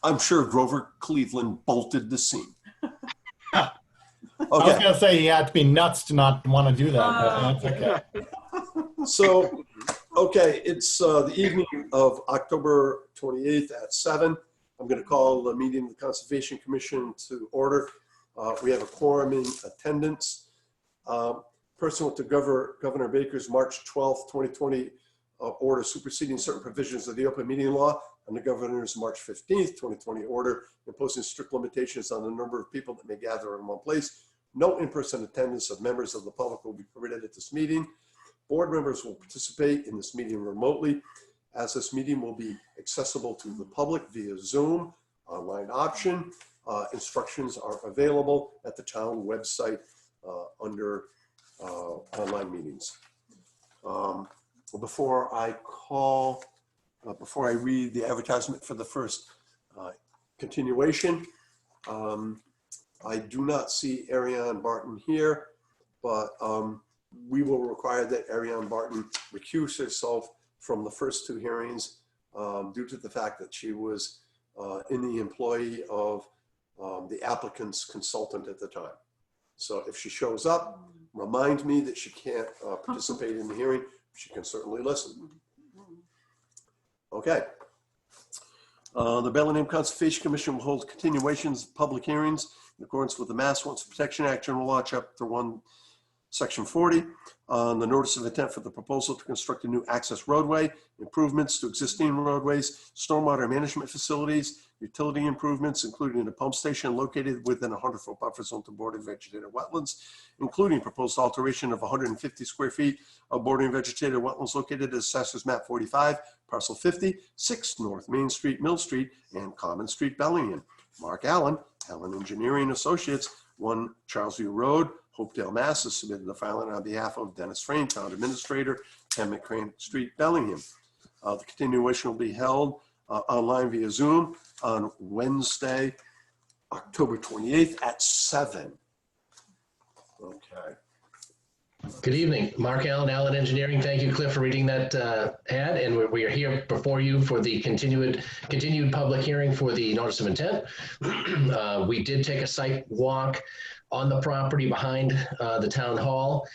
I'm sure Grover Cleveland bolted the scene. I was Okay, going to say he had to be nuts to not want to do that, but that's okay. so, okay, it's the evening of October 28th at 7. I'm going to call the meeting of the Conservation Commission to order. We have a quorum in attendance. Pursuant to Governor Baker's March 12th, 2020 order superseding certain provisions of the open meeting law and the governor's March 15th, 2020 order imposing strict limitations on the number of people that may gather in one place. No in-person attendance of members of the public will be permitted at this meeting. Board members will participate in this meeting remotely, as this meeting will be accessible to the public via Zoom online option. Instructions are available at the town website under online meetings. Before I read the advertisement for the first continuation, I do not see Ariane Barton here, but we will require that Ariane Barton recuse herself from the first two hearings due to the fact that she was in the employ of the applicant's consultant at the time. So if she shows up, remind me that she can't participate in the hearing. She can certainly listen. Okay. The Bellingham Conservation Commission will hold continuations of public hearings in accordance with the Mass Wetlands Protection Act, General Law, Chapter 1, Section 40, on the notice of intent for the proposal to construct a new access roadway, improvements to existing roadways, stormwater management facilities, utility improvements, including a pump station located within a 100-foot buffer zone to bordering vegetated wetlands, including proposed alteration of 150 square feet of bordering vegetated wetlands located at Assessors Map 45, Parcel 50, 6 North Main Street, Mill Street, and Common Street, Bellingham. Mark Allen, Allen Engineering Associates, 1 Charlesview Road, Hopedale, Mass. Has submitted the filing on behalf of Dennis Frayne, Town Administrator, 10 McCrane Street, Bellingham. The continuation will be held online via Zoom on Wednesday, October 28th at 7. Okay. Good evening, Mark Allen, Allen Engineering. Thank you, Cliff, for reading that ad. And we are here before you for the continued public hearing for the notice of intent. We did take a site walk on the property behind the town hall,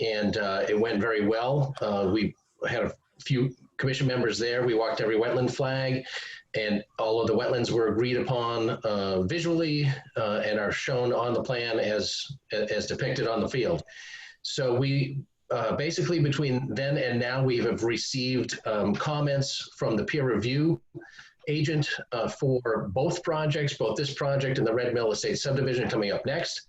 and it went very well. We had a few commission members there. We walked every wetland flag, and all of the wetlands were agreed upon visually and are shown on the plan as depicted on the field. So we basically between then and now we have received comments from the peer review agent for both projects, both this project and the Red Mill Estate subdivision coming up next.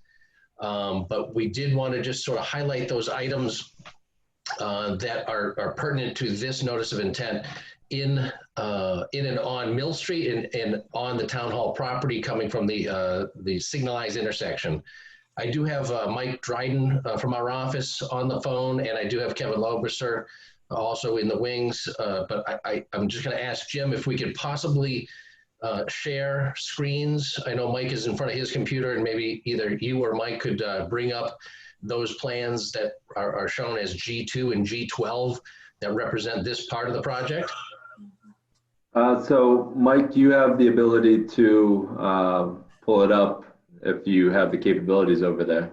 But we did want to just sort of highlight those items that are pertinent to this notice of intent in and on Mill Street and on the town hall property coming from the signalized intersection. I do have Mike Dryden from our office on the phone, and I do have Kevin Loberser also in the wings. But I'm just going to ask Jim if we could possibly share screens. I know Mike is in front of his computer, and maybe either you or Mike could bring up those plans that are shown as G2 and G12 that represent this part of the project. So Mike, do you have the ability to pull it up if you have the capabilities over there?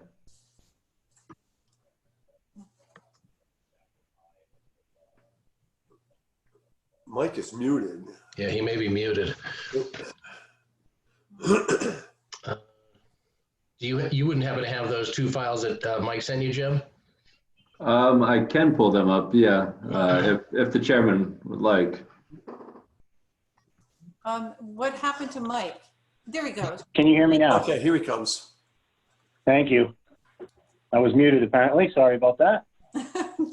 Mike is muted. Yeah, he may be muted. You wouldn't happen to have those two files that Mike sent you, Jim? I can pull them up, yeah, if the chairman would like. What happened to Mike? There he goes. Can you hear me now? Okay, here he comes. Thank you. I was muted apparently. Sorry about that.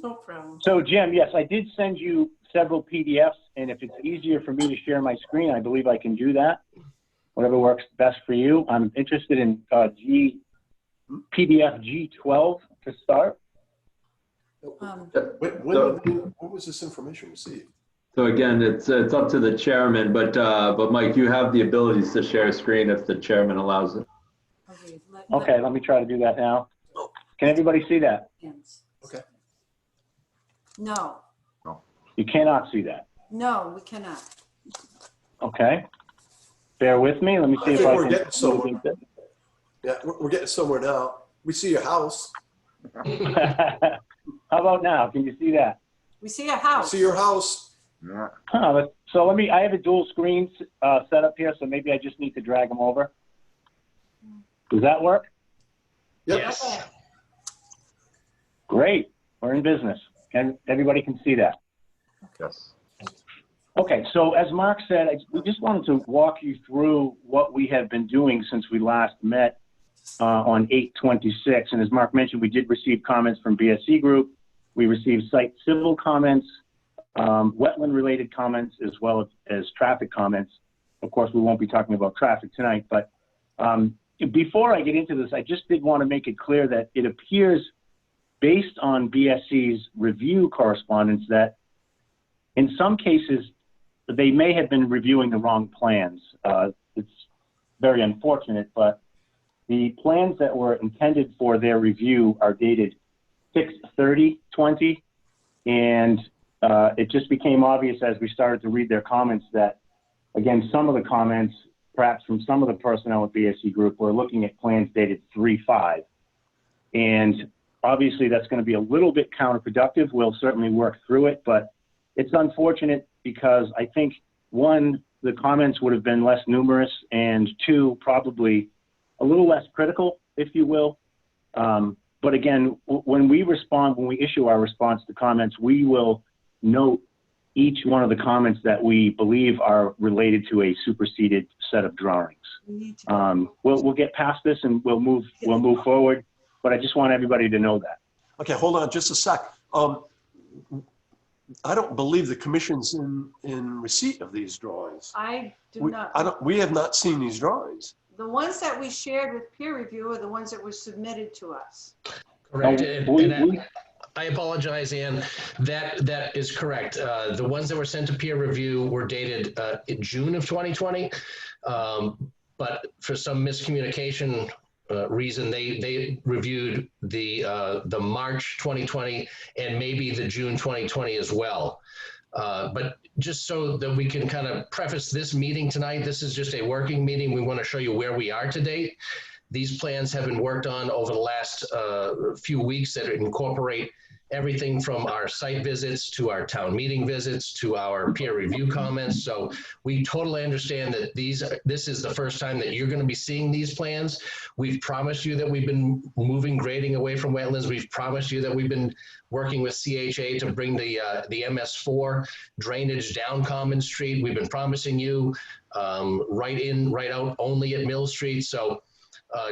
No problem. So Jim, yes, I did send you several PDFs, and if it's easier for me to share my screen, I believe I can do that. Whatever works best for you. I'm interested in PDF G12 to start. What was this information received? So again, it's up to the chairman, but Mike, you have the abilities to share a screen if the chairman allows it. Okay, let me try to do that now. Can everybody see that? Okay. No. You cannot see that. No, we cannot. Okay. bear with me. Let me see I if think I we're can. getting somewhere. Yeah, we're getting somewhere now. We see your house. How about now? Can you see that? We see a I house. see your house. Yeah. So I have a dual screen set up here, so maybe I just need to drag them over. Does that work? Yep. Yes. Great. We're in business. And everybody can see that. Yes. Okay, so as Mark said, we just wanted to walk you through what we have been doing since we last met on 8/26. And as Mark mentioned, we did receive comments from BSC Group. We received site civil comments, wetland-related comments, as well as traffic comments. Of course, we won't be talking about traffic tonight, but before I get into this, I just did want to make it clear that it appears, based on BSC's review correspondence, that in some cases, they may have been reviewing the wrong plans. It's very unfortunate, but the plans that were intended for their review are dated 6/30/20, and it just became obvious as we started to read their comments that, again, some of the comments, perhaps from some of the personnel at BSC Group, were looking at plans dated 3/5. And obviously that's going to be a little bit counterproductive. We'll certainly work through it, but it's unfortunate because I think, one, the comments would have been less numerous, and two, probably a little less critical, if you will. But again, when we issue our response to comments, we will note each one of the comments that we believe are related to a superseded set of drawings. We'll get past this and we'll move forward, but I just want everybody to know that. Okay, hold on just a sec. I don't believe the commission's in receipt of these drawings. I do not. We have not seen these drawings. The ones that we shared with peer review are the ones that were submitted to us. Correct. We- I apologize, Ann. That is correct. The ones that were sent to peer review were dated in June of 2020, but for some miscommunication reason, they reviewed the March 2020 and maybe the June 2020 as well. But just so that we can kind of preface this meeting tonight, this is just a working meeting. We want to show you where we are to date. These plans have been worked on over the last few weeks that incorporate everything from our site visits to our town meeting visits to our peer review comments. So we totally understand that this is the first time that you're going to be seeing these plans. We've promised you that we've been moving grading away from wetlands. We've promised you that we've been working with CHA to bring the MS4 drainage down Common Street. We've been promising you right in, right out only at Mill Street. So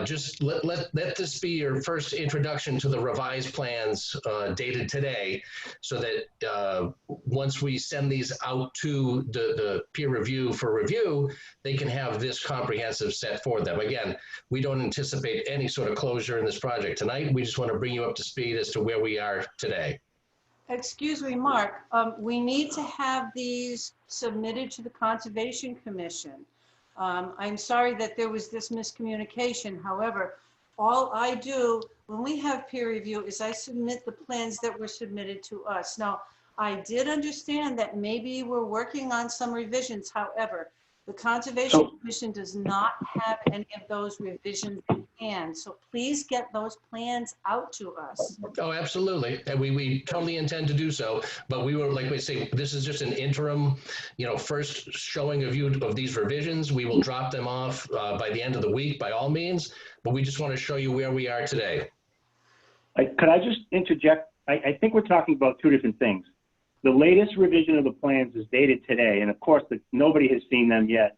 just let this be your first introduction to the revised plans dated today, so that once we send these out to the peer review for review, they can have this comprehensive set for them. Again, we don't anticipate any sort of closure in this project tonight. We just want to bring you up to speed as to where we are today. Excuse me, Mark, we need to have these submitted to the Conservation Commission. I'm sorry that there was this miscommunication. However, all I do when we have peer review is I submit the plans that were submitted to us. Now, I did understand that maybe we're working on some revisions. However, the Conservation Commission does not have any of those revisions in hand. So please get those plans out to us. Oh, absolutely. And we totally intend to do so. But we were, like we say, this is just an interim, first showing of you of these revisions. We will drop them off by the end of the week, by all means. But we just want to show you where we are today. Could I just interject? I think we're talking about two different things. The latest revision of the plans is dated today, and of course, nobody has seen them yet.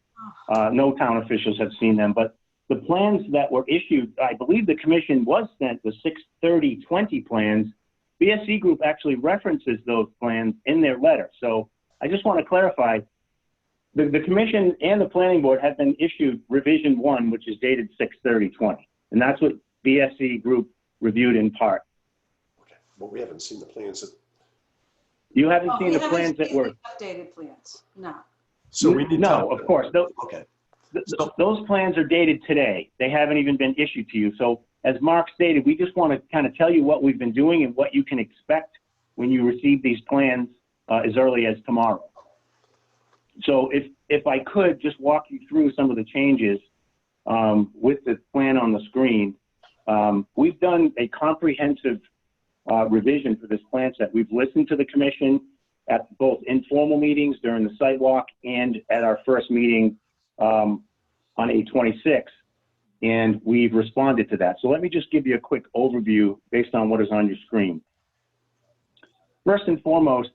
No town officials have seen them, but the plans that were issued, I believe the commission was sent the 6/30/20 plans. BSC Group actually references those plans in their letter. So I just want to clarify, the commission and the planning board have been issued revision 1, which is dated 6/30/20, and that's what BSC Group reviewed in part. Okay, but we haven't seen the plans that. You haven't Oh, seen we the haven't plans that seen were. the updated plans, no. So we need No, to. of course. Okay. Those plans are dated today. They haven't even been issued to you. So as Mark stated, we just want to kind of tell you what we've been doing and what you can expect when you receive these plans as early as tomorrow. So if I could just walk you through some of the changes with the plan on the screen. We've done a comprehensive revision for this plan set. We've listened to the commission at both informal meetings during the site walk and at our first meeting on 8/26, and we've responded to that. So let me just give you a quick overview based on what is on your screen. First and foremost,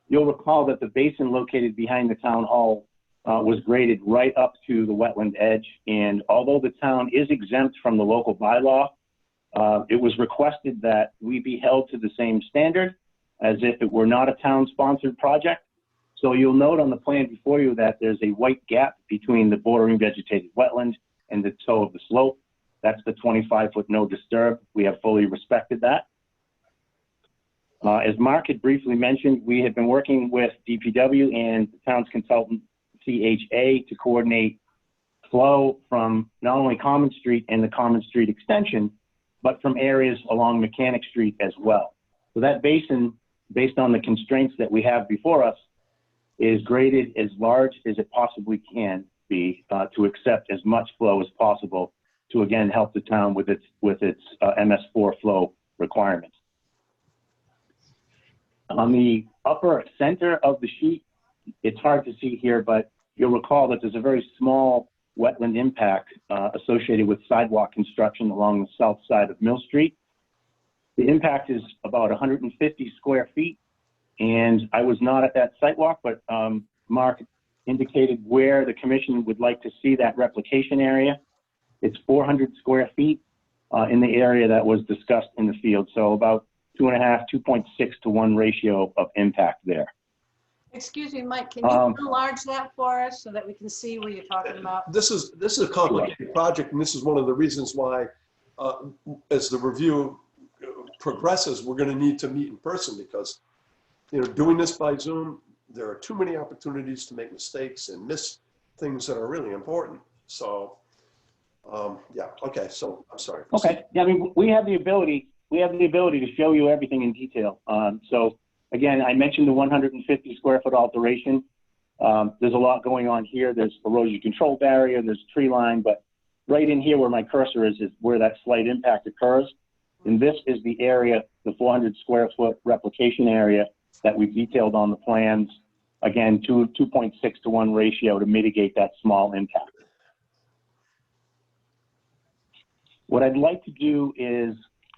you'll recall that the basin located behind the town hall was graded right up to the wetland edge, and although the town is exempt from the local bylaw, it was requested that we be held to the same standard as if it were not a town-sponsored project. So you'll note on the plan before you that there's a white gap between the bordering vegetated wetland and the toe of the slope. That's the 25-foot no disturb. We have fully respected that. As Mark had briefly mentioned, we had been working with DPW and the town's consultant, CHA, to coordinate flow from not only Common Street and the Common Street extension, but from areas along Mechanic Street as well. So that basin, based on the constraints that we have before us, is graded as large as it possibly can be to accept as much flow as possible to, again, help the town with its MS4 flow requirements. On the upper center of the sheet, it's hard to see here, but you'll recall that there's a very small wetland impact associated with sidewalk construction along the south side of Mill Street. The impact is about 150 square feet, and I was not at that sidewalk, but Mark indicated where the commission would like to see that replication area. It's 400 square feet in the area that was discussed in the field, so about 2.6 to 1 ratio of impact there. Excuse me, Mike, can you enlarge that for us so that we can see what you're talking about? This is a complicated project, and this is one of the reasons why, as the review progresses, we're going to need to meet in person, because, you know, doing this by Zoom, there are too many opportunities to make mistakes and miss things that are really important. So, yeah, okay. So I'm sorry. Okay. Yeah, I mean, we have the ability to show you everything in detail. So again, I mentioned the 150 square foot alteration. There's a lot going on here. There's erosion control barrier, there's tree line, but right in here where my cursor is where that slight impact occurs. And this is the area, the 400 square foot replication area that we've detailed on the plans. Again, 2.6 to 1 ratio to mitigate that small impact. What I'd like to do is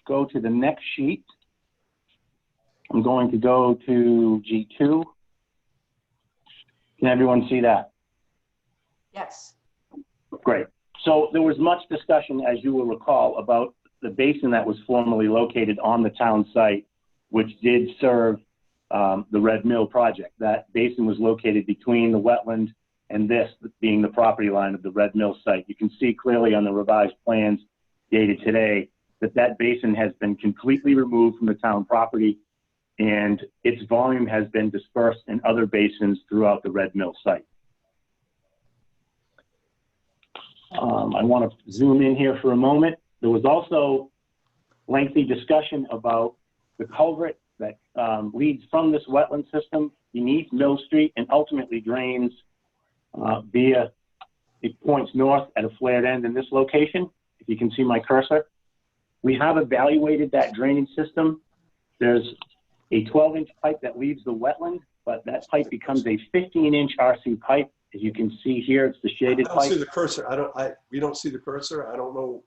go to the next sheet. I'm going to go to G2. Can everyone see that? Yes. Great. So there was much discussion, as you will recall, about the basin that was formerly located on the town site, which did serve the Red Mill project. That basin was located between the wetland and this being the property line of the Red Mill site. You can see clearly on the revised plans dated today that that basin has been completely removed from the town property, and its volume has been dispersed in other basins throughout the Red Mill site. I want to zoom in here for a moment. There was also lengthy discussion about the culvert that leads from this wetland system beneath Mill Street and ultimately drains via, it points north at a flared end in this location, if you can see my cursor. We have evaluated that drainage system. There's a 12-inch pipe that leaves the wetland, but that pipe becomes a 15-inch RC pipe. As you can see here, it's the shaded pipe. I don't see the cursor. We don't see the cursor. I don't know.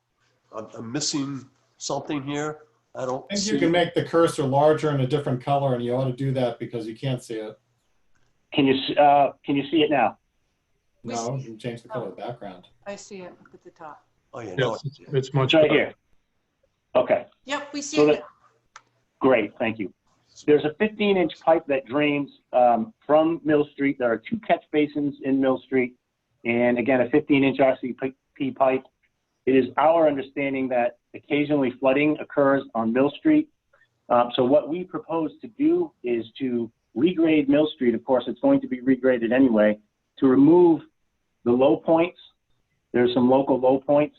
I'm missing something here. I don't I think see you can make the cursor larger in a different color, and you ought to do that because you can't see it. Can you see it now? No, you can change the color of the background. I see it up at the top. Oh, yeah, no. Yes, it's much It's right better. here. Okay. Yep, we see So it. Great, thank you. There's a 15-inch pipe that drains from Mill Street. There are 2 catch basins in Mill Street, and again, a 15-inch RCP pipe. It is our understanding that occasionally flooding occurs on Mill Street. So what we propose to do is to regrade Mill Street. Of course, it's going to be regraded anyway, to remove the low points. There's some local low points.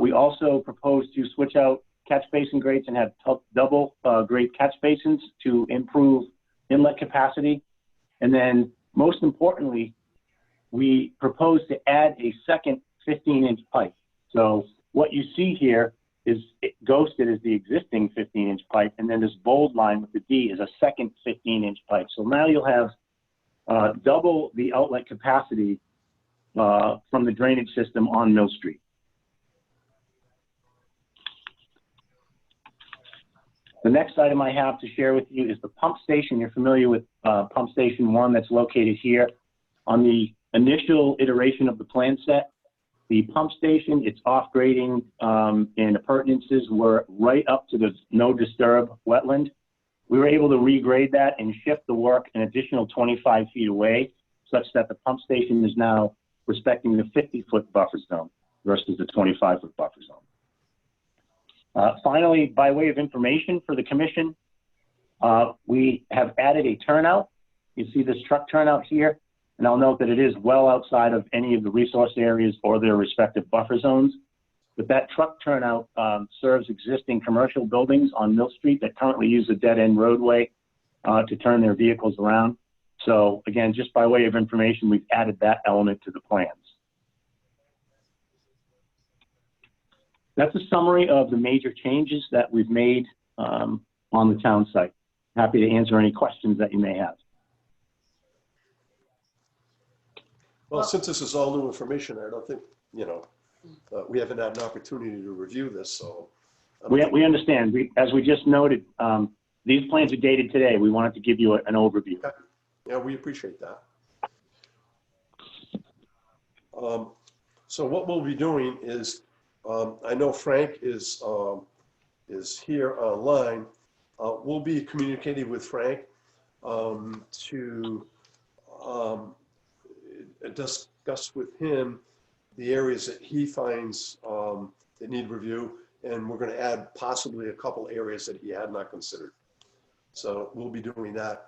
We also propose to switch out catch basin grades and have double grade catch basins to improve inlet capacity. And then most importantly, we propose to add a second 15-inch pipe. So what you see here is ghosted as the existing 15-inch pipe, and then this bold line with the D is a second 15-inch pipe. So now you'll have double the outlet capacity from the drainage system on Mill Street. The next item I have to share with you is the pump station. You're familiar with pump station 1 that's located here. On the initial iteration of the plan set, the pump station, its off-grading and appurtenances were right up to the no disturb wetland. We were able to regrade that and shift the work an additional 25 feet away, such that the pump station is now respecting the 50-foot buffer zone versus the 25-foot buffer zone. Finally, by way of information for the commission, we have added a turnout. You see this truck turnout here, and I'll note that it is well outside of any of the resource areas or their respective buffer zones. But that truck turnout serves existing commercial buildings on Mill Street that currently use a dead-end roadway to turn their vehicles around. So again, just by way of information, we've added that element to the plans. That's a summary of the major changes that we've made on the town site. Happy to answer any questions that you may have. Well, since this is all new information, I don't think, we haven't had an opportunity to review this, so. We understand. As we just noted, these plans are dated today. We wanted to give you an overview. Okay. Yeah, we appreciate that. So what we'll be doing is, I know Frank is here online. We'll be communicating with Frank to discuss with him the areas that he finds that need review, and we're going to add possibly a couple areas that he had not considered. So we'll be doing that,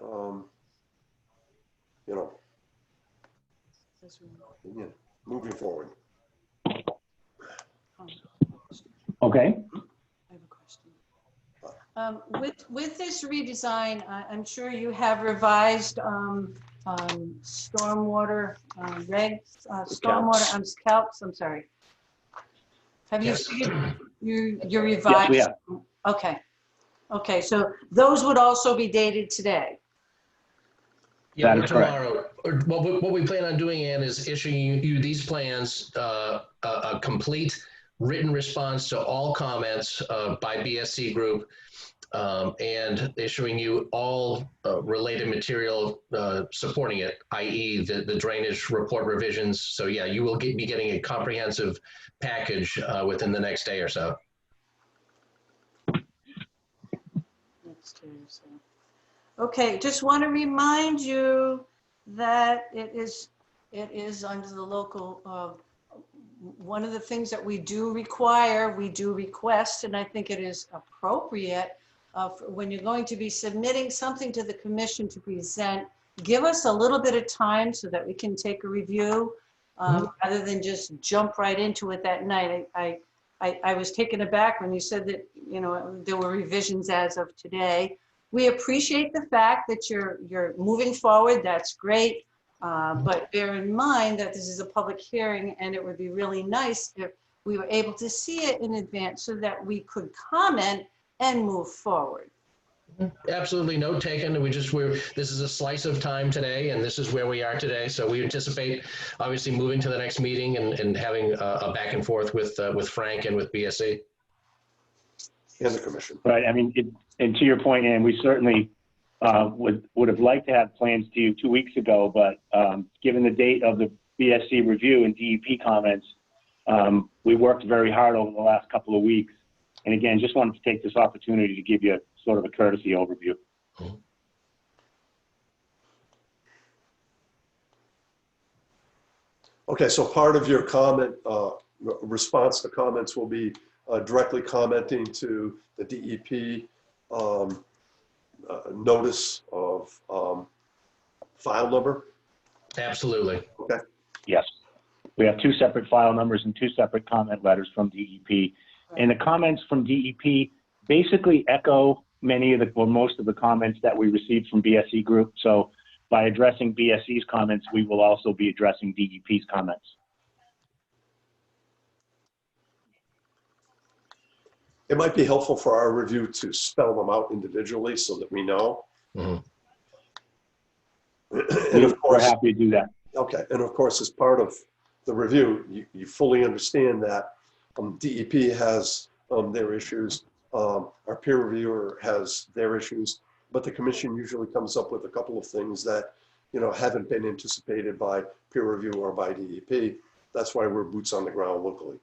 moving forward. Okay. I have a question. With this redesign, I'm sure you have revised stormwater regs, calcs, I'm sorry. Have you, Yes. you revised? Yes, we have. Okay. Okay, so those would also be dated today. Yeah, That or is correct. tomorrow. What we plan on doing, Ann, is issuing you these plans, a complete written response to all comments by BSC Group, and issuing you all related material supporting it, i.e. the drainage report revisions. So yeah, you will be getting a comprehensive package within the next day or so. Okay, just want to remind you that it is under the local, one of the things that we do require, we do request, and I think it is appropriate when you're going to be submitting something to the commission to present, give us a little bit of time so that we can take a review rather than just jump right into it that night. I was taken aback when you said that, there were revisions as of today. We appreciate the fact that you're moving forward. That's great. But bear in mind that this is a public hearing, and it would be really nice if we were able to see it in advance so that we could comment and move forward. Absolutely, note taken. This is a slice of time today, and this is where we are today. So we anticipate, obviously, moving to the next meeting and having a back and forth with Frank and with BSC. And the commission. Right. I mean, and to your point, Ann, we certainly would have liked to have plans to you 2 weeks ago, but given the date of the BSC review and DEP comments, we worked very hard over the last couple of weeks. And again, just wanted to take this opportunity to give you sort of a courtesy overview. Okay, so part of your comment, response to comments will be directly commenting to the DEP notice of file number? Absolutely. Okay. Yes. We have 2 separate file numbers and 2 separate comment letters from DEP. And the comments from DEP basically echo many of most of the comments that we received from BSC Group. So by addressing BSC's comments, we will also be addressing DEP's comments. It might be helpful for our review to spell them out individually so that we know. Mhm. And of We're course, happy to do that. okay, and of course, as part of the review, you fully understand that DEP has their issues, our peer reviewer has their issues, but the commission usually comes up with a couple of things that, you know, haven't been anticipated by peer review or by DEP. That's why we're boots on the ground locally.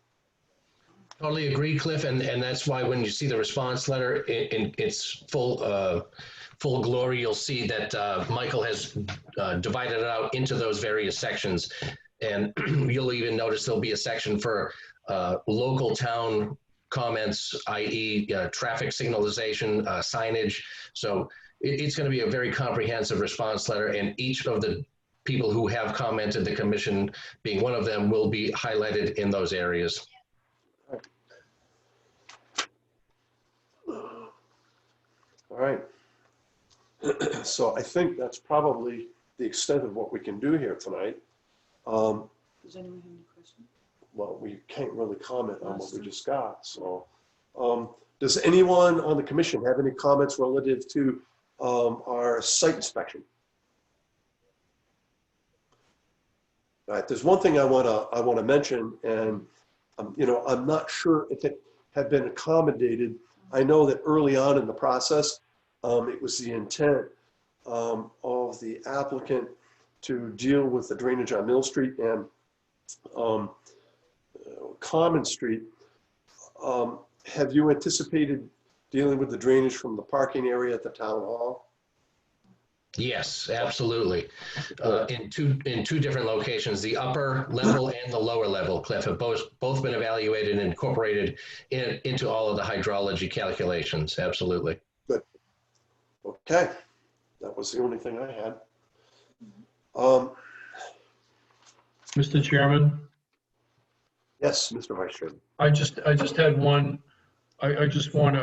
Totally agree, Cliff, and that's why when you see the response letter in its full glory, you'll see that Michael has divided it out into those various sections. And you'll even notice there'll be a section for local town comments, i.e. Traffic signalization, signage. So it's going to be a very comprehensive response letter, and each of the people who have commented, the commission being one of them, will be highlighted in those areas. All right. So I think that's probably the extent of what we can do here tonight. Does anyone have any questions? Well, we can't really comment on what we just got. So does anyone on the commission have any comments relative to our site inspection? All right, there's one thing I want to mention, and you know, I'm not sure if it had been accommodated. I know that early on in the process, it was the intent of the applicant to deal with the drainage on Mill Street and Common Street. Have you anticipated dealing with the drainage from the parking area at the town hall? Yes, absolutely. In two different locations, the upper level and the lower level, Cliff, have both been evaluated and incorporated into all of the hydrology calculations. Absolutely. Good. Okay, that was the only thing I had. Mr. Chairman, Yes, Mr. Vice Chairman. I just had one, I just want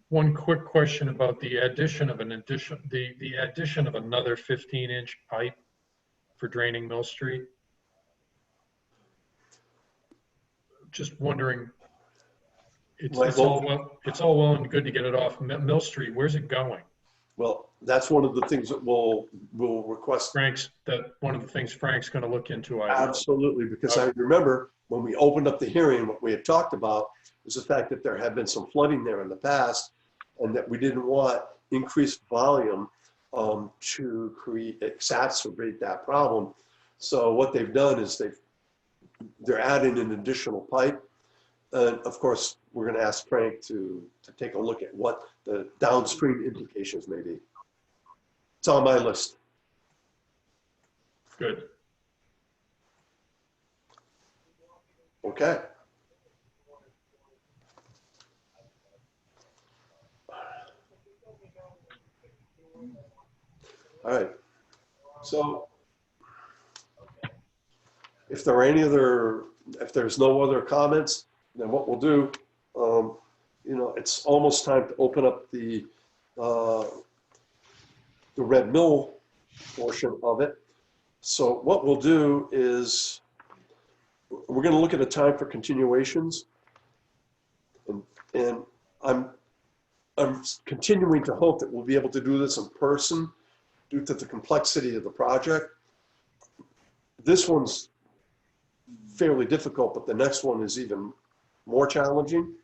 one quick question about the addition of the addition of another 15-inch pipe for draining Mill Street. Just wondering, it's all well and good to get it off Mill Street. Where's it going? Well, that's one of the things that we'll request. One of the things Frank's going to look into. Absolutely, because I remember when we opened up the hearing, what we had talked about was the fact that there had been some flooding there in the past, and that we didn't want increased volume to exacerbate that problem. So what they've done is they're adding an additional pipe. And of course, we're going to ask Frank to take a look at what the downstream implications may be. It's on my list. Good. Okay. All right. So if there's no other comments, then what we'll do, you know, it's almost time to open up the Red Mill portion of it. So what we'll do is we're going to look at a time for continuations, and I'm continuing to hope that we'll be able to do this in person due to the complexity of the project. This one's fairly difficult, but the next one is even more challenging.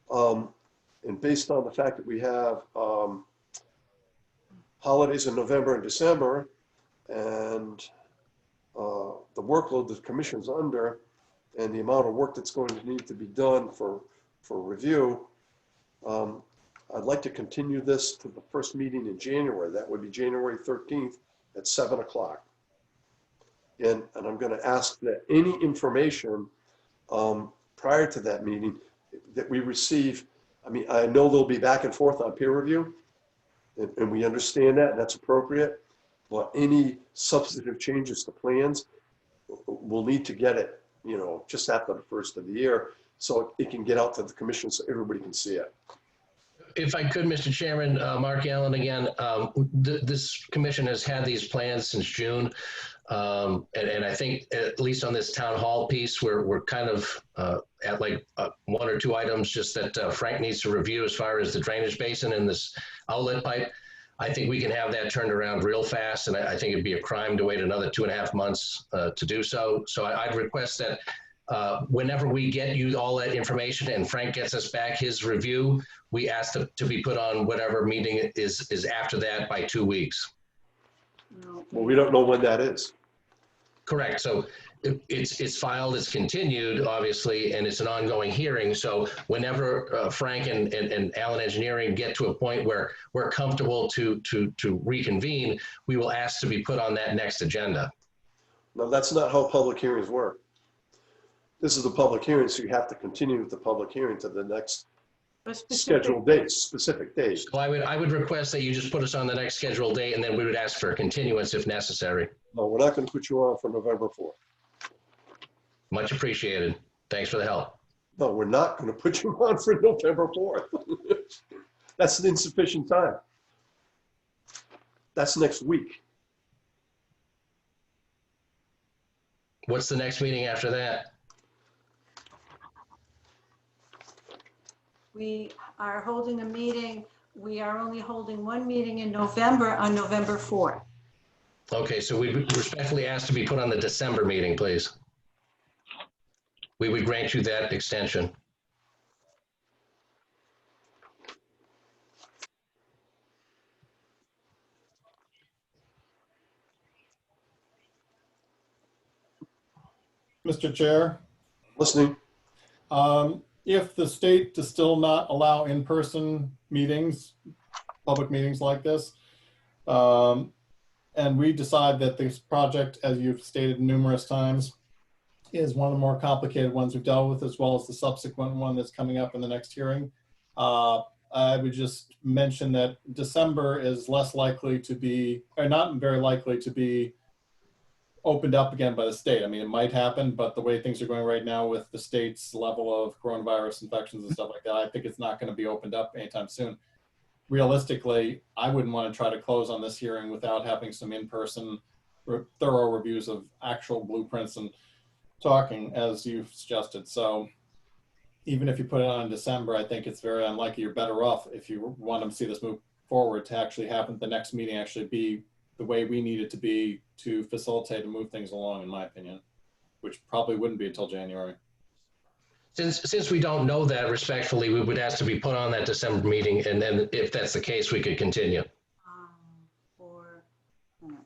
And based on the fact that we have holidays in November and December, and the workload the commission's under, and the amount of work that's going to need to be done for review, I'd like to continue this to the first meeting in January. That would be January 13th at 7 o'clock. And I'm going to ask that any information prior to that meeting that we receive, I mean, I know there'll be back and forth on peer review, and we understand that, and that's appropriate, but any substantive changes to plans, we'll need to get it, you know, just after the first of the year, so it can get out to the commission so everybody can see it. If I could, Mr. Chairman, Mark Allen again, this commission has had these plans since June. And I think at least on this town hall piece, we're kind of at like one or two items just that Frank needs to review as far as the drainage basin and this outlet pipe. I think we can have that turned around real fast, and I think it'd be a crime to wait another 2.5 months to do so. So I'd request that whenever we get you all that information and Frank gets us back his review, we ask to be put on whatever meeting is after that by 2 weeks. No. Well, we don't know when that is. Correct. So it's filed, it's continued, obviously, and it's an ongoing hearing. So whenever Frank and Allen Engineering get to a point where we're comfortable to reconvene, we will ask to be put on that next agenda. No, that's not how public hearings work. This is the public hearing, so you have to continue with the public hearing to the next A specific- scheduled date, specific date. So I would request that you just put us on the next scheduled date, and then we would ask for a continuance if necessary. No, we're not going to put you on for November 4th. Much appreciated. Thanks for the help. No, we're not going to put you on for November 4th. That's an insufficient time. That's next week. What's the next meeting after that? We are holding a meeting. We are only holding one meeting in November on November 4th. Okay, so we respectfully ask to be put on the December meeting, please. We would grant you that extension. Mr. Chair, Listening. if the state does still not allow in-person meetings, public meetings like this, and we decide that this project, as you've stated numerous times, is one of the more complicated ones we've dealt with, as well as the subsequent one that's coming up in the next hearing. I would just mention that December is less likely to be, or not very likely to be opened up again by the state. I mean, it might happen, but the way things are going right now with the state's level of coronavirus infections and stuff like that, I think it's not going to be opened up anytime soon. Realistically, I wouldn't want to try to close on this hearing without having some in-person thorough reviews of actual blueprints and talking, as you've suggested. So even if you put it on in December, I think it's very unlikely. You're better off, if you want to see this move forward, to actually happen, the next meeting actually be the way we need it to be to facilitate and move things along, in my opinion, which probably wouldn't be until January. Since we don't know that, respectfully, we would ask to be put on that December meeting, and then if that's the case, we could continue. For, we're gonna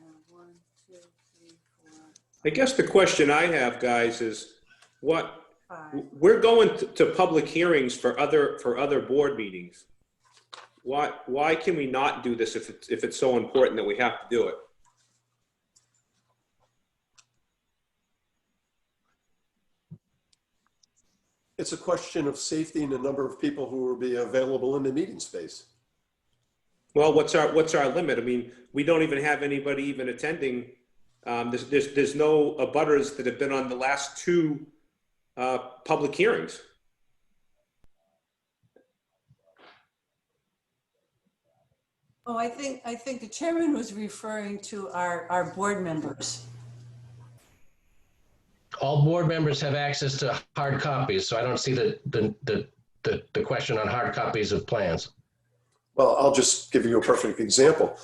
have 1, 2, 3, 4, I guess the question I have, guys, is what, 5. we're going to public hearings for other board meetings. Why can we not do this if it's so important that we have to do it? It's a question of safety and the number of people who will be available in the meeting space. Well, what's our limit? I mean, we don't even have anybody even attending. There's no abutters that have been on the last 2 public hearings. Oh, I think the chairman was referring to our board members. All board members have access to hard copies, so I don't see the question on hard copies of plans. Well, I'll just give you a perfect example.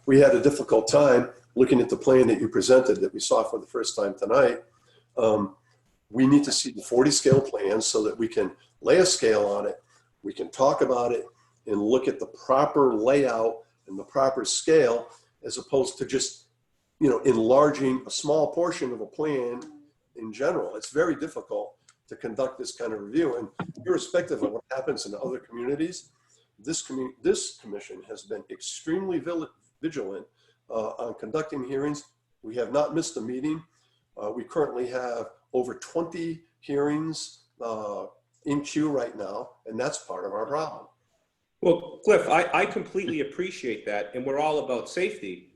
We had a difficult time looking at the plan that you presented that we saw for the first time tonight. We need to see the 40 scale plan so that we can lay a scale on it. We can talk about it and look at the proper layout and the proper scale, as opposed to just, enlarging a small portion of a plan in general. It's very difficult to conduct this kind of review, and irrespective of what happens in other communities, this commission has been extremely vigilant on conducting hearings. We have not missed a meeting. We currently have over 20 hearings in queue right now, and that's part of our problem. Well, Cliff, I completely appreciate that, and we're all about safety.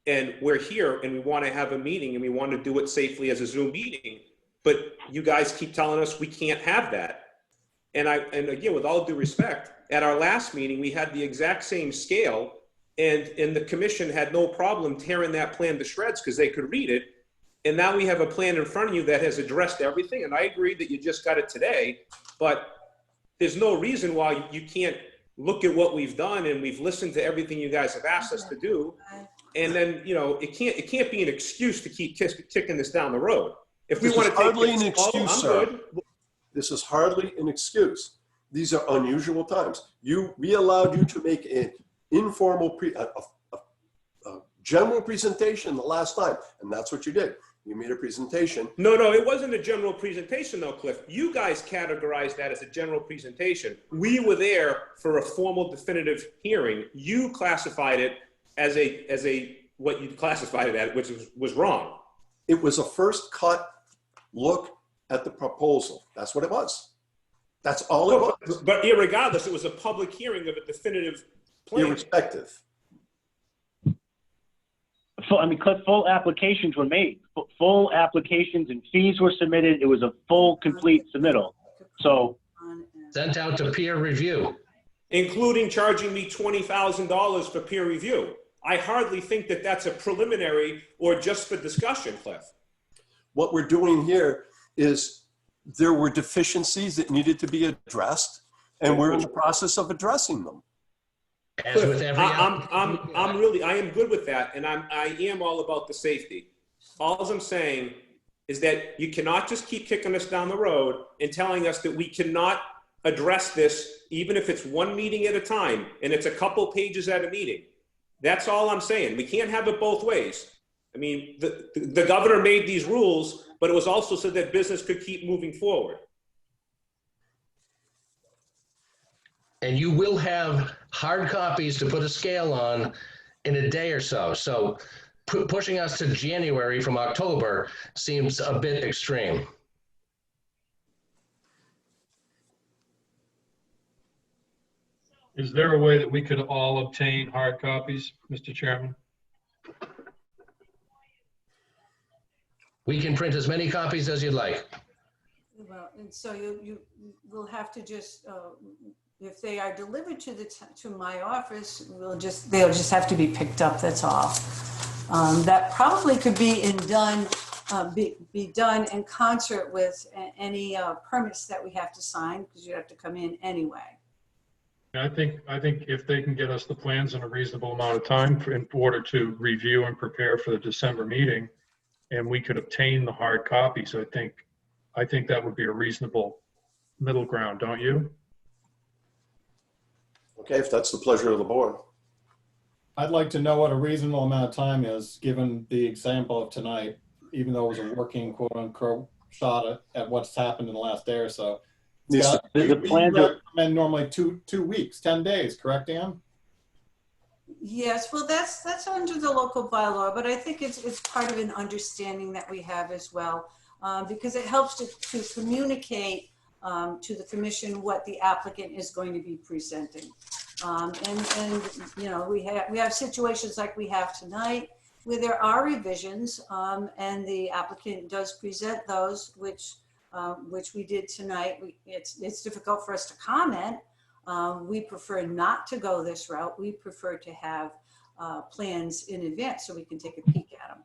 And we're here and we want to have a meeting and we want to do it safely as a Zoom meeting, but you guys keep telling us we can't have that. And again, with all due respect, at our last meeting, we had the exact same scale, and the commission had no problem tearing that plan to shreds because they could read it. And now we have a plan in front of you that has addressed everything. And I agree that you just got it today, but there's no reason why you can't look at what we've done, and we've listened to everything you guys have asked us to do. And then, you know, it can't be an excuse to keep kicking this down the road. If we want to take hardly it an slow, excuse, I'm sir. good. This is hardly an excuse. These are unusual times. We allowed you to make an informal, a general presentation the last time, and that's what you did. You made a presentation. No, it wasn't a general presentation though, Cliff. You guys categorized that as a general presentation. We were there for a formal definitive hearing. You classified it as what you classified it as, which was wrong. It was a first cut look at the proposal. That's what it was. That's all it was. But irregardless, it was a public hearing of a definitive plan. Irrespective. Cliff, full applications were made. Full applications and fees were submitted. It was a full, complete submittal. So Sent out to peer review. Including charging me $20,000 for peer review. I hardly think that that's a preliminary or just for discussion, Cliff. What we're doing here is there were deficiencies that needed to be addressed, and we're in the process of addressing them. As with every I am good with that, and I am all about the safety. All I'm saying is that you cannot just keep kicking us down the road and telling us that we cannot address this, even if it's one meeting at a time and it's a couple pages at a meeting. That's all I'm saying. We can't have it both ways. I mean, the governor made these rules, but it was also so that business could keep moving forward. And you will have hard copies to put a scale on in a day or so. So pushing us to January from October seems a bit extreme. Is there a way that we could all obtain hard copies, Mr. Chairman? We can print as many copies as you'd like. Well, and so you will have to just, if they are delivered to my office, they'll just have to be picked up, that's all. That probably could be done in concert with any permits that we have to sign, because you have to come in anyway. I think if they can get us the plans in a reasonable amount of time in order to review and prepare for the December meeting, and we could obtain the hard copies, I think that would be a reasonable middle ground, don't you? Okay, if that's the pleasure of the board. I'd like to know what a reasonable amount of time is, given the example of tonight, even though it was a working quote unquote shot at what's happened in the last day or so. Scott, the plans are recommend normally two weeks, 10 days, correct, Dan? Yes, well, that's under the local bylaw, but I think it's part of an understanding that we have as well, because it helps to communicate to the commission what the applicant is going to be presenting. And you know, we have situations like we have tonight where there are revisions, and the applicant does present those, which we did tonight. It's difficult for us to comment. We prefer not to go this route. We prefer to have plans in advance so we can take a peek at them.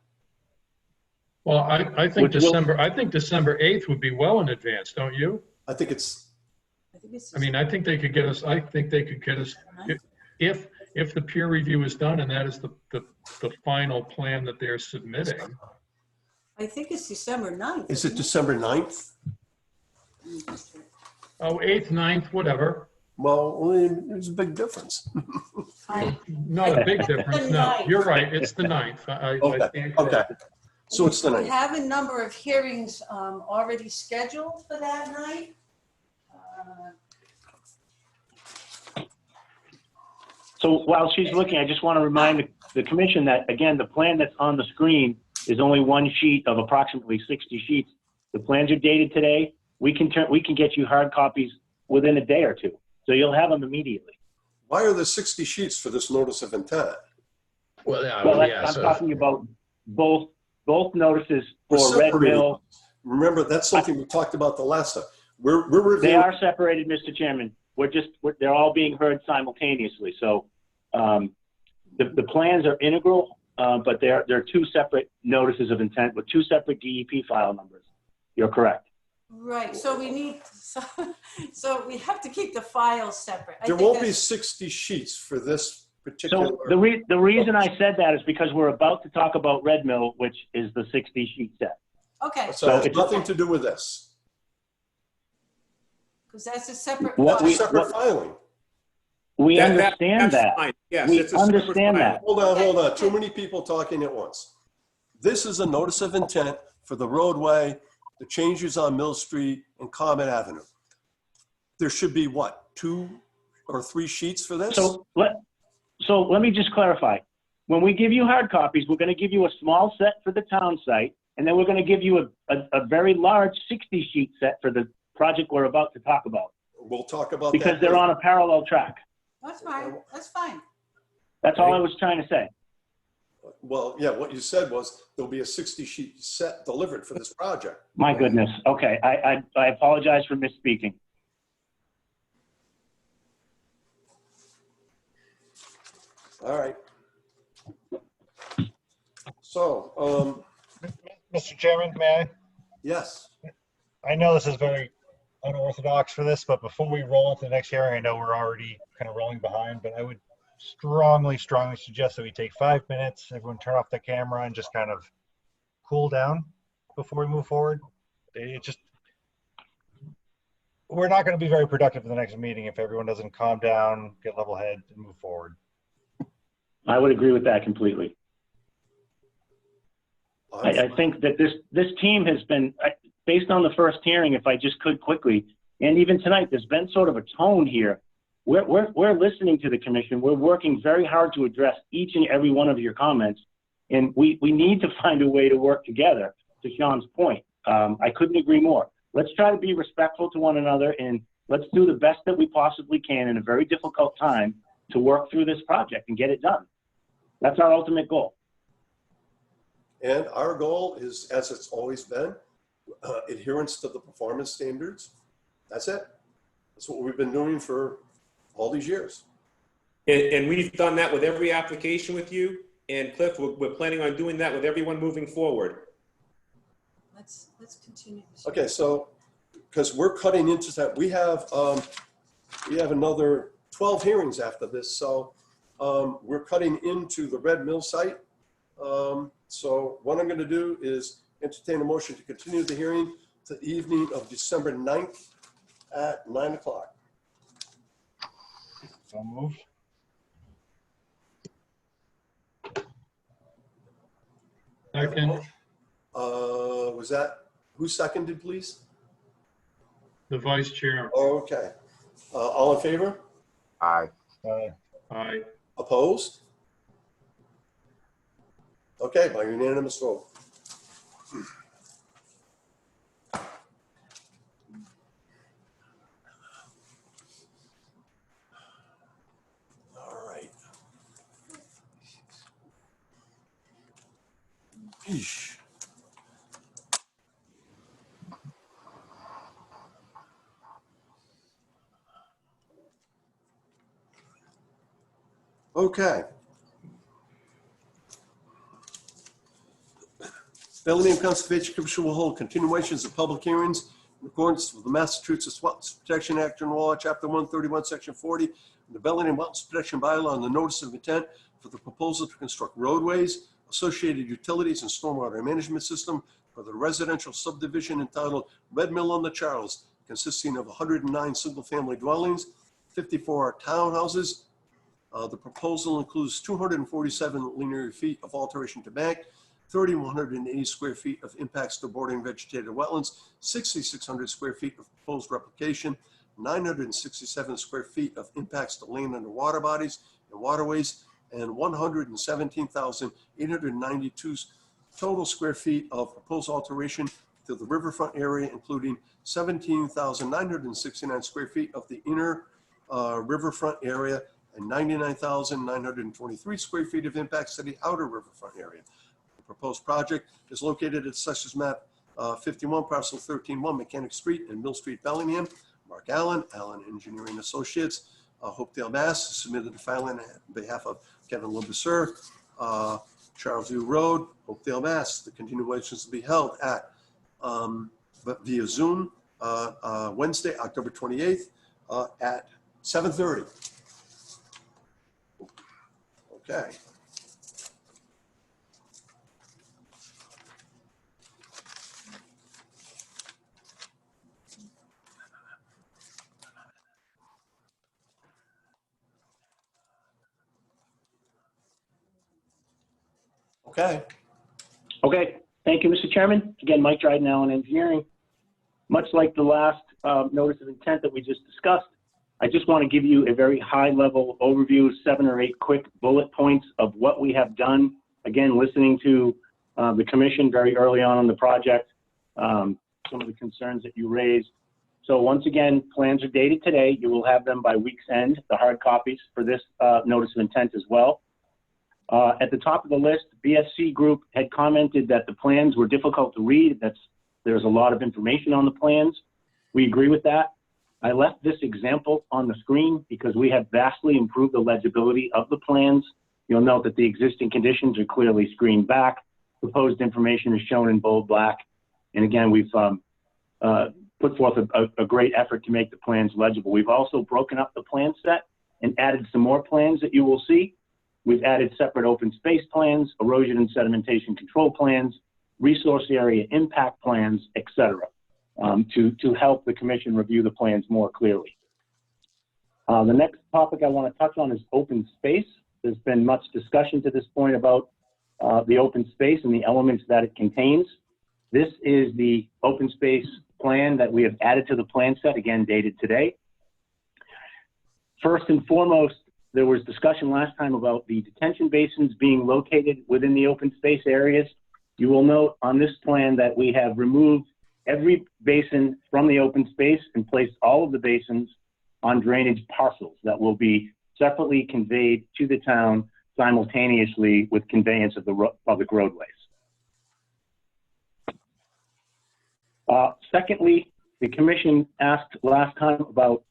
Well, I think December 8th would be well in advance, don't you? I think it's. I mean, I think they could get us. I think they could get us if the peer review is done and that is the final plan that they're submitting. I think it's December 9th. Is it December 9th? Oh, 8th, 9th, whatever. Well, there's a big difference. Not a big difference. No, you're right. It's the 9th. Okay. So it's the We 9th. have a number of hearings already scheduled for that night. So while she's looking, I just want to remind the commission that, again, the plan that's on the screen is only one sheet of approximately 60 sheets. The plans are dated today. We can get you hard copies within a day or two. So you'll have them immediately. Why are there 60 sheets for this notice of intent? Well, yeah, Well, yeah. I'm So talking about both notices We're for Red separating Mill. them. Remember, that's something we talked about the last time. We're They reviewing. are separated, Mr. Chairman. They're all being heard simultaneously. So the plans are integral, but they're two separate notices of intent with two separate DEP file numbers. You're correct. Right, so we need, so we have to keep the files separate. I There think won't be that's- 60 sheets for this particular. So the reason I said that is because we're about to talk about Red Mill, which is the 60 sheet set. Okay, So it has it's- nothing to do with this. because that's a separate. What It's a we- separate filing. We That- understand that's that. fine. Yes, We it's a separate understand file. that. Hold on. Too many people talking at once. This is a notice of intent for the roadway, the changes on Mill Street and Comet Avenue. There should be what, 2 or 3 sheets for this? So let me just clarify. When we give you hard copies, we're going to give you a small set for the town site, and then we're going to give you a very large 60 sheet set for the project we're about to talk about, We'll talk about that. because they're later. on a parallel track. That's fine, that's fine. That's all I was trying to say. Well, yeah, what you said was there'll be a 60 sheet set delivered for this project. My goodness. Okay, I apologize for misspeaking. All right. So, Mr. Chairman, may yes, I? I know this is very unorthodox for this, but before we roll into the next hearing, I know we're already kind of rolling behind, but I would strongly suggest that we take 5 minutes, everyone turn off the camera and just kind of cool down before we move forward. We're not going to be very productive in the next meeting if everyone doesn't calm down, get level head, and move forward. I would agree with that completely. I think that this team has been, based on the first hearing, if I just could quickly, and even tonight, there's been sort of a tone here. We're listening to the commission. We're working very hard to address each and every one of your comments, and we need to find a way to work together, to Sean's point. I couldn't agree more. Let's try to be respectful to one another, and let's do the best that we possibly can in a very difficult time to work through this project and get it done. That's our ultimate goal. and our goal is, as it's always been, adherence to the performance standards. That's it. That's what we've been doing for all these years. And we've done that with every application with you. And Cliff, we're planning on doing that with everyone moving forward. Let's continue this. Okay, so, because we're cutting into that, we have another 12 hearings after this, so we're cutting into the Red Mill site. So what I'm gonna do is entertain a motion to continue the hearing to the evening of December 9th at 9 o'clock. So moved. Second, Was that, who seconded, please? the vice chair. Okay. All in favor? Aye. Aye. Opposed? Okay, by unanimous vote. All right. Eesh. Okay. Bellingham Conservation Commission will hold continuations of public hearings in accordance with the Massachusetts Wetlands Protection Act and Law, Chapter 131, Section 40, and the Bellingham Wetlands Protection Bylaw, and the notice of intent for the proposal to construct roadways, associated utilities, and stormwater management system for the residential subdivision entitled Red Mill on the Charles, consisting of 109 single-family dwellings, 54 townhouses. The proposal includes 247 linear feet of alteration to bank, 3,180 square feet of impacts to bordering vegetated wetlands, 6,600 square feet of proposed replication, 967 square feet of impacts to land under water bodies and waterways, and 117,892 total square feet of proposed alteration to the riverfront area, including 17,969 square feet of the inner riverfront area and 99,923 square feet of impacts to the outer riverfront area. The proposed project is located at Assessors Map 51, parcel 13-1, Mechanic Street and Mill Street, Bellingham. Mark Allen, Allen Engineering Associates, Hopedale, Mass. Submitted the filing on behalf of Kevin Lubisser. Charles View Road, Hopedale, Mass. The continuations will be held at via Zoom Wednesday, October 28th at 7:30. Okay. Okay. Okay, thank you, Mr. Chairman. Again, Mike Dryden, Allen Engineering. Much like the last notice of intent that we just discussed, I just want to give you a very high-level overview, 7 or 8 quick bullet points of what we have done. Again, listening to the commission very early on in the project, some of the concerns that you raised. So once again, plans are dated today. You will have them by week's end, the hard copies for this notice of intent as well. At the top of the list, BSC Group had commented that the plans were difficult to read. There's a lot of information on the plans. We agree with that. I left this example on the screen because we have vastly improved the legibility of the plans. You'll note that the existing conditions are clearly screened back. Proposed information is shown in bold black. And again, we've put forth a great effort to make the plans legible. We've also broken up the plan set and added some more plans that you will see. We've added separate open space plans, erosion and sedimentation control plans, resource area impact plans, etc., to help the commission review the plans more clearly. The next topic I want to touch on is open space. There's been much discussion to this point about the open space and the elements that it contains. This is the open space plan that we have added to the plan set, again dated today. First and foremost, there was discussion last time about the detention basins being located within the open space areas. You will note on this plan that we have removed every basin from the open space and placed all of the basins on drainage parcels that will be separately conveyed to the town simultaneously with conveyance of the public roadways. Secondly, the commission asked last time about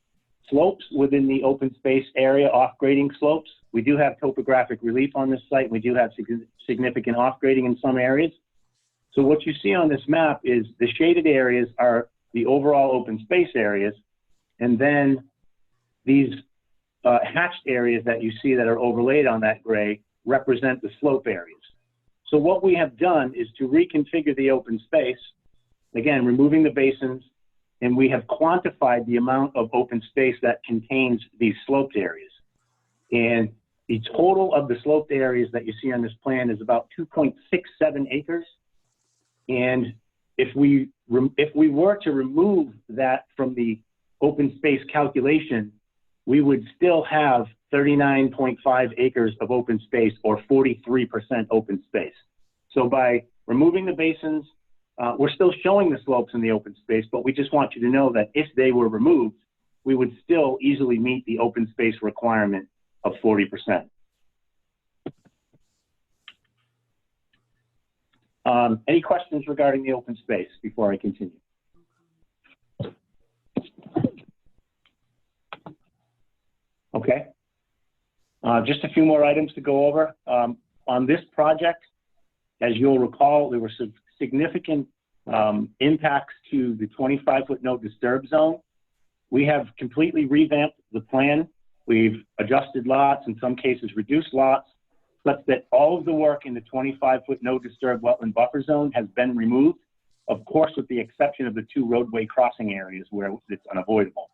slopes within the open space area, off-grading slopes. We do have topographic relief on this site. We do have significant off-grading in some areas. So what you see on this map is the shaded areas are the overall open space areas, and then these hatched areas that you see that are overlaid on that gray represent the slope areas. So what we have done is to reconfigure the open space, again, removing the basins, and we have quantified the amount of open space that contains these sloped areas. And the total of the sloped areas that you see on this plan is about 2.67 acres. And if we were to remove that from the open space calculation, we would still have 39.5 acres of open space, or 43% open space. So by removing the basins, we're still showing the slopes in the open space, but we just want you to know that if they were removed, we would still easily meet the open space requirement of 40%. Any questions regarding the open space before I continue? Okay. Just a few more items to go over. On this project, as you'll recall, there were some significant impacts to the 25-foot no disturb zone. We have completely revamped the plan. We've adjusted lots, in some cases reduced lots, such that all of the work in the 25-foot no disturb wetland buffer zone has been removed, of course, with the exception of the 2 roadway crossing areas where it's unavoidable.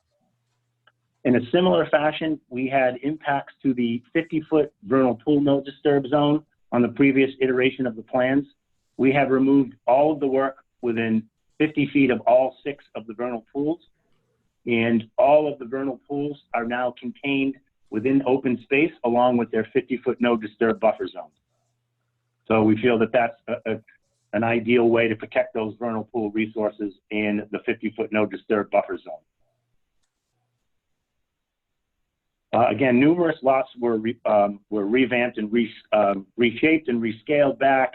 In a similar fashion, we had impacts to the 50-foot vernal pool no disturb zone on the previous iteration of the plans. We have removed all of the work within 50 feet of all 6 of the vernal pools, and all of the vernal pools are now contained within open space along with their 50-foot no disturb buffer zone. So we feel that that's an ideal way to protect those vernal pool resources in the 50-foot no disturb buffer zone. Again, numerous lots were revamped and reshaped and rescaled back,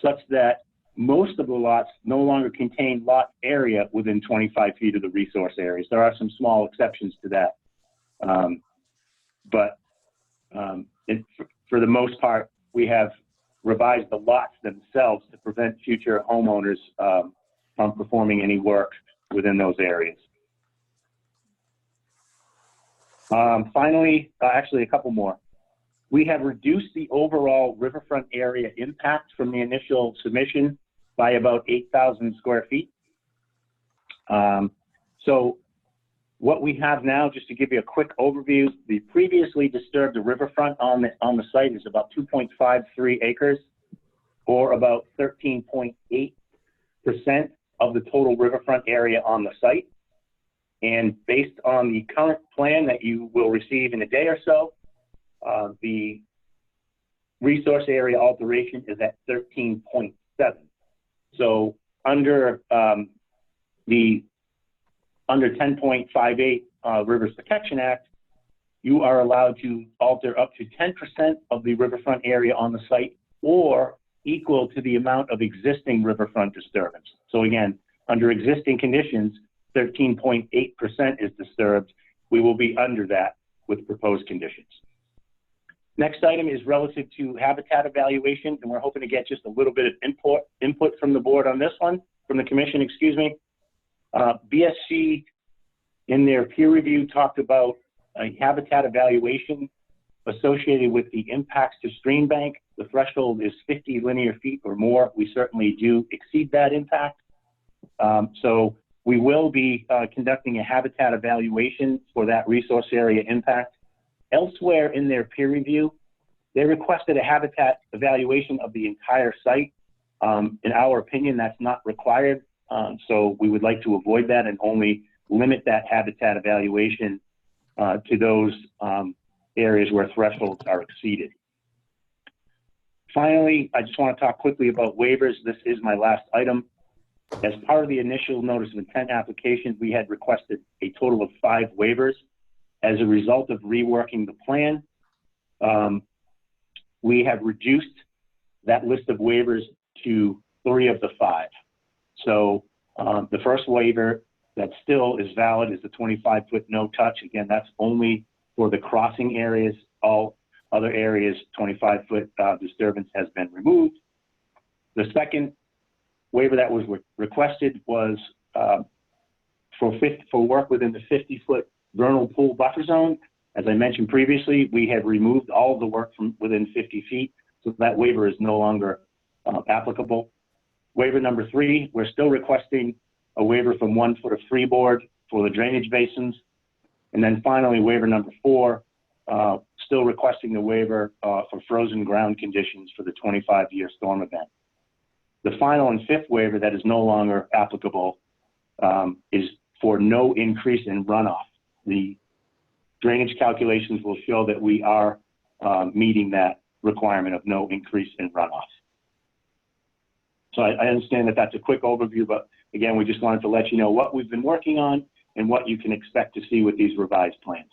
such that most of the lots no longer contain lot area within 25 feet of the resource areas. There are some small exceptions to that. For the most part, we have revised the lots themselves to prevent future homeowners from performing any work within those areas. Finally, actually a couple more. We have reduced the overall riverfront area impact from the initial submission by about 8,000 square feet. So what we have now, just to give you a quick overview, the previously disturbed riverfront on the site is about 2.53 acres, or about 13.8% of the total riverfront area on the site. And based on the current plan that you will receive in a day or so, the resource area alteration is at 13.7. So under under 10.58 Rivers Protection Act, you are allowed to alter up to 10% of the riverfront area on the site, or equal to the amount of existing riverfront disturbance. So again, under existing conditions, 13.8% is disturbed. We will be under that with proposed conditions. Next item is relative to habitat evaluation, and we're hoping to get just a little bit of input from the board on this one, from the commission, excuse me. BSC in their peer review talked about a habitat evaluation associated with the impacts to stream bank. The threshold is 50 linear feet or more. We certainly do exceed that impact. So we will be conducting a habitat evaluation for that resource area impact. Elsewhere in their peer review, they requested a habitat evaluation of the entire site. In our opinion, that's not required. So we would like to avoid that and only limit that habitat evaluation to those areas where thresholds are exceeded. Finally, I just want to talk quickly about waivers. This is my last item. As part of the initial notice of intent application, we had requested a total of 5 waivers. As a result of reworking the plan, we have reduced that list of waivers to 3 of the 5. So the first waiver that still is valid is the 25-foot no touch. Again, that's only for the crossing areas. All other areas, 25-foot disturbance has been removed. The second waiver that was requested was for work within the 50-foot vernal pool buffer zone. As I mentioned previously, we have removed all of the work from within 50 feet, so that waiver is no longer applicable. Waiver number 3, we're still requesting a waiver from 1 foot of freeboard for the drainage basins. And then finally, waiver number 4, still requesting the waiver for frozen ground conditions for the 25-year storm event. The final and 5th waiver that is no longer applicable is for no increase in runoff. The drainage calculations will show that we are meeting that requirement of no increase in runoff. So I understand that that's a quick overview, but again, we just wanted to let you know what we've been working on and what you can expect to see with these revised plans.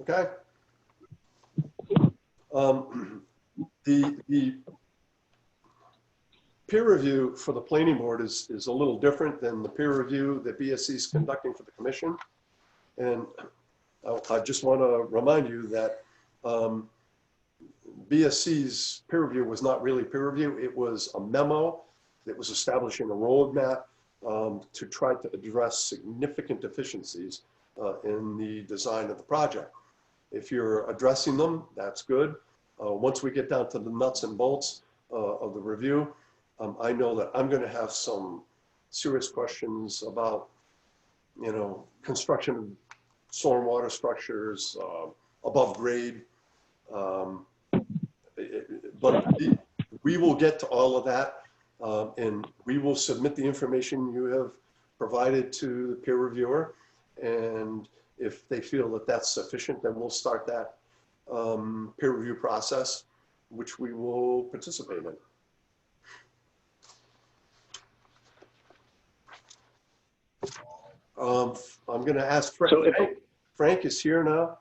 Okay. The peer review for the planning board is a little different than the peer review that BSC is conducting for the commission. And I just want to remind you that BSC's peer review was not really peer review. It was a memo that was establishing a roadmap to try to address significant deficiencies in the design of the project. If you're addressing them, that's good. Once we get down to the nuts and bolts of the review, I know that I'm going to have some serious questions about, you know, construction of stormwater structures, above grade. But we will get to all of that, and we will submit the information you have provided to the peer reviewer. And if they feel that that's sufficient, then we'll start that peer review process, which we will participate in. I'm going to ask Frank. So Frank is here now.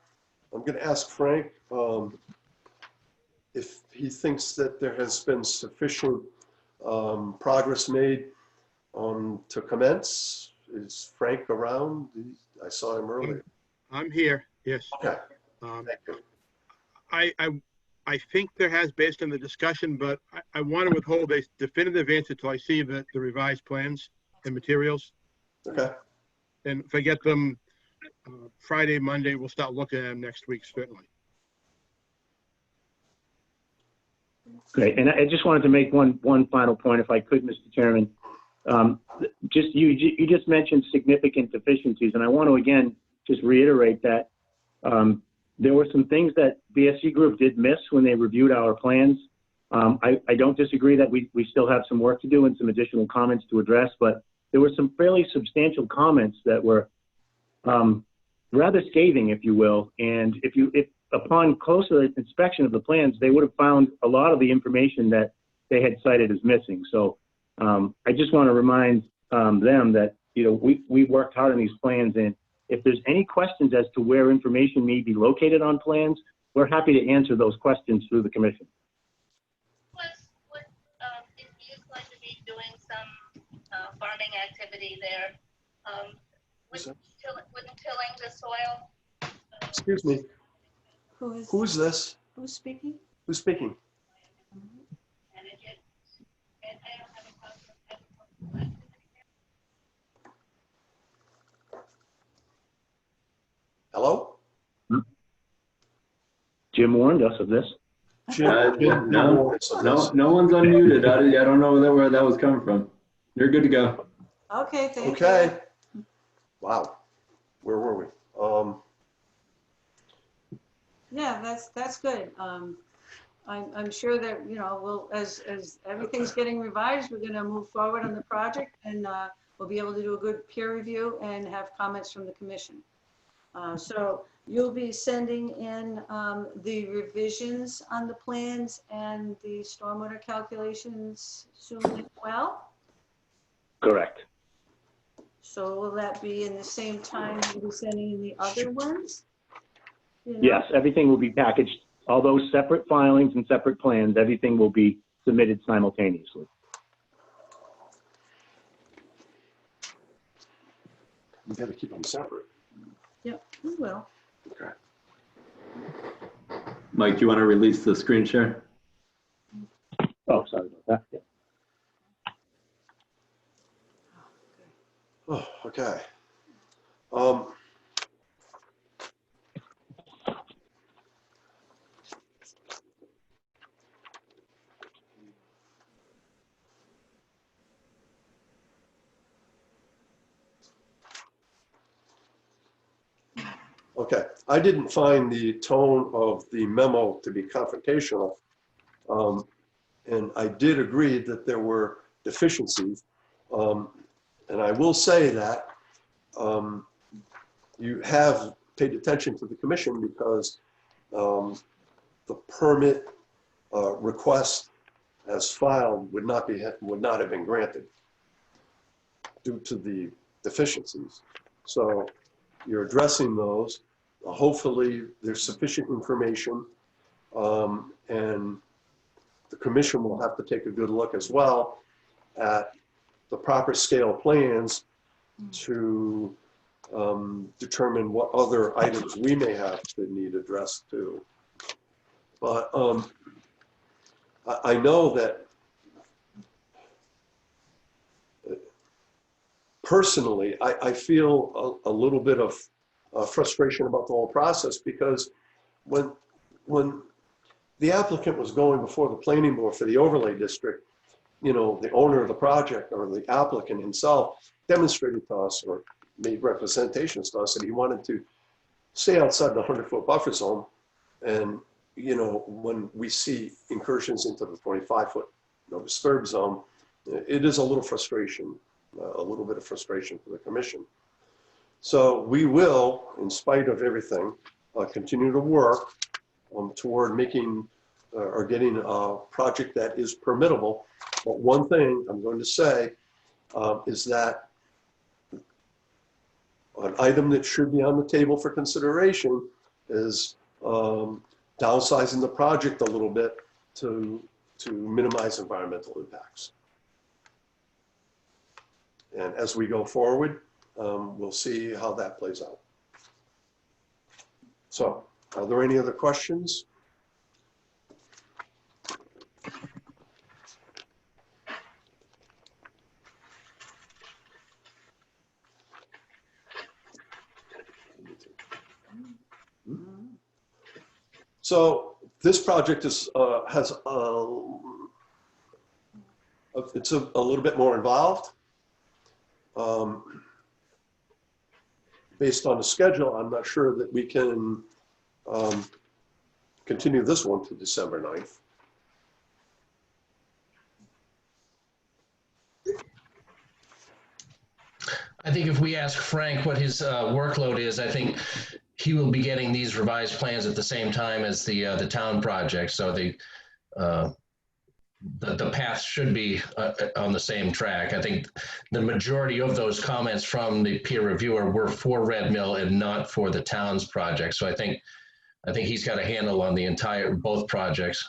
I'm going to ask Frank he thinks that there has been sufficient progress made to commence. Is Frank around? I saw him earlier. I'm here, yes. Okay, Um, thank you. I think there has, based on the discussion, but I want to withhold a definitive answer till I see the revised plans and materials. Okay, And if I get them Friday, Monday, we'll start looking at them next week, certainly. Great. And I just wanted to make one final point, if I could, Mr. Chairman. You just mentioned significant deficiencies, and I want to again just reiterate that there were some things that BSC Group did miss when they reviewed our plans. I don't disagree that we still have some work to do and some additional comments to address, but there were some fairly substantial comments that were rather scathing, if you will. And if upon closer inspection of the plans, they would have found a lot of the information that they had cited as missing. So I just want to remind them that, you know, we worked hard on these plans, and if there's any questions as to where information may be located on plans, we're happy to answer those questions through the commission. If he is going to be doing some farming activity there, with tilling the soil? excuse me. Who's this? Who's speaking? Who's speaking? Hello? Jim warned us of this. No one's unmuted. I don't know where that was coming from. You're good to go. Okay, thank you. Okay. Wow. Where were we? Yeah, that's good. I'm sure that, you know, we'll, as everything's getting revised, we're going to move forward on the project, and we'll be able to do a good peer review and have comments from the commission. So you'll be sending in the revisions on the plans and the stormwater calculations soon as well? Correct. So will that be in the same time you'll be sending in the other ones? You know? Yes, everything will be packaged. All those separate filings and separate plans, everything will be submitted simultaneously. We got to keep them separate. Yep, we will. Okay. Mike, you want to release the screen share? Oh, sorry about that. Yeah. Oh, okay. Okay, I didn't find the tone of the memo to be confrontational. And I did agree that there were deficiencies. And I will say that you have paid attention to the commission because the permit request as filed would not have been granted due to the deficiencies. So you're addressing those. Hopefully there's sufficient information, and the commission will have to take a good look as well at the proper scale plans to determine what other items we may have to need addressed too. But I know that personally, I feel a little bit of frustration about the whole process, because when the applicant was going before the planning board for the overlay district, you know, the owner of the project or the applicant himself demonstrated to us or made representations to us that he wanted to stay outside the 100-foot buffer zone. And, you know, when we see incursions into the 25-foot no disturb zone, it is a little frustration, a little bit of frustration for the commission. So we will, in spite of everything, continue to work toward making or getting a project that is permittable. But one thing I'm going to say is that an item that should be on the table for consideration is downsizing the project a little bit to minimize environmental impacts. And as we go forward, we'll see how that plays out. So, are there any other questions? So this project is it's a little bit more involved. Based on the schedule, I'm not sure that we can continue this one to December 9th. I think if we ask Frank what his workload is, I think he will be getting these revised plans at the same time as the town project. So the path should be on the same track. I think the majority of those comments from the peer reviewer were for Red Mill and not for the town's project. So I think he's got a handle on the both projects.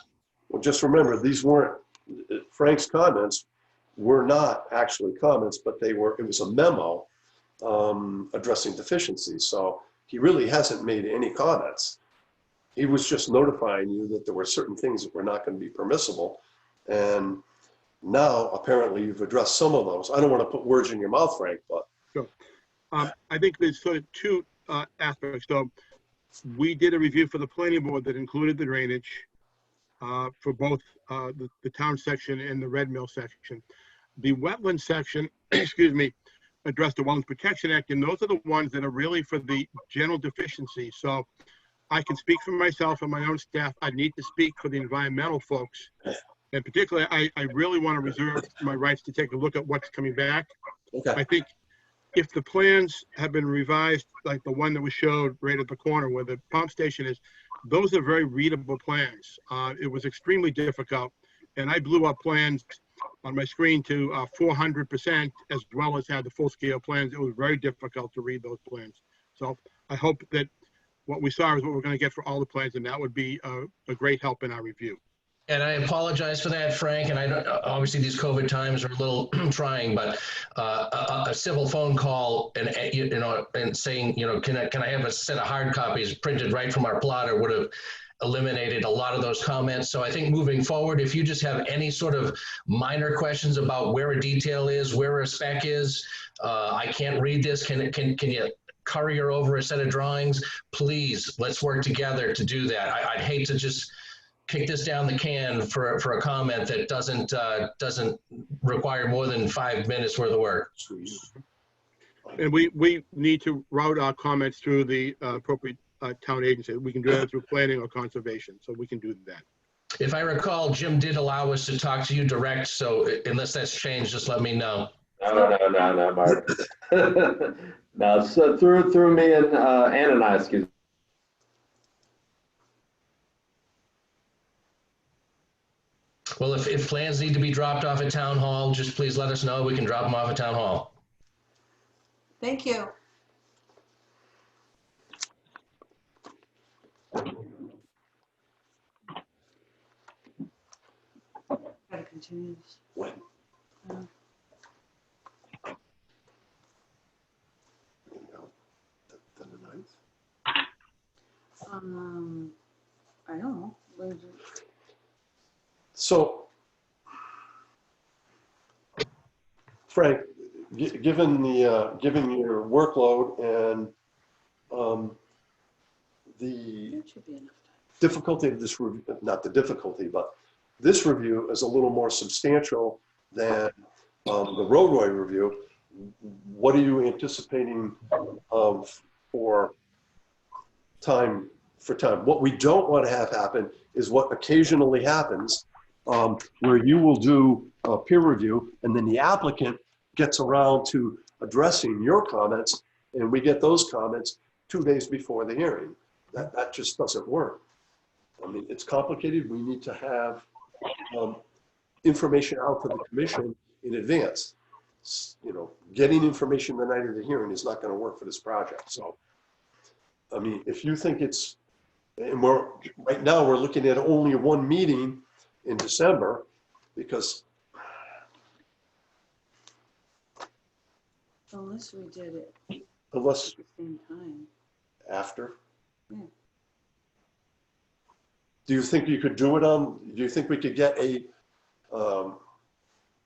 Well, just remember, these weren't, Frank's comments were not actually comments, but it was a memo addressing deficiencies. So he really hasn't made any comments. He was just notifying you that there were certain things that were not going to be permissible. And now apparently you've addressed some of those. I don't want to put words in your mouth, Frank, but. Sure. I think there's sort of two aspects. So we did a review for the planning board that included the drainage for both the town section and the Red Mill section. The wetland section, excuse me, addressed the Wetlands Protection Act, and those are the ones that are really for the general deficiency. So I can speak for myself and my own staff. I need to speak for the environmental folks. And particularly, I really want to reserve my rights to take a look at what's coming back. Okay. I think if the plans have been revised, like the one that was showed right at the corner where the pump station is, those are very readable plans. It was extremely difficult. And I blew up plans on my screen to 400%, as well as had the full scale plans. It was very difficult to read those plans. So I hope that what we saw is what we're going to get for all the plans, and that would be a great help in our review. And I apologize for that, Frank. And I don't, obviously these COVID times are a little trying, but a civil phone call and and saying, can I have a set of hard copies printed right from our plotter would have eliminated a lot of those comments. So I think moving forward, if you just have any sort of minor questions about where a detail is, where a spec is, I can't read this. Can you courier over a set of drawings? Please, let's work together to do that. I'd hate to just kick this down the can for a comment that doesn't require more than 5 minutes worth of work. And we need to route our comments through the appropriate town agency. We can do that through planning or conservation, so we can do that. If I recall, Jim did allow us to talk to you direct, so unless that's changed, just let me know. No, Mark. No, so through me and Ann and I, excuse me. Well, if plans need to be dropped off at town hall, just please let us know. We can drop them off at town hall. Thank you. Gotta continue this. When? The 9th? I don't know. So, Frank, given your workload and the Should be enough time. difficulty of this review, not the difficulty, but this review is a little more substantial than the roadway review. What are you anticipating for time? What we don't want to have happen is what occasionally happens, where you will do a peer review and then the applicant gets around to addressing your comments, and we get those comments 2 days before the hearing. That just doesn't work. I mean, it's complicated. We need to have information out to the commission in advance. Getting information the night of the hearing is not going to work for this project. So, I mean, if you think it's, and right now we're looking at only one meeting in December, because Unless we did it unless at the same time. after. Yeah. Do you think you could do it on, do you think we could get a,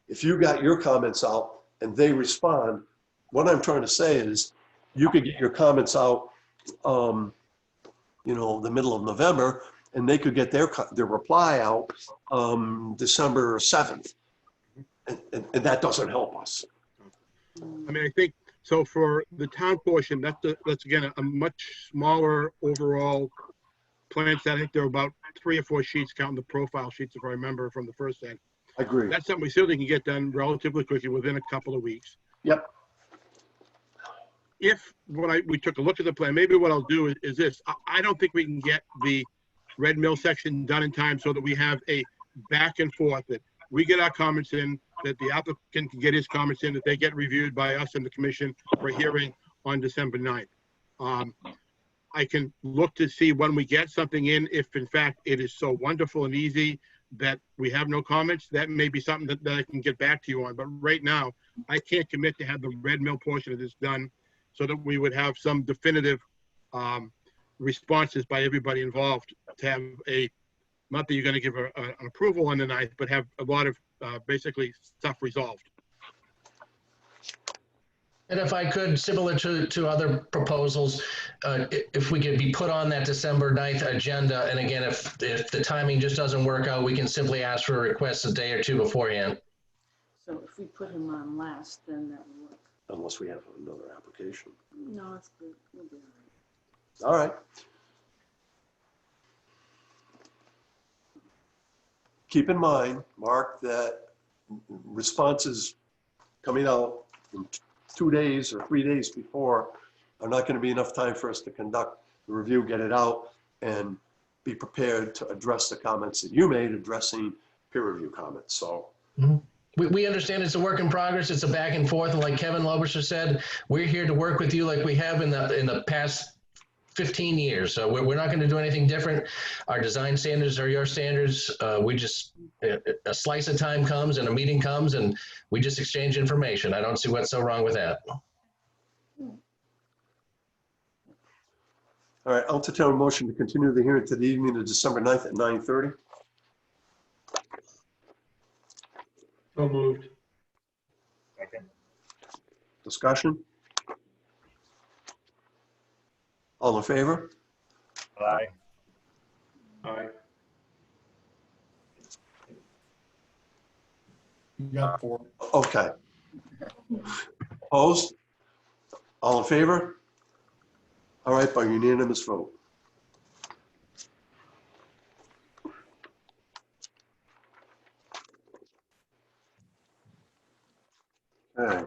if you got your comments out and they respond, what I'm trying to say is you could get your comments out, you know, the middle of November, and they could get their reply out December 7th. And that doesn't help us. I mean, I think, so for the town portion, that's again, a much smaller overall plan set. I think there are about 3 or 4 sheets, counting the profile sheets, if I remember from the first set. I agree. That's something we certainly can get done relatively quickly within a couple of weeks. Yep. If we took a look at the plan, maybe what I'll do is this. I don't think we can get the Red Mill section done in time so that we have a back and forth, that we get our comments in, that the applicant can get his comments in, that they get reviewed by us and the commission for hearing on December 9th. I can look to see when we get something in, if in fact it is so wonderful and easy that we have no comments, that may be something that I can get back to you on. But right now, I can't commit to have the Red Mill portion of this done so that we would have some definitive responses by everybody involved to have a, not that you're going to give an approval on the 9th, but have a lot of basically stuff resolved. And if I could, similar to other proposals, if we could be put on that December 9th agenda, and again, if the timing just doesn't work out, we can simply ask for a request a day or two beforehand. So if we put him on last, then that would work. Unless we have another application. No, it's good. We'll be all right. All right. Keep in mind, Mark, that responses coming out in 2 days or 3 days before are not going to be enough time for us to conduct the review, get it out, and be prepared to address the comments that you made, addressing peer review comments. So. Mm-hmm. We understand it's a work in progress. It's a back and forth. And like Kevin Lobisher said, we're here to work with you like we have in the past 15 years. So we're not going to do anything different. Our design standards are your standards. We just, a slice of time comes and a meeting comes and we just exchange information. I don't see what's so wrong with that. All right, I'll entertain a motion to continue the hearing to the evening of December 9th at 9:30. So moved. Second. Discussion? All in favor? Aye. Aye. You got 4. Okay. Opposed? All in favor? All right, by unanimous vote. Okay,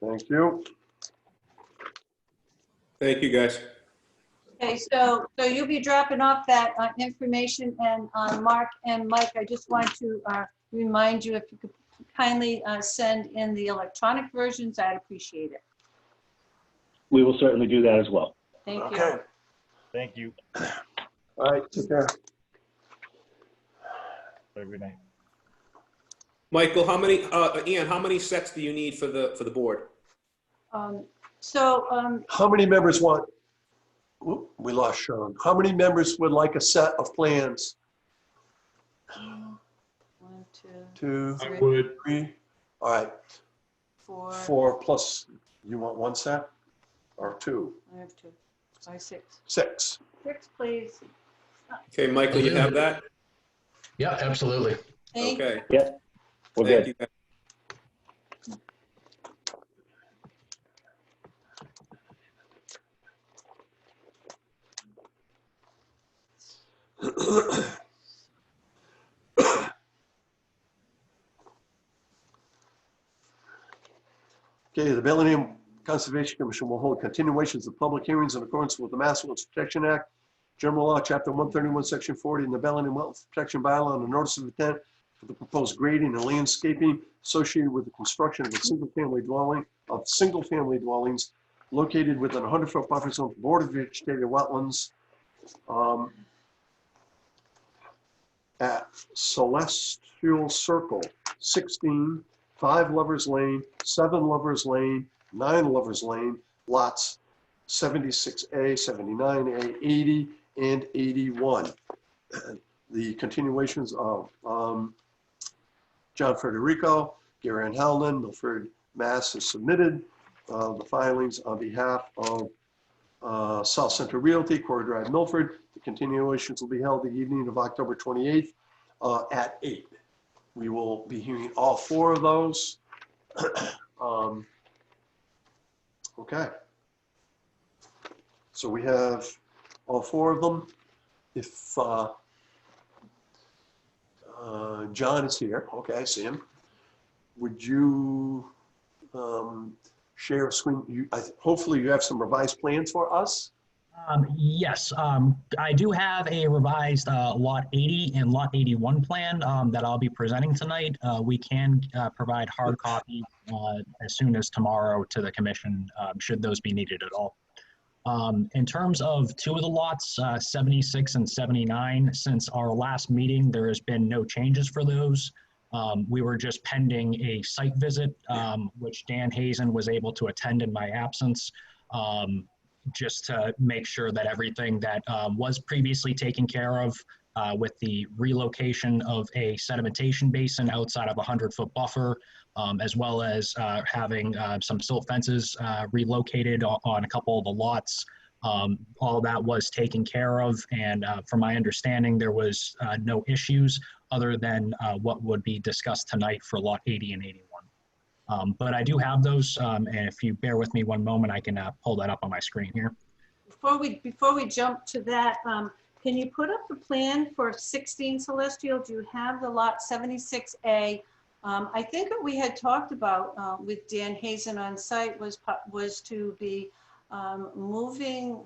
thank you. Thank you, guys. Okay, so you'll be dropping off that information, and Mark and Mike, I just want to remind you, if you could kindly send in the electronic versions, I'd appreciate it. We will certainly do that as well. Thank you. Okay, Thank you. all right, take care. Have a good night. Michael, Ian, how many sets do you need for the board? How many members want, whoop, we lost Sean. How many members would like a set of plans? 1, 2, I would. 3, all right, 4. 4 plus, you want 1 set or 2? I have 2. 5, 6. 6. 6, please. Okay, Michael, you have that? Yeah, absolutely. Thank you. Okay. Yeah, we're Thank good. you, guys. Okay, the Bellingham Conservation Commission will hold continuations of public hearings in accordance with the Mass Wetlands Protection Act, General Law, Chapter 131, Section 40, and the Bellingham Wetlands Protection Bylaw, and the notice of intent for the proposed grading and landscaping associated with the construction of a single-family dwellings located within a 100-foot buffer zone for border vegetated wetlands. at Celestial Circle, 16, 5 Lovers Lane, 7 Lovers Lane, 9 Lovers Lane, lots 76A, 79A, 80, and 81. The continuations of John Federico, Gary Ann Howland, Milford, Mass. Is submitted. The filings on behalf of South Central Realty, Corridor Drive, Milford. The continuations will be held the evening of October 28th at 8. We will be hearing all 4 of those. Okay. So we have all 4 of them. If John is here, okay, I see him. Would you share a screen? Hopefully you have some revised plans for us. Yes, I do have a revised Lot 80 and Lot 81 plan that I'll be presenting tonight. We can provide hard copy as soon as tomorrow to the commission, should those be needed at all. In terms of 2 of the lots, 76 and 79, since our last meeting, there has been no changes for those. We were just pending a site visit, which Dan Hazen was able to attend in my absence, just to make sure that everything that was previously taken care of with the relocation of a sedimentation basin outside of a 100-foot buffer, as well as having some silt fences relocated on a couple of the lots. All that was taken care of, and from my understanding, there was no issues other than what would be discussed tonight for Lot 80 and 81. But I do have those, and if you bear with me one moment, I can pull that up on my screen here. Before we jump to that, can you put up the plan for 16 Celestial? Do you have the lot 76A? I think what we had talked about with Dan Hazen on site was to be moving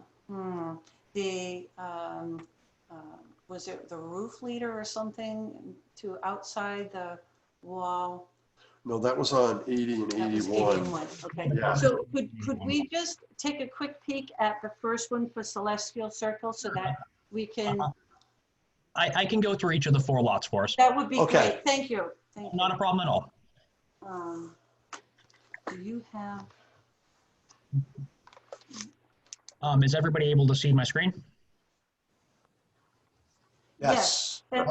was it the roof leader or something to outside the wall? No, that was on 80 and 81. Okay. Yeah. So could we just take a quick peek at the first one for Celestial Circle so that we can? I can go through each of the 4 lots for us. That would be Okay. great. Thank you. Thank you. Not a problem at all. Do you have? Is everybody able to see my screen? Yes. And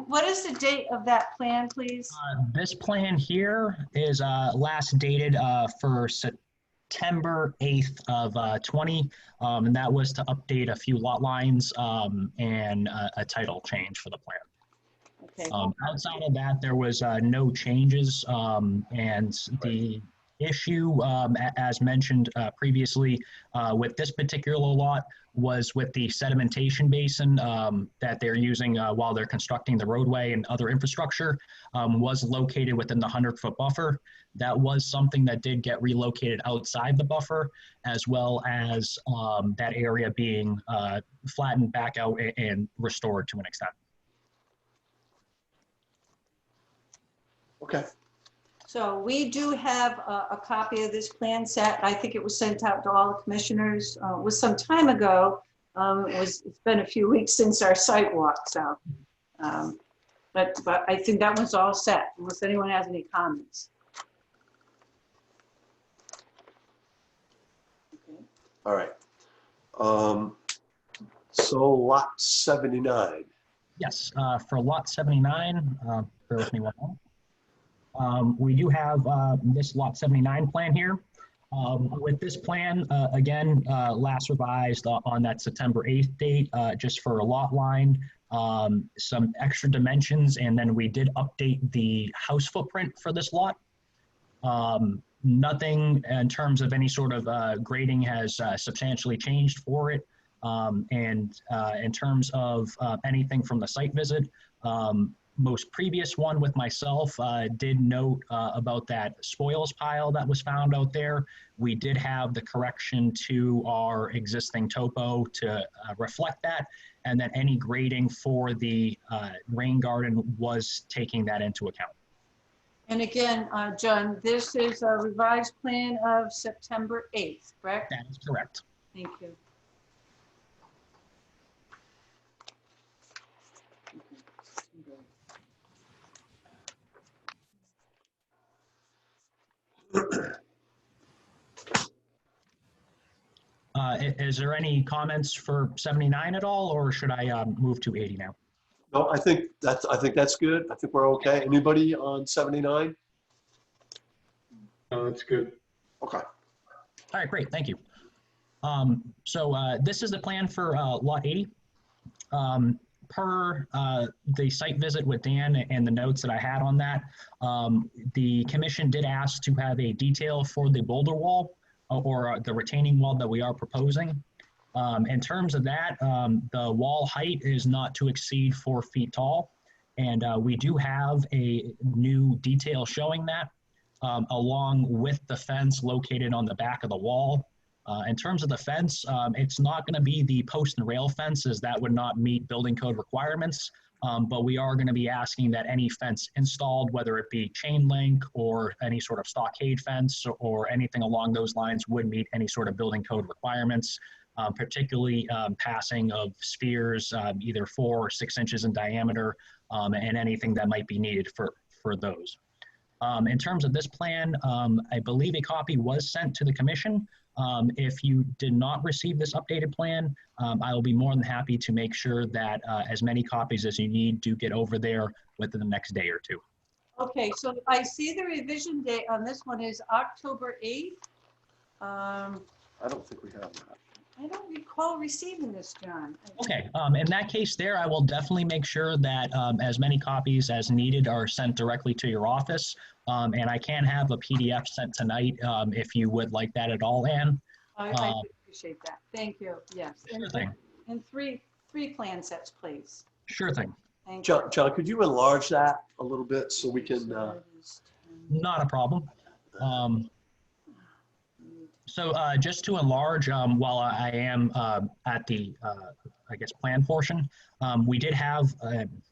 what is the date of that plan, please? This plan here is last dated for September 8th of 20, and that was to update a few lot lines and a title change for the plan. Okay. Outside of that, there was no changes, and the issue, as mentioned previously, with this particular lot was with the sedimentation basin that they're using while they're constructing the roadway and other infrastructure, was located within the 100-foot buffer. That was something that did get relocated outside the buffer, as well as that area being flattened back out and restored to an extent. Okay. So we do have a copy of this plan set. I think it was sent out to all the commissioners. It was some time ago. It's been a few weeks since our site walk, so. But I think that one's all set, unless anyone has any comments. Okay. All right. So lot 79. Yes, for lot 79, bear with me one moment. We do have this lot 79 plan here. With this plan, again, last revised on that September 8th date, just for a lot line, some extra dimensions, and then we did update the house footprint for this lot. Nothing in terms of any sort of grading has substantially changed for it. And in terms of anything from the site visit, most previous one with myself did note about that spoils pile that was found out there. We did have the correction to our existing topo to reflect that, and then any grading for the rain garden was taking that into account. And again, John, this is a revised plan of September 8th, correct? That is correct. Thank you. Is there any comments for 79 at all, or should I move to 80 now? No, I think that's good. I think we're okay. Anybody on 79? No, that's good. Okay. All right, great, thank you. So this is the plan for lot 80. Per the site visit with Dan and the notes that I had on that, the commission did ask to have a detail for the boulder wall or the retaining wall that we are proposing. In terms of that, the wall height is not to exceed 4 feet tall. And we do have a new detail showing that along with the fence located on the back of the wall. In terms of the fence, it's not going to be the post and rail fences that would not meet building code requirements, but we are going to be asking that any fence installed, whether it be chain link or any sort of stockade fence or anything along those lines, would meet any sort of building code requirements, particularly passing of spheres, either 4 or 6 inches in diameter, and anything that might be needed for those. In terms of this plan, I believe a copy was sent to the commission. If you did not receive this updated plan, I will be more than happy to make sure that as many copies as you need do get over there within the next day or two. Okay, so I see the revision date on this one is October 8th. I don't think we have that. I don't recall receiving this, John. Okay, in that case there, I will definitely make sure that as many copies as needed are sent directly to your office. And I can have a PDF sent tonight if you would like that at all, Ann. I appreciate that. Thank you. Yes. Sure thing. And three plan sets, please. Sure thing. Thank you. John, could you enlarge that a little bit so we can? Not a problem. So just to enlarge, while I am at the, I guess, plan portion, we did have,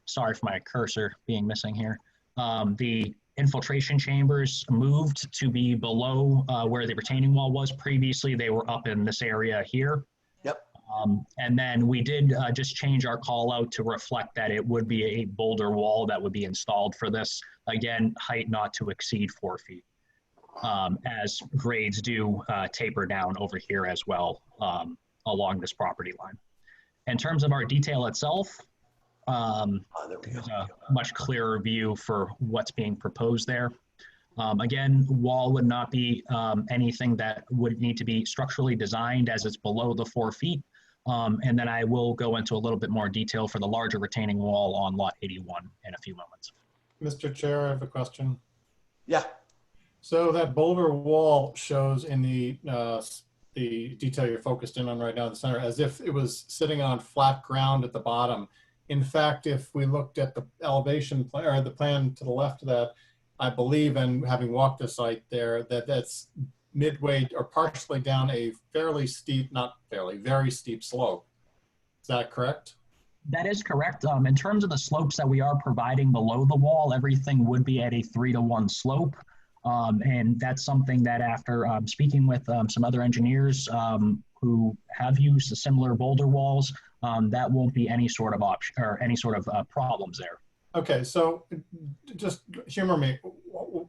sorry for my cursor being missing here, the infiltration chambers moved to be below where the retaining wall was. Previously, they were up in this area here. Yep. And then we did just change our call out to reflect that it would be a boulder wall that would be installed for this. Again, height not to exceed 4 feet. As grades do taper down over here as well along this property line. In terms of our detail itself, there's a much clearer view for what's being proposed there. Again, wall would not be anything that would need to be structurally designed as it's below the 4 feet. And then I will go into a little bit more detail for the larger retaining wall on lot 81 in a few moments. Mr. Chair, I have a question. Yeah. So that boulder wall shows in the detail you're focused in on right now in the center as if it was sitting on flat ground at the bottom. In fact, if we looked at the elevation plan or the plan to the left of that, I believe, and having walked the site there, that's midway or partially down a fairly steep, not fairly, very steep slope. Is that correct? That is correct. In terms of the slopes that we are providing below the wall, everything would be at a 3-to-1 slope. And that's something that after speaking with some other engineers who have used similar boulder walls, that won't be any sort of option or any sort of problems there. Okay, so just humor me.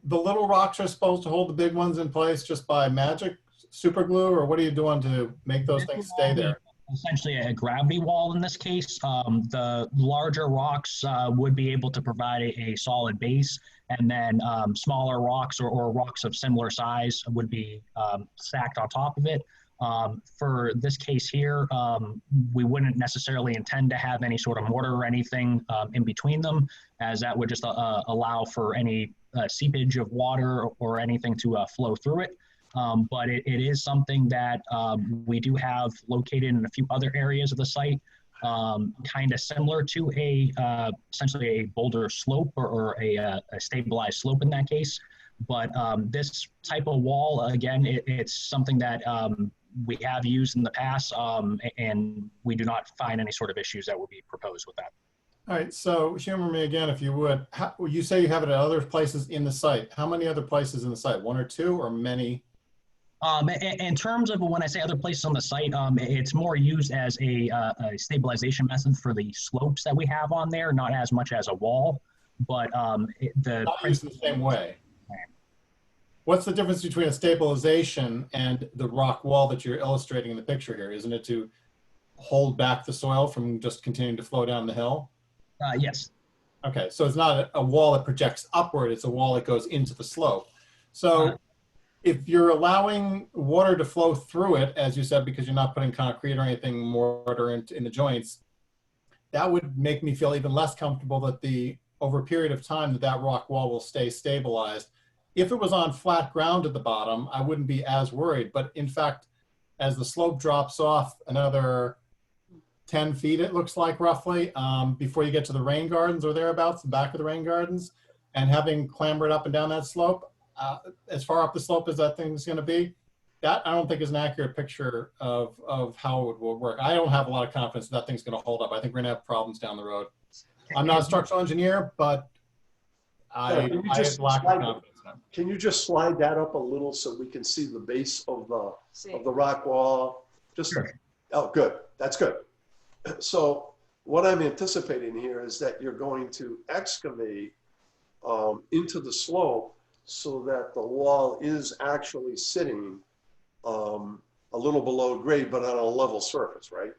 The little rocks are supposed to hold the big ones in place just by magic, super glue, or what are you doing to make those things stay there? Essentially a gravity wall in this case. The larger rocks would be able to provide a solid base, and then smaller rocks or rocks of similar size would be stacked on top of it. For this case here, we wouldn't necessarily intend to have any sort of mortar or anything in between them, as that would just allow for any seepage of water or anything to flow through it. But it is something that we do have located in a few other areas of the site, kind of similar to essentially a boulder slope or a stabilized slope in that case. But this type of wall, again, it's something that we have used in the past, and we do not find any sort of issues that would be proposed with that. All right, so humor me again, if you would. You say you have it at other places in the site. How many other places in the site? 1 or 2 or many? In terms of when I say other places on the site, it's more used as a stabilization method for the slopes that we have on there, not as much as a wall, but Not used in the same way. what's the difference between a stabilization and the rock wall that you're illustrating in the picture here? Isn't it to hold back the soil from just continuing to flow down the hill? Yes. Okay, so it's not a wall that projects upward, it's a wall that goes into the slope. So if you're allowing water to flow through it, as you said, because you're not putting concrete or anything mortar in the joints, that would make me feel even less comfortable that over a period of time that rock wall will stay stabilized. If it was on flat ground at the bottom, I wouldn't be as worried. But in fact, as the slope drops off another 10 feet, it looks like roughly, before you get to the rain gardens or thereabouts, the back of the rain gardens, and having clambered up and down that slope, as far up the slope as that thing's going to be, that I don't think is an accurate picture of how it will work. I don't have a lot of confidence that thing's going to hold up. I think we're going to have problems down the road. I'm not a structural engineer, but I lack of confidence. Can you just slide that up a little so we can see the base of the rock wall? Just Sure. Oh, good. That's good. So what I'm anticipating here is that you're going to excavate into the slope so that the wall is actually sitting a little below grade, but on a level surface, right?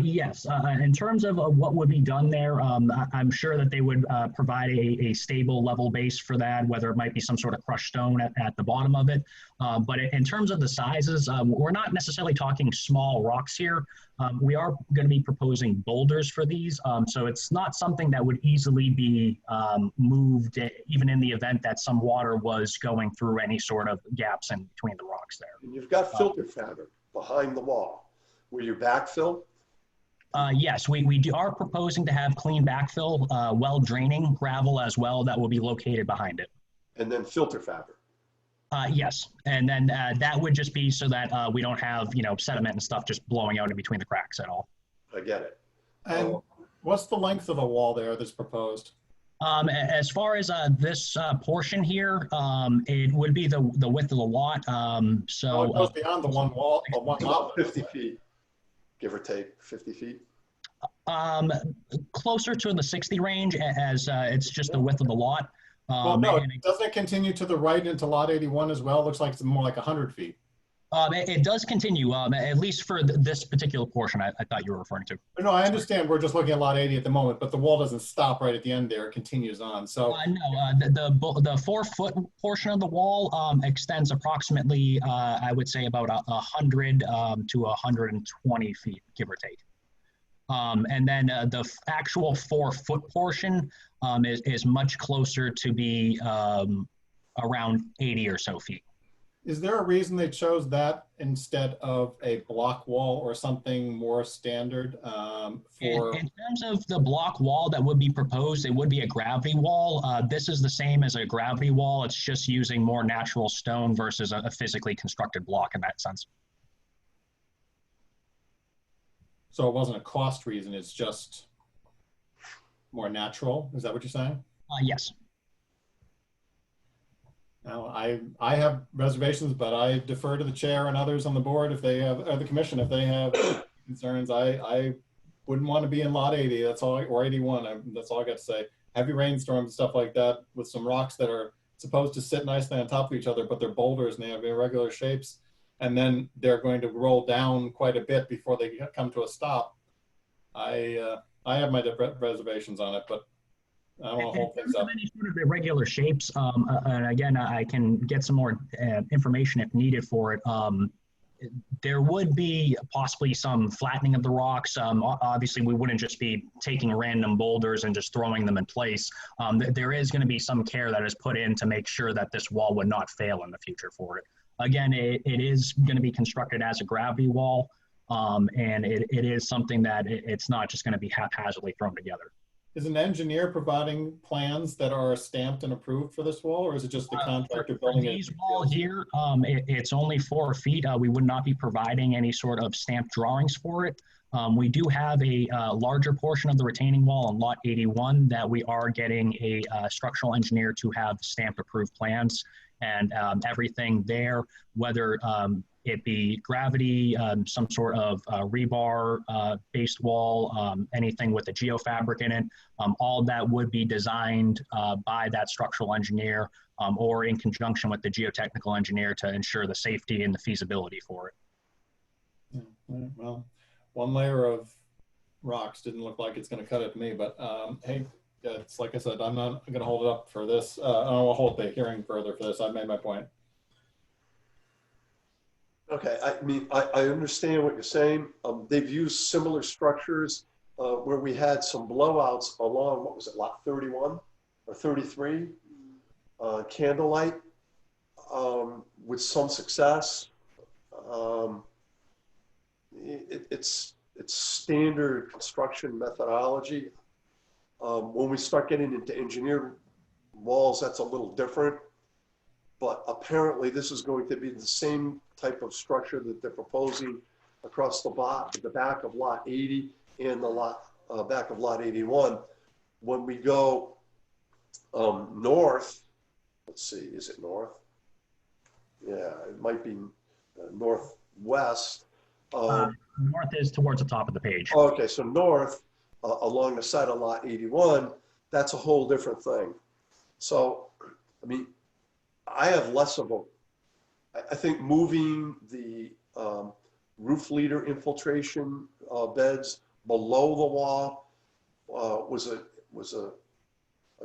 Yes, in terms of what would be done there, I'm sure that they would provide a stable level base for that, whether it might be some sort of crushed stone at the bottom of it. But in terms of the sizes, we're not necessarily talking small rocks here. We are going to be proposing boulders for these. So it's not something that would easily be moved, even in the event that some water was going through any sort of gaps in between the rocks there. And you've got filter fabric behind the wall. Will you backfill? Yes, we are proposing to have clean backfill, well draining gravel as well that will be located behind it. And then filter fabric. Yes, and then that would just be so that we don't have, sediment and stuff just blowing out in between the cracks at all. I get it. And what's the length of the wall there that's proposed? As far as this portion here, it would be the width of the lot. So it goes beyond the one wall, about 50 feet, give or take 50 feet. Closer to the 60 range, as it's just the width of the lot. Well, no, doesn't it continue to the right into lot 81 as well? It looks like it's more like 100 feet. It does continue, at least for this particular portion I thought you were referring to. No, I understand. We're just looking at lot 80 at the moment, but the wall doesn't stop right at the end there. It continues on. So no, the 4-foot portion of the wall extends approximately, I would say, about 100 to 120 feet, give or take. And then the actual 4-foot portion is much closer to be around 80 or so feet. Is there a reason they chose that instead of a block wall or something more standard? In terms of the block wall that would be proposed, it would be a gravity wall. This is the same as a gravity wall. It's just using more natural stone versus a physically constructed block in that sense. So it wasn't a cost reason, it's just more natural? Is that what you're saying? Yes. Now, I have reservations, but I defer to the chair and others on the board if they have, or the commission, if they have concerns. I wouldn't want to be in lot 80, that's all, or 81, that's all I got to say. Heavy rainstorms and stuff like that with some rocks that are supposed to sit nicely on top of each other, but they're boulders and they have irregular shapes. And then they're going to roll down quite a bit before they come to a stop. I have my reservations on it, but I don't want to hold things up. Any sort of irregular shapes, and again, I can get some more information if needed for it. There would be possibly some flattening of the rocks. Obviously, we wouldn't just be taking random boulders and just throwing them in place. There is going to be some care that is put in to make sure that this wall would not fail in the future for it. Again, it is going to be constructed as a gravity wall, and it is something that it's not just going to be haphazardly thrown together. Is an engineer providing plans that are stamped and approved for this wall, or is it just the contractor building it? This wall here, it's only 4 feet. We would not be providing any sort of stamped drawings for it. We do have a larger portion of the retaining wall on lot 81 that we are getting a structural engineer to have stamped approved plans, and everything there, whether it be gravity, some sort of rebar based wall, anything with a geofabric in it, all of that would be designed by that structural engineer or in conjunction with the geotechnical engineer to ensure the safety and the feasibility for it. Yeah, well, one layer of rocks didn't look like it's going to cut it to me, but hey, it's like I said, I'm not going to hold it up for this. I don't hold the hearing further for this. I've made my point. Okay, I mean, I understand what you're saying. They've used similar structures where we had some blowouts along, what was it, lot 31 or 33, Candlelight, with some success. It's standard construction methodology. When we start getting into engineered walls, that's a little different. But apparently this is going to be the same type of structure that they're proposing across the back of lot 80 and the back of lot 81. When we go north, let's see, is it north? Yeah, it might be northwest. North is towards the top of the page. Okay, so north along the side of lot 81, that's a whole different thing. So, I mean, I have less of I think moving the roof leader infiltration beds below the wall was a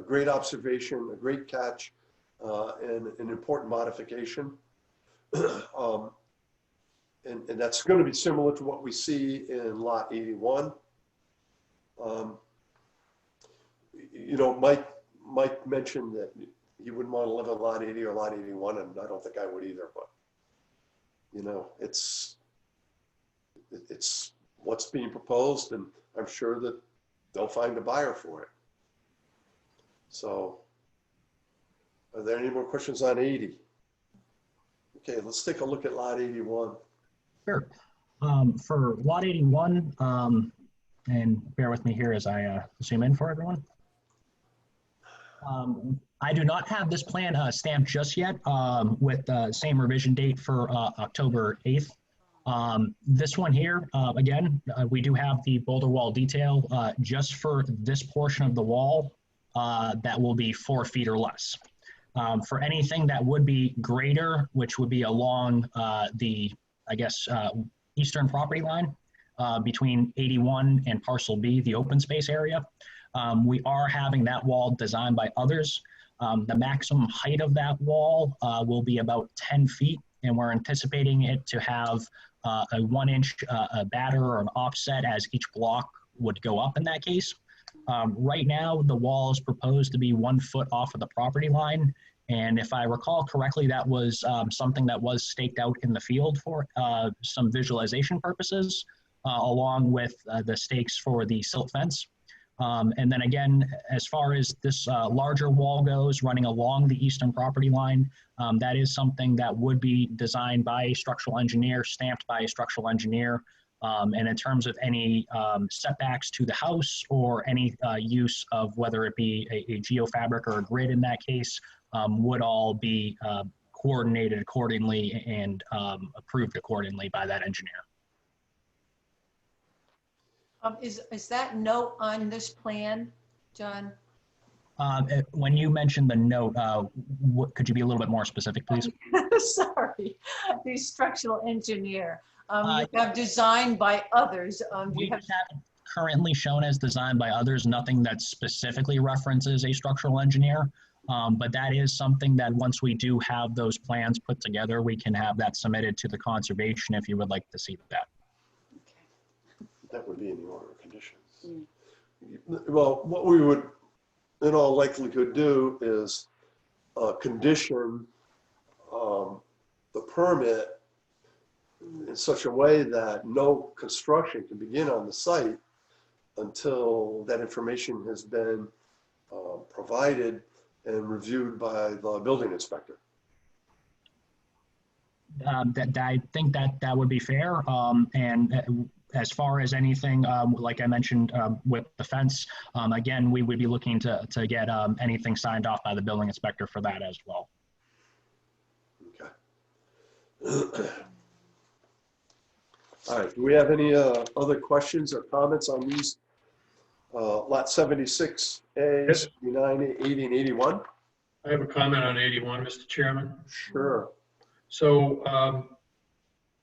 great observation, a great catch, and an important modification. And that's going to be similar to what we see in lot 81. You know, Mike mentioned that he wouldn't want to live on lot 80 or lot 81, and I don't think I would either, but you know, it's what's being proposed, and I'm sure that they'll find a buyer for it. So are there any more questions on 80? Okay, let's take a look at lot 81. Sure. For lot 81, and bear with me here as I zoom in for everyone. I do not have this plan stamped just yet with the same revision date for October 8th. This one here, again, we do have the Boulder wall detail just for this portion of the wall that will be 4 feet or less. For anything that would be greater, which would be along the, I guess, eastern property line between 81 and parcel B, the open space area, we are having that wall designed by others. The maximum height of that wall will be about 10 feet, and we're anticipating it to have a 1-inch batter or an offset as each block would go up in that case. Right now, the wall is proposed to be 1 foot off of the property line. And if I recall correctly, that was something that was staked out in the field for some visualization purposes, along with the stakes for the silt fence. And then again, as far as this larger wall goes, running along the eastern property line, that is something that would be designed by a structural engineer, stamped by a structural engineer. And in terms of any setbacks to the house or any use of whether it be a geofabric or a grid in that case, would all be coordinated accordingly and approved accordingly by that engineer. Is that note on this plan, John? When you mentioned the note, could you be a little bit more specific, please? Sorry, the structural engineer. You have designed by others. We have currently shown as designed by others, nothing that specifically references a structural engineer. But that is something that once we do have those plans put together, we can have that submitted to the conservation if you would like to see that. That would be in the order of conditions. Well, what we would in all likelihood do is condition the permit in such a way that no construction can begin on the site until that information has been provided and reviewed by the building inspector. I think that would be fair. And As far as anything, like I mentioned with the fence, again, we would be looking to get anything signed off by the building inspector for that as well. Okay. All right, do we have any other questions or comments on these? Lot 76, A, Yes. 79, 80, and 81? I have a comment on 81, Mr. Chairman. Sure. So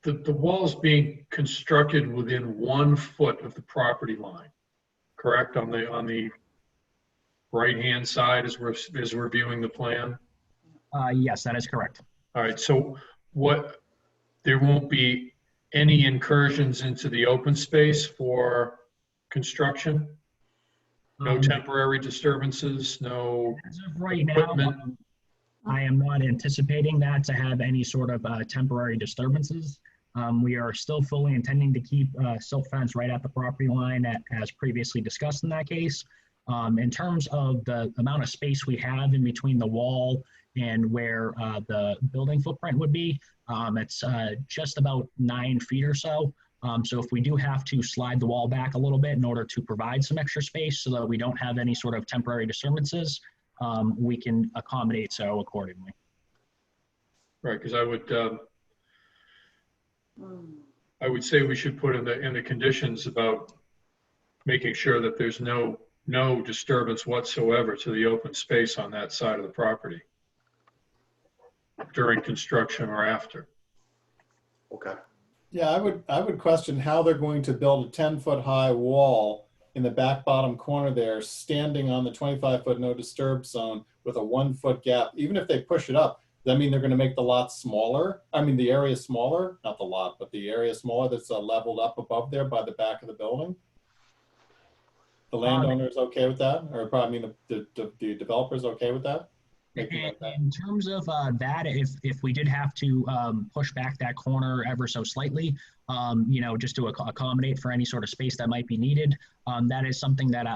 the wall's being constructed within 1 foot of the property line, correct? On the right-hand side as we're viewing the plan? Yes, that is correct. All right, so there won't be any incursions into the open space for construction? No temporary disturbances, no As of right equipment? now, I am not anticipating that to have any sort of temporary disturbances. We are still fully intending to keep silt fence right at the property line as previously discussed in that case. In terms of the amount of space we have in between the wall and where the building footprint would be, it's just about 9 feet or so. So if we do have to slide the wall back a little bit in order to provide some extra space so that we don't have any sort of temporary disturbances, we can accommodate so accordingly. Right, because I would say we should put in the conditions about making sure that there's no disturbance whatsoever to the open space on that side of the property during construction or after. Okay. Yeah, I would question how they're going to build a 10-foot high wall in the back bottom corner there, standing on the 25-foot no disturb zone with a 1 foot gap. Even if they push it up, does that mean they're going to make the lot smaller? I mean, the area smaller, not the lot, but the area smaller that's leveled up above there by the back of the building? The landowner is okay with that? Or probably, I mean, the developer's okay with that? In terms of that, if we did have to push back that corner ever so slightly, just to accommodate for any sort of space that might be needed, that is something that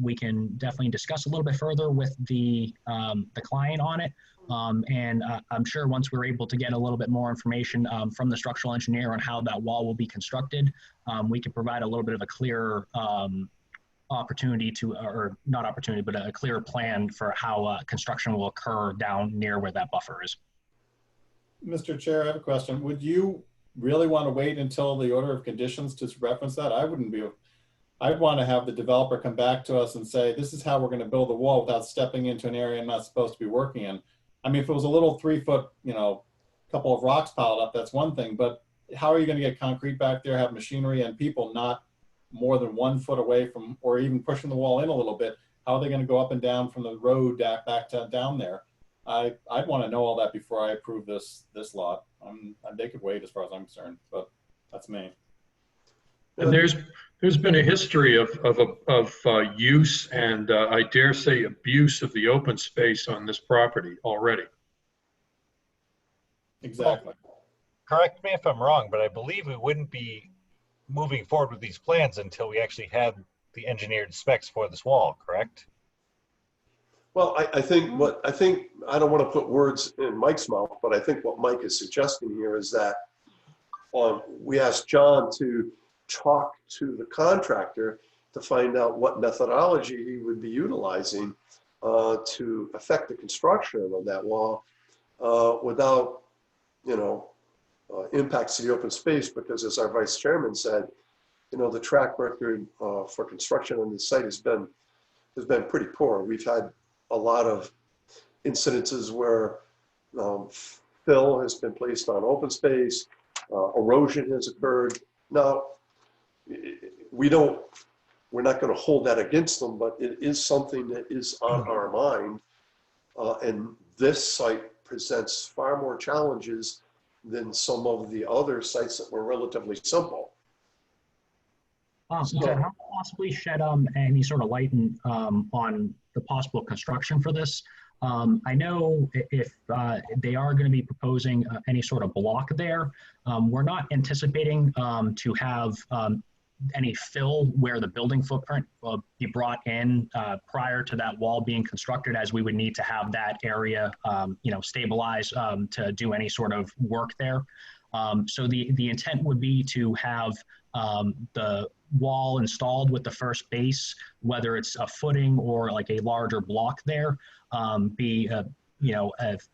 we can definitely discuss a little bit further with the client on it. And I'm sure once we're able to get a little bit more information from the structural engineer on how that wall will be constructed, we can provide a little bit of a clearer opportunity or not opportunity, but a clear plan for how construction will occur down near where that buffer is. Mr. Chair, I have a question. Would you really want to wait until the order of conditions to reference that? I wouldn't be. I'd want to have the developer come back to us and say, this is how we're going to build the wall without stepping into an area I'm not supposed to be working in. I mean, if it was a little 3 foot, couple of rocks piled up, that's one thing, but how are you going to get concrete back there, have machinery and people not more than 1 foot away from, or even pushing the wall in a little bit? How are they going to go up and down from the road back to down there? I'd want to know all that before I approve this lot. They could wait as far as I'm concerned, but that's me. And there's been a history of use and I dare say abuse of the open space on this property already. Exactly. Correct me if I'm wrong, but I believe we wouldn't be moving forward with these plans until we actually had the engineered specs for this wall, correct? Well, I think I don't want to put words in Mike's mouth, but I think what Mike is suggesting here is that we asked John to talk to the contractor to find out what methodology he would be utilizing to affect the construction of that wall without, impacts to the open space, because as our vice chairman said, the track record for construction on this site has been pretty poor. We've had a lot of incidences where fill has been placed on open space, erosion has occurred. Now, we're not going to hold that against them, but it is something that is on our mind. And this site presents far more challenges than some of the other sites that were relatively simple. So how possibly shed any sort of light on the possible construction for this? I know if they are going to be proposing any sort of block there, we're not anticipating to have any fill where the building footprint will be brought in prior to that wall being constructed, as we would need to have that area, stabilized to do any sort of work there. So the intent would be to have the wall installed with the first base, whether it's a footing or like a larger block there, be a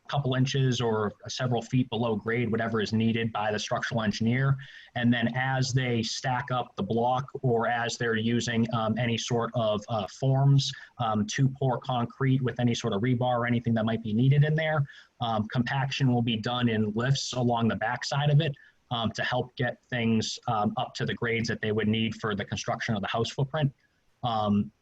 couple inches or several feet below grade, whatever is needed by the structural engineer. And then as they stack up the block or as they're using any sort of forms to pour concrete with any sort of rebar or anything that might be needed in there, compaction will be done in lifts along the backside of it to help get things up to the grades that they would need for the construction of the house footprint.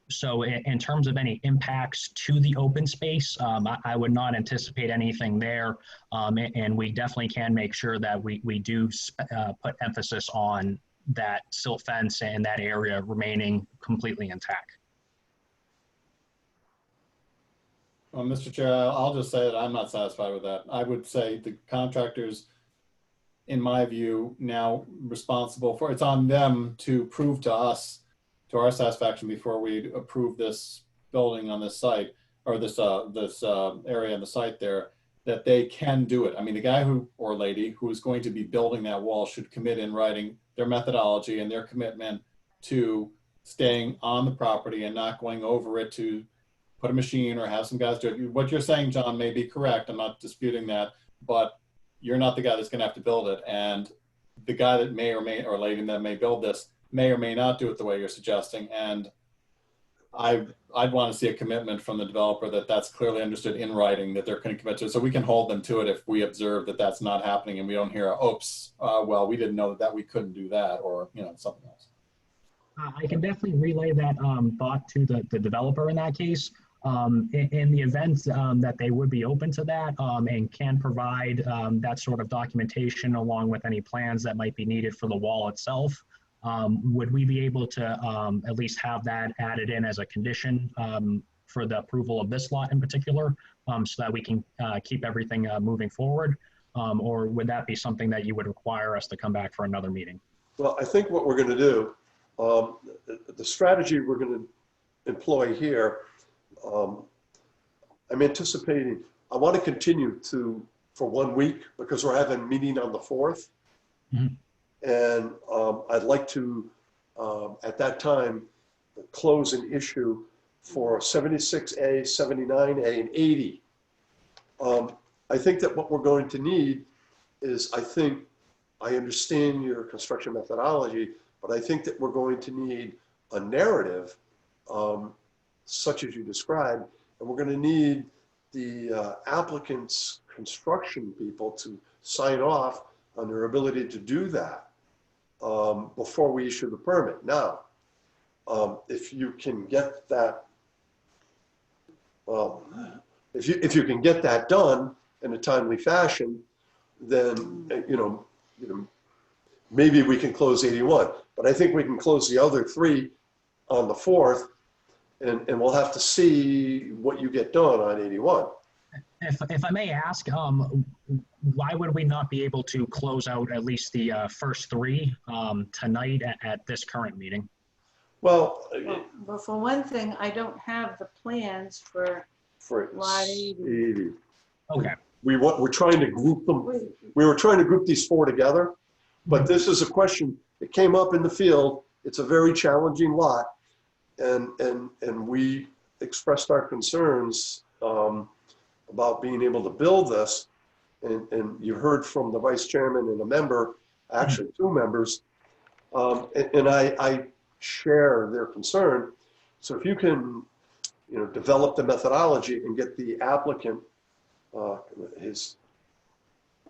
So in terms of any impacts to the open space, I would not anticipate anything there. And we definitely can make sure that we do put emphasis on that silt fence and that area remaining completely intact. Well, Mr. Chair, I'll just say that I'm not satisfied with that. I would say the contractors, in my view, now responsible for, it's on them to prove to us, to our satisfaction, before we approve this building on this site, or this area on the site there, that they can do it. I mean, the guy who, or lady, who is going to be building that wall should commit in writing their methodology and their commitment to staying on the property and not going over it to put a machine or have some guys do it. What you're saying, John, may be correct. I'm not disputing that, but you're not the guy that's going to have to build it. And the guy that may or lady that may build this may or may not do it the way you're suggesting. And I'd want to see a commitment from the developer that that's clearly understood in writing, that they're going to commit to it, so we can hold them to it if we observe that that's not happening and we don't hear, oops, well, we didn't know that we couldn't do that, or something else. I can definitely relay that thought to the developer in that case. In the event that they would be open to that and can provide that sort of documentation along with any plans that might be needed for the wall itself, would we be able to at least have that added in as a condition for the approval of this lot in particular, so that we can keep everything moving forward? Or would that be something that you would require us to come back for another meeting? Well, I think what we're going to do, the strategy we're going to employ here, I'm anticipating, I want to continue for 1 week because we're having a meeting on the 4th. Mm-hmm. And I'd like to, at that time, close an issue for 76A, 79A, and 80. I think that what we're going to need is, I understand your construction methodology, but I think that we're going to need a narrative such as you described, and we're going to need the applicant's construction people to sign off on their ability to do that before we issue the permit. Now, if you can get that, if you can get that done in a timely fashion, then maybe we can close 81. But I think we can close the other 3 on the 4th, and we'll have to see what you get done on 81. If I may ask, why would we not be able to close out at least the first 3 tonight at this current meeting? Well, for one thing, I don't have the plans for lot 80. Okay. We're trying to group them. We were trying to group these 4 together, but this is a question that came up in the field. It's a very challenging lot, and we expressed our concerns about being able to build this. And you heard from the vice chairman and a member, actually 2 members, and I share their concern. So if you can, develop the methodology and get the applicant, his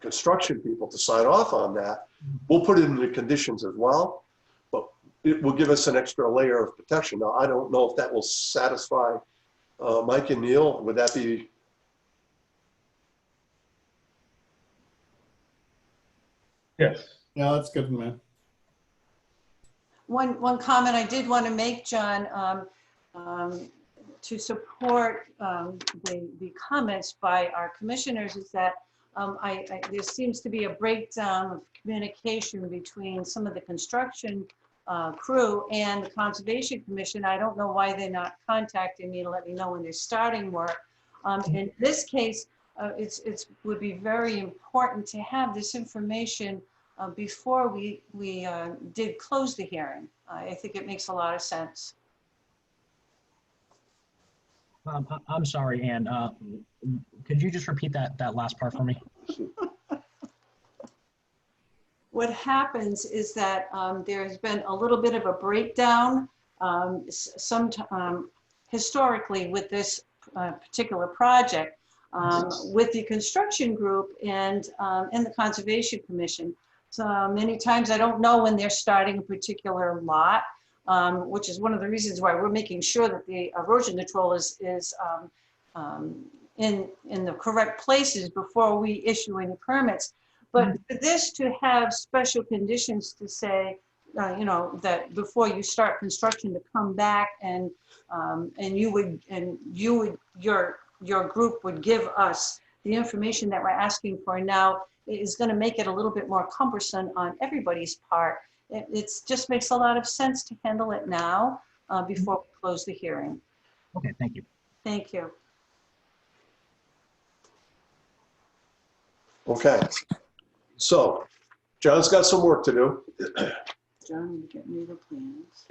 construction people to sign off on that, we'll put it in the conditions as well, but it will give us an extra layer of protection. Now, I don't know if that will satisfy Mike and Neil. Would that be? Yes. Yeah, that's good, man. One comment I did want to make, John, to support the comments by our commissioners, is that there seems to be a breakdown of communication between some of the construction crew and the Conservation Commission. I don't know why they're not contacting me to let me know when they're starting work. In this case, it would be very important to have this information before we did close the hearing. I think it makes a lot of sense. I'm sorry, Ann. Could you just repeat that last part for me? What happens is that there's been a little bit of a breakdown historically with this particular project with the construction group and the Conservation Commission. So many times I don't know when they're starting a particular lot, which is one of the reasons why we're making sure that the erosion control is in the correct places before we issue any permits. But for this to have special conditions to say, that before you start construction to come back and your group would give us the information that we're asking for now is going to make it a little bit more cumbersome on everybody's part. It just makes a lot of sense to handle it now before we close the hearing. Okay, thank you. Thank you. Okay. So John's got some work to do. John, you get me the plans.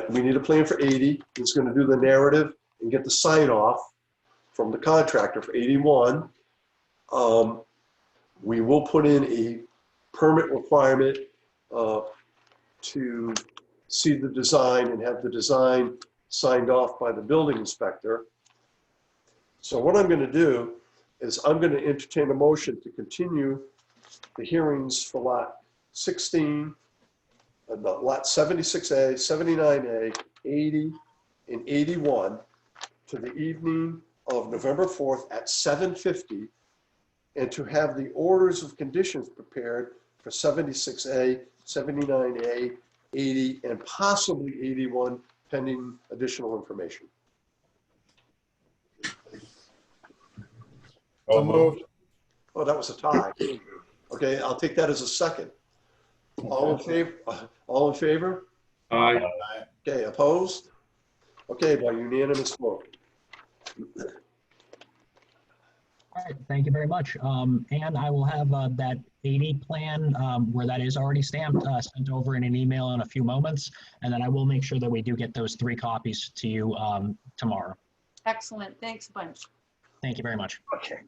We need a plan for 80. He's going to do the narrative and get the sign off from the contractor for 81. We will put in a permit requirement to see the design and have the design signed off by the building inspector. So what I'm going to do is I'm going to entertain a motion to continue the hearings for lot 16, lot 76A, 79A, 80, and 81 to the evening of November 4th at 7:50, and to have the orders of conditions prepared for 76A, 79A, 80, and possibly 81, pending additional information. So moved. Oh, that was a tie. Okay, I'll take that as a second. All in favor? All in favor? Aye. Okay, opposed? Okay, by unanimous vote. All right, thank you very much. And I will have that 80 plan where that is already stamped sent over in an email in a few moments. And then I will make sure that we do get those 3 copies to you tomorrow. Excellent. Thanks a bunch. Thank you very much. Okay.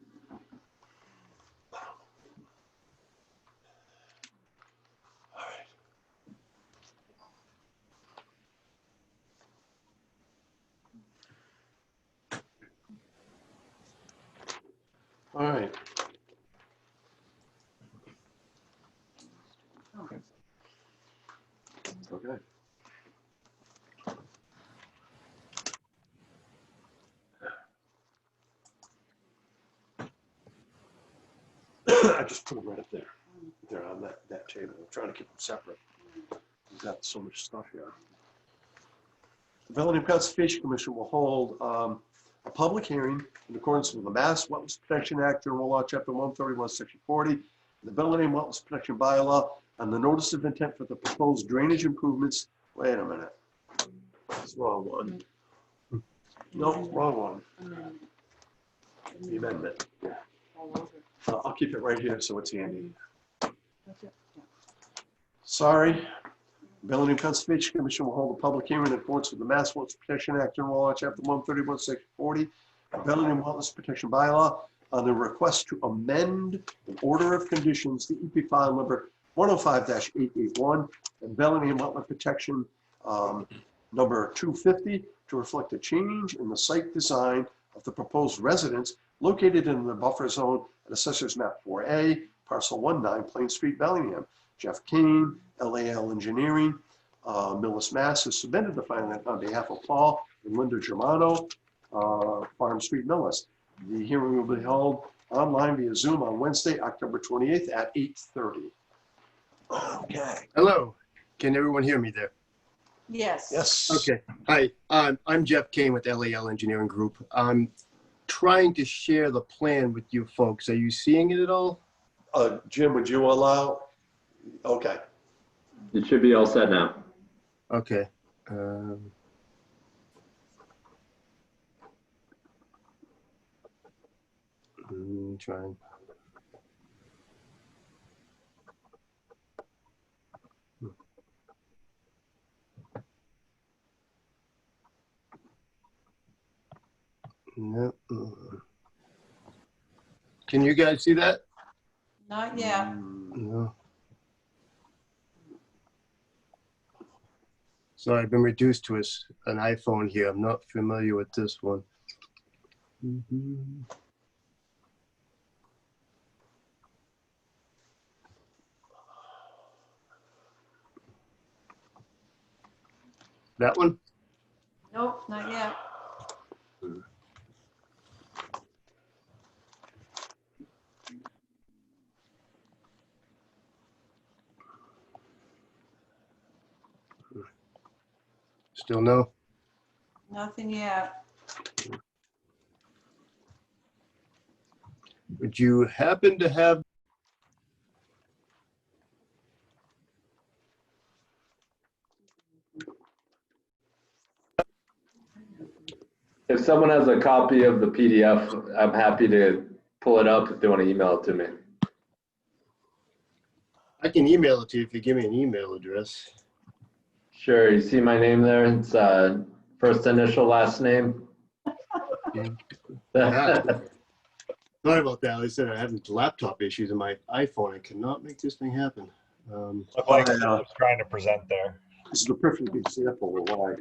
All right. Okay. Okay. I just put them right up there. They're on that table. I'm trying to keep them separate. We've got so much stuff here. The Bellingham Conservation Commission will hold a public hearing in accordance with the Mass Wetlands Protection Act, General Law, Chapter 131, Section 40, the Bellingham Wetlands Protection Bylaw, on the notice of intent for the proposed drainage improvements. Wait a minute. That's the wrong one. No, wrong one. The amendment. I'll keep it right here so it's handy. Sorry. Bellingham Conservation Commission will hold a public hearing in accordance with the Mass Wetlands Protection Act, General Law, Chapter 131, Section 40, the Bellingham Wetlands Protection Bylaw, on the request to amend the order of conditions, the EP file number 105-881, and Bellingham Wetland Protection number 250, to reflect a change in the site design of the proposed residence located in the buffer zone at Assessor's Map 4A, Parcel 19, Plain Street, Bellingham. Jeff Kane, LAL Engineering, Millis, Mass. has submitted the filing on behalf of Paul and Linda Germano, Farm Street, Millis. The hearing will be held online via Zoom on Wednesday, October 28th at 8:30. Okay. Hello. Can everyone hear me there? Yes. Yes. Okay. Hi, I'm Jeff Kane with LAL Engineering Group. I'm trying to share the plan with you folks. Are you seeing it at all? Jim, would you allow? Okay. It should be all set now. Okay. Trying. No. Can you guys see that? Not yet. No. So I've been reduced to an iPhone here. I'm not familiar with this one. That one? Nope, not yet. Still no? Nothing yet. Would you happen to have? If someone has a copy of the PDF, I'm happy to pull it up if they want to email it to me. I can email it to you if you give me an email address. Sure, you see my name there? It's first initial, last name. Sorry about that. I said I have laptop issues in my iPhone. I cannot make this thing happen. Looked like I was trying to present there. This is the perfect example of why.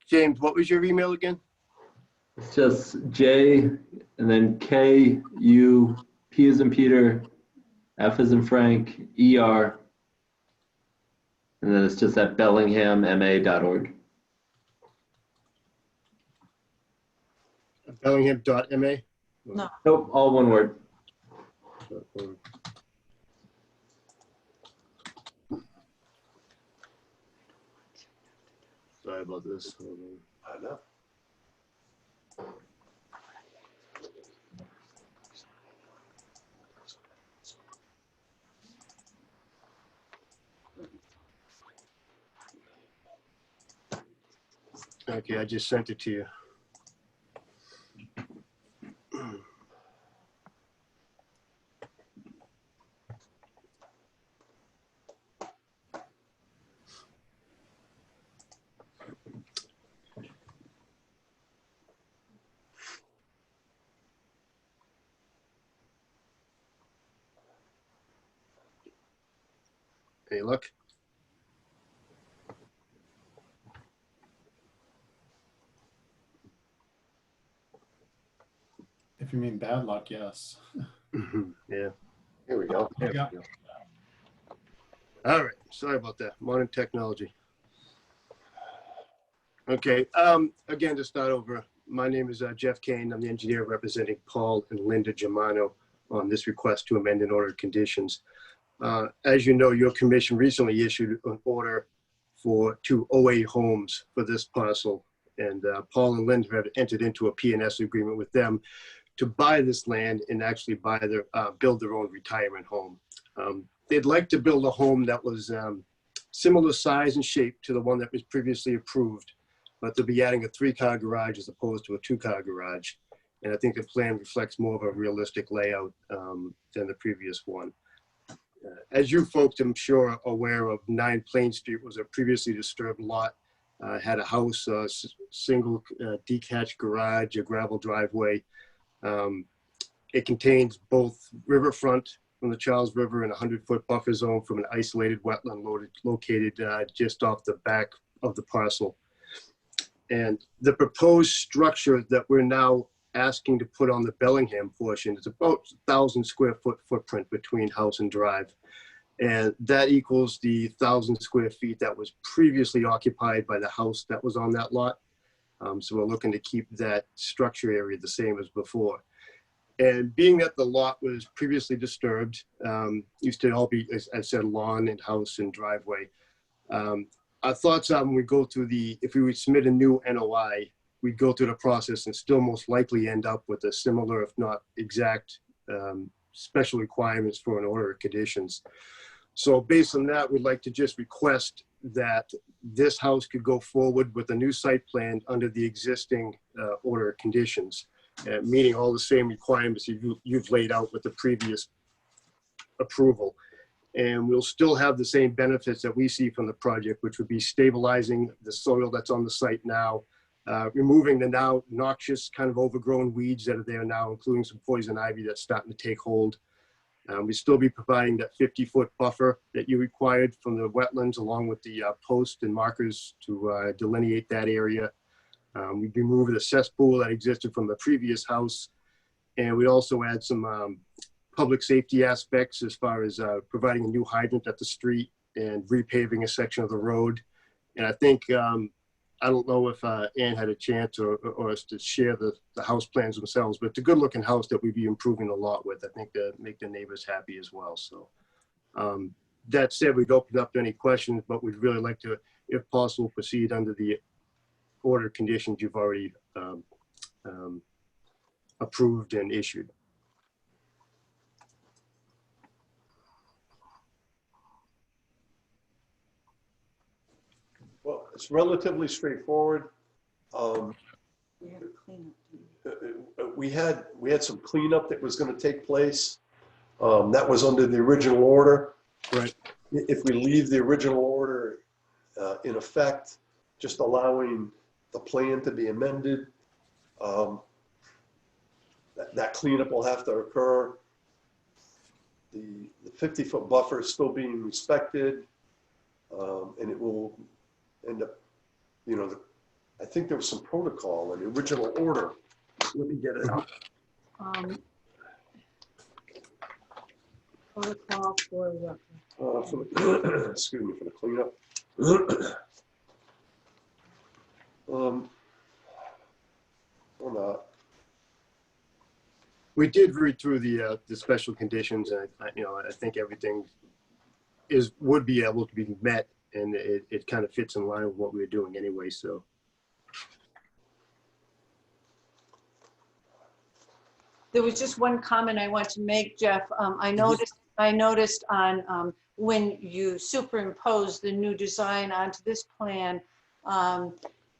James, what was your email again? It's just J and then K, U, P as in Peter, F as in Frank, ER. And then it's just at bellinghamma.org. Bellingham.ma? No. Nope, all one word. Sorry about this. Hold on. I know. Okay, I just sent it to you. Hey, look. If you mean bad luck, yes. Yeah. Here we go. There we Yeah. go. All right. Sorry about that. Modern technology. Okay. Again, to start over, my name is Jeff Kane. I'm the engineer representing Paul and Linda Germano on this request to amend an order of conditions. As you know, your commission recently issued an order for 2 OA homes for this parcel. And Paul and Linda have entered into a P&S agreement with them to buy this land and actually build their own retirement home. They'd like to build a home that was similar size and shape to the one that was previously approved, but they'll be adding a 3-car garage as opposed to a 2-car garage. And I think the plan reflects more of a realistic layout than the previous one. As you folks, I'm sure, are aware of, 9 Plain Street was a previously disturbed lot. Had a house, single detached garage, a gravel driveway. It contains both riverfront from the Charles River and a 100-foot buffer zone from an isolated wetland located just off the back of the parcel. And the proposed structure that we're now asking to put on the Bellingham portion is about 1,000 square foot footprint between house and drive. And that equals the 1,000 square feet that was previously occupied by the house that was on that lot. So we're looking to keep that structure area the same as before. And being that the lot was previously disturbed, used to all be, as I said, lawn and house and driveway. Our thoughts are when we go through if we would submit a new NOI, we'd go through the process and still most likely end up with a similar, if not exact, special requirements for an order of conditions. So based on that, we'd like to just request that this house could go forward with a new site plan under the existing order of conditions, meeting all the same requirements you've laid out with the previous approval. And we'll still have the same benefits that we see from the project, which would be stabilizing the soil that's on the site now, removing the now noxious kind of overgrown weeds that are there now, including some poison ivy that's starting to take hold. We'd still be providing that 50-foot buffer that you required from the wetlands, along with the posts and markers to delineate that area. We'd be moving the cesspool that existed from the previous house. And we'd also add some public safety aspects as far as providing a new hydrant at the street and repaving a section of the road. And I think, I don't know if Ann had a chance or us to share the house plans themselves, but it's a good looking house that we'd be improving a lot with. I think to make the neighbors happy as well. So that said, we've opened up to any questions, but we'd really like to, if possible, proceed under the order conditions you've already approved and issued. Well, it's relatively straightforward. We had some cleanup that was going to take place. That was under the original order. Right. If we leave the original order in effect, just allowing the plan to be amended, that cleanup will have to occur. The 50-foot buffer is still being respected, and it will end up, I think there was some protocol in the original order. Let me get it out. Protocol for what? Excuse me, for the cleanup. Or not. We did read through the special conditions, and I think everything would be able to be met, and it kind of fits in line with what we were doing anyway. So. There was just one comment I want to make, Jeff. I noticed on when you superimpose the new design onto this plan,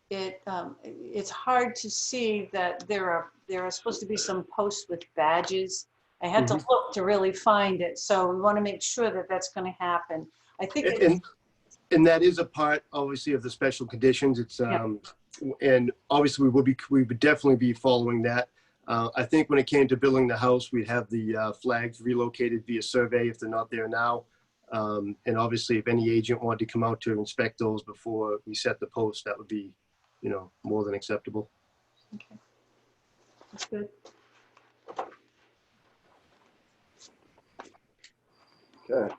it's hard to see that there are supposed to be some posts with badges. I had to look to really find it, so we want to make sure that that's going to happen. I think. And that is a part, obviously, of the special conditions. It's and obviously we would definitely be following that. I think when it came to building the house, we'd have the flags relocated via survey if they're not there now. And obviously, if any agent wanted to come out to inspect those before we set the post, that would be, more than acceptable. Okay, that's good. Okay.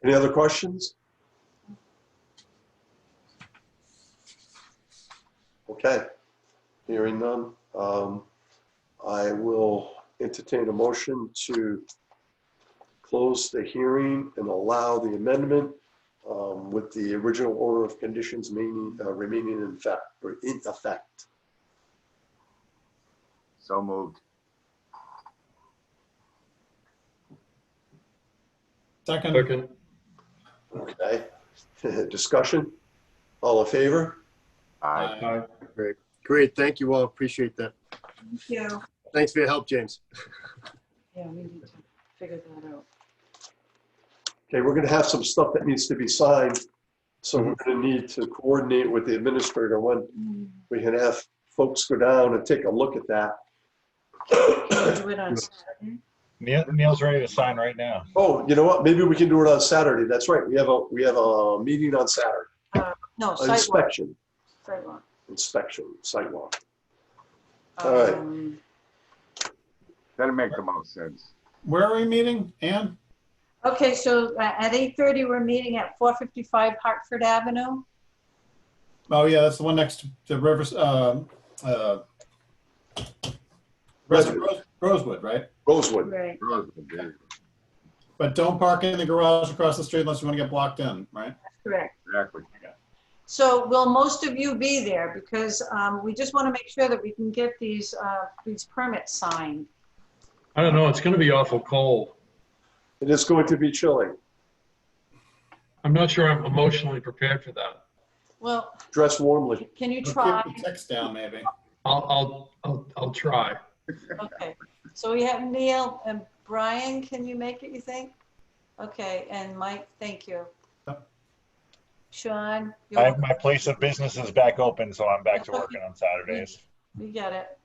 Any other questions? Okay, hearing none. I will entertain a motion to close the hearing and allow the amendment with the original order of conditions remaining in effect. So moved. Second. Okay. Discussion? All in favor? Aye. Great. Thank you all. Appreciate that. Thank you. Thanks for your help, James. Yeah, we need to figure that out. Okay, we're going to have some stuff that needs to be signed. So we're going to need to coordinate with the administrator when we can have folks go down and take a look at that. Do it on Saturday? Neil's ready to sign right now. Oh, you know what? Maybe we can do it on Saturday. That's right. We have a meeting on Saturday. No, An inspection. sidewalk. Inspection, sidewalk. All right. That'll make the most sense. Where are we meeting, Ann? Okay, so at 8:30, we're meeting at 455 Hartford Avenue. Oh, yeah, that's the one next to Rivers, Rosewood, right? Rosewood. Right. But don't park in the garage across the street unless you want to get blocked in, right? Correct. Exactly. So will most of you be there? Because we just want to make sure that we can get these permits signed. I don't know, it's going to be awful cold. It is going to be chilly. I'm not sure I'm emotionally prepared for that. Well, Dress warmly. can you try? Keep the text down, maybe. I'll try. Okay, so we have Neil and Brian. Can you make it, you think? Okay, and Mike, thank you. Yep. Sean? My place of business is back open, so I'm back to working on Saturdays. We get it.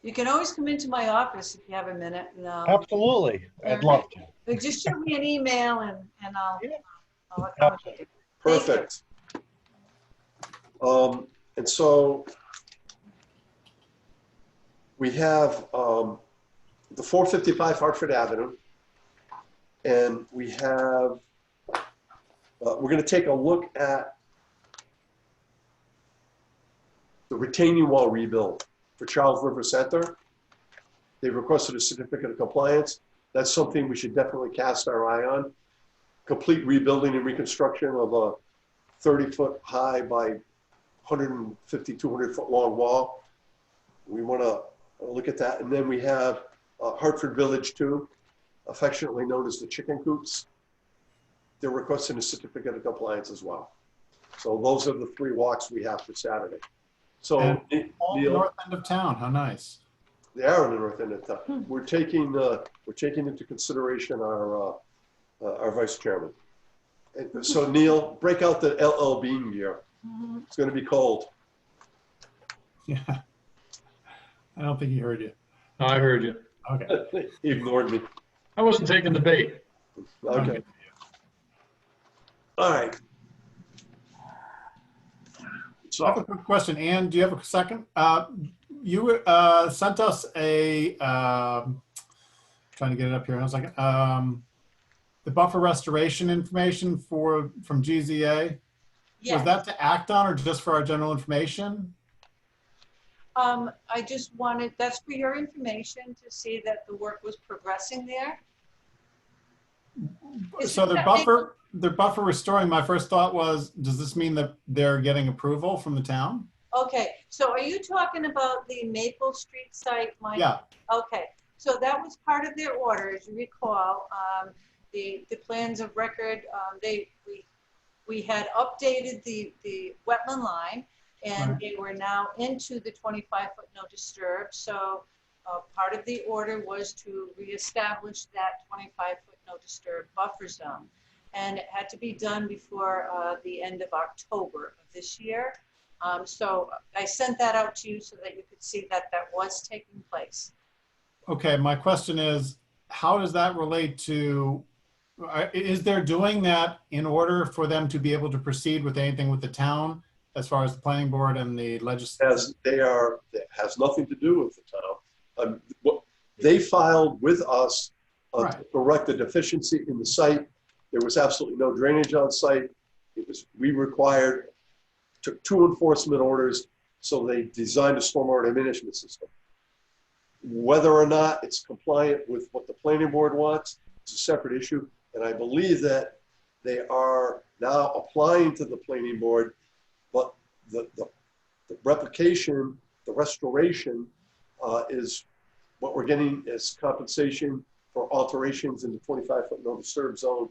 You can always come into my office if you have a minute. Absolutely. I'd love to. Just shoot me an email and I'll accommodate Absolutely. you. Thank you. Perfect. And so we have the 455 Hartford Avenue, and we have, we're going to take a look at the retaining wall rebuild for Charles River Center. They requested a certificate of compliance. That's something we should definitely cast our eye on. Complete rebuilding and reconstruction of a 30-foot high by 150, 200-foot long wall. We want to look at that. And then we have Hartford Village 2, affectionately known as the chicken coops. They're requesting a certificate of compliance as well. So those are the 3 walks we have for Saturday. So All Neil, north end of town, how nice. they are in the north end of town. We're taking into consideration our vice chairman. And so Neil, break out the LL Bean gear. It's going to be cold. Yeah. I don't think he heard you. No, I heard you. Okay. He ignored me. I wasn't taking the bait. Okay. All right. I have a quick question. Ann, do you have a second? You sent us a, trying to get it up here in a second, the buffer restoration information from GZA. Yes. Was that to act on or just for our general information? I just wanted, that's for your information to see that the work was progressing there. So their buffer restoring, my first thought was, does this mean that they're getting approval from the town? Okay, so are you talking about the Maple Street site, Mike? Yeah. Okay, so that was part of their order, as you recall. The plans of record, we had updated the wetland line, and Right. they were now into the 25-foot no disturb. So part of the order was to reestablish that 25-foot no disturb buffer zone. And it had to be done before the end of October of this year. So I sent that out to you so that you could see that that was taking place. Okay, my question is, how does that relate to, is there doing that in order for them to be able to proceed with anything with the town as far as the planning board and the legislature? It has nothing to do with the town. They filed with us to correct the deficiency in the site. There was absolutely no drainage on site. Took 2 enforcement orders, so they designed a stormwater management system. Whether or not it's compliant with what the planning board wants, it's a separate issue. And I believe that they are now applying to the planning board, but the replication, the restoration is what we're getting as compensation for alterations in the 25-foot no disturb zone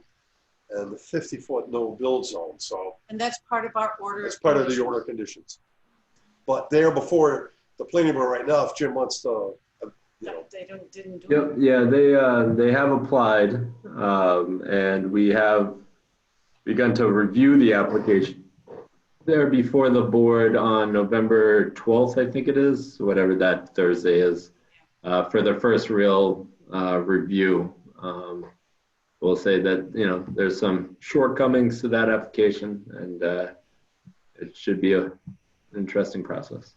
and the 50-foot no build zone. So, and that's part of our order. That's part of the order of conditions. But they're before the planning board right now. If Jim wants to, they didn't do it. Yeah, they have applied, and we have begun to review the application. They're before the board on November 12th, I think it is, whatever that Thursday is, for their first real review. We'll say that, there's some shortcomings to that application, and it should be an interesting process.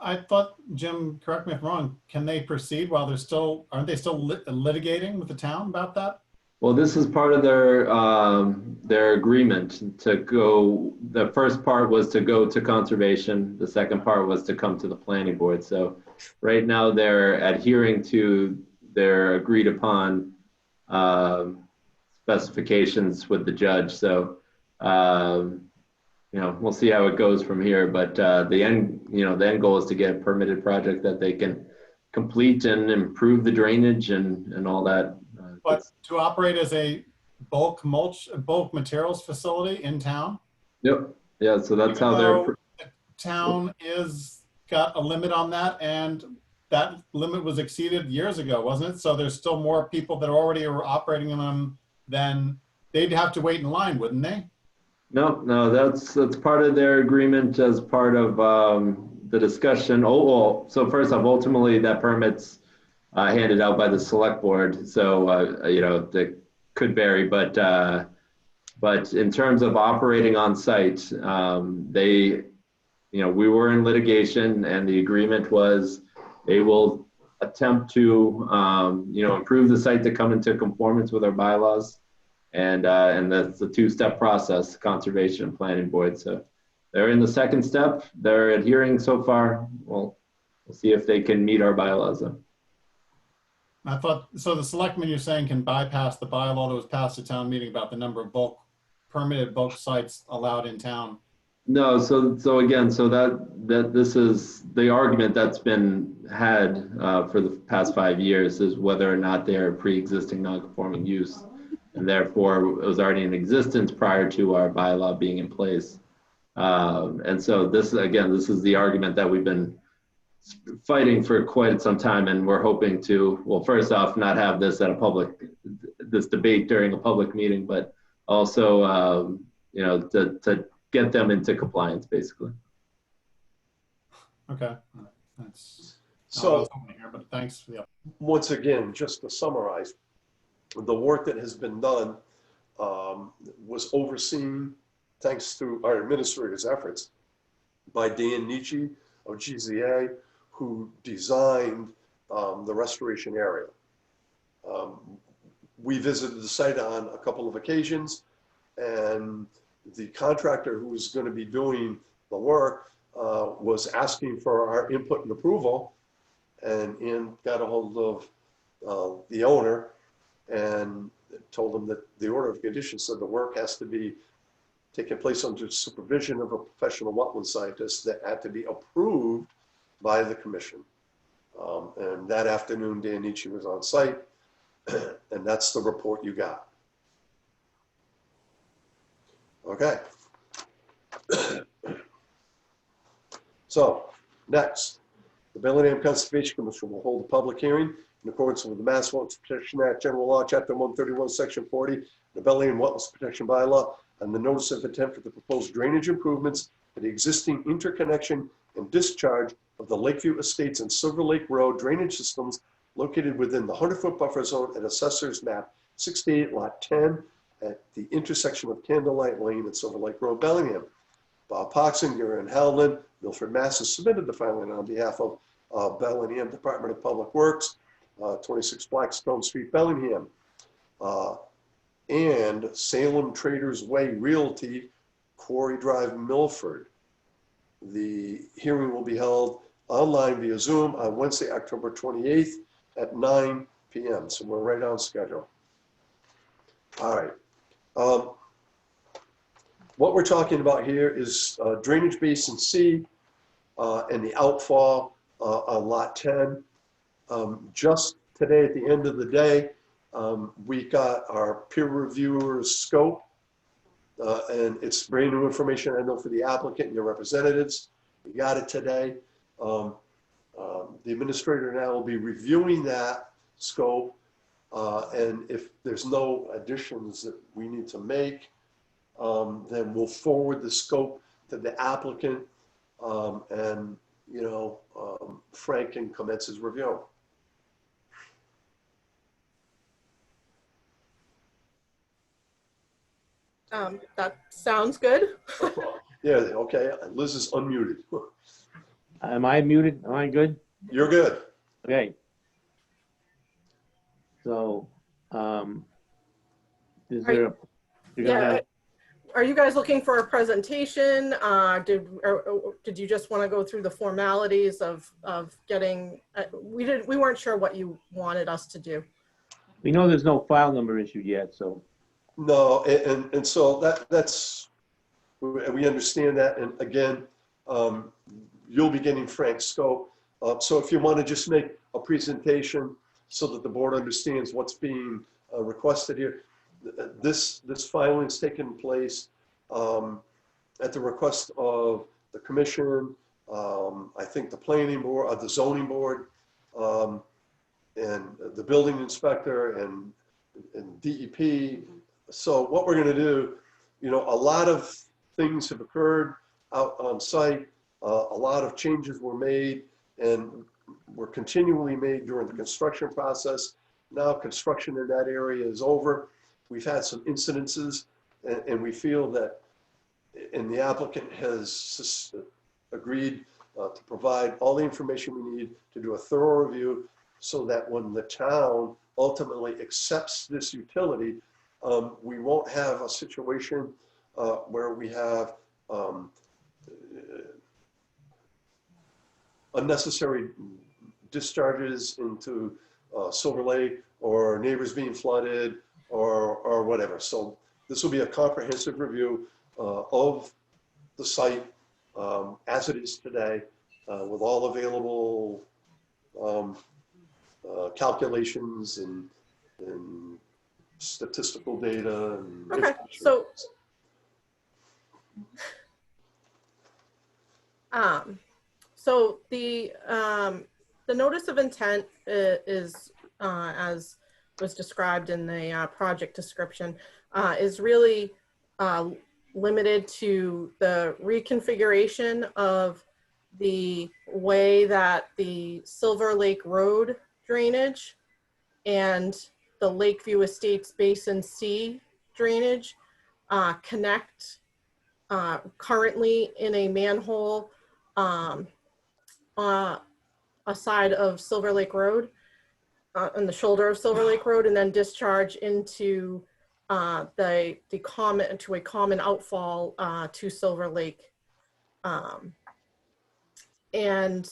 I thought, Jim, correct me if I'm wrong, can they proceed while aren't they still litigating with the town about that? Well, this is part of their agreement to go. The first part was to go to conservation. The second part was to come to the planning board. So right now they're adhering to their agreed upon specifications with the judge. So, we'll see how it goes from here. But the end goal is to get a permitted project that they can complete and improve the drainage and all that. But to operate as a bulk materials facility in town? Yep. Yeah. So that's how they're. The town got a limit on that, and that limit was exceeded years ago, wasn't it? So there's still more people that already are operating them than they'd have to wait in line, wouldn't they? No, that's part of their agreement as part of the discussion. Oh, well, so first off, ultimately that permit's handed out by the select board. So, that could vary, but in terms of operating on site, we were in litigation and the agreement was they will attempt to, improve the site to come into conformance with our bylaws. And that's a two-step process, conservation and planning board. So they're in the second step. They're adhering so far. We'll see if they can meet our bylaws then. I thought, so the selectmen you're saying can bypass the bylaw that was passed at town meeting about the number of permitted bulk sites allowed in town. No, so that this is the argument that's been had for the past 5 years is whether or not they're pre-existing non-conforming use. And therefore it was already in existence prior to our bylaw being in place. And so this is the argument that we've been fighting for quite some time, and we're hoping to, well, first off, not have this this debate during a public meeting, but also, to get them into compliance, basically. Okay. That's So- not what I was hoping to hear, but thanks for the. Once again, just to summarize, the work that has been done was overseen, thanks to our administrator's efforts, by Dan Nietzsche of GZA, who designed the restoration area. We visited the site on a couple of occasions, and the contractor who was going to be doing the work was asking for our input and approval, and Ian got a hold of the owner and told him that the order of conditions said the work has to be taking place under supervision of a professional wetland scientist that had to be approved by the commission. And that afternoon, Dan Nietzsche was on site, and that's the report you got. Okay. So next, the Bellingham Conservation Commission will hold a public hearing in accordance with the Mass Wetlands Protection Act, General Law, Chapter 131, Section 40, the Bellingham Wetlands Protection Bylaw, and the notice of intent for the proposed drainage improvements for the existing interconnection and discharge of the Lakeview Estates and Silver Lake Road drainage systems located within the 100-foot buffer zone at Assessor's Map 68, Lot 10, at the intersection of Candlelight Lane and Silver Lake Road, Bellingham. Bob Poxinger and Howland, Milford, Mass. has submitted the filing on behalf of Bellingham Department of Public Works, 26 Blackstone Street, Bellingham, and Salem Traders Way Realty, Quarry Drive, Milford. The hearing will be held online via Zoom on Wednesday, October 28th at 9 p.m. So we're right on schedule. All right. What we're talking about here is drainage basin C and the outfall on lot 10. Just today at the end of the day, we got our peer reviewer's scope, and it's brand new information, I know, for the applicant and your representatives. We got it today. The administrator now will be reviewing that scope, and if there's no additions that we need to make, then we'll forward the scope to the applicant, and Frank can commence his review. That sounds good. Yeah, okay, Liz is unmuted. Am I muted? Am I good? You're good. Okay. So, is there, you're gonna, Are you guys looking for a presentation? Did you just want to go through the formalities of getting? We weren't sure what you wanted us to do. we know there's no file number issued yet, so. No, and so that's, we understand that, and again, you'll be getting Frank's scope. So if you want to just make a presentation so that the board understands what's being requested here, this filing's taken place at the request of the commission, I think the planning board, the zoning board, and the building inspector and DEP. So what we're going to do, a lot of things have occurred out on site. A lot of changes were made and were continually made during the construction process. Now construction in that area is over. We've had some incidences, and we feel that, and the applicant has agreed to provide all the information we need to do a thorough review so that when the town ultimately accepts this utility, we won't have a situation where we have unnecessary discharges into Silver Lake or neighbors being flooded or whatever. So this will be a comprehensive review of the site as it is today with all available calculations and statistical data. And Okay, so the notice of intent is, as was described in the project description, is really limited to the reconfiguration of the way that the Silver Lake Road drainage and the Lakeview Estates Basin C drainage connect currently in a manhole a side of Silver Lake Road, on the shoulder of Silver Lake Road, and then discharge into the Comet, to a common outfall to Silver Lake. And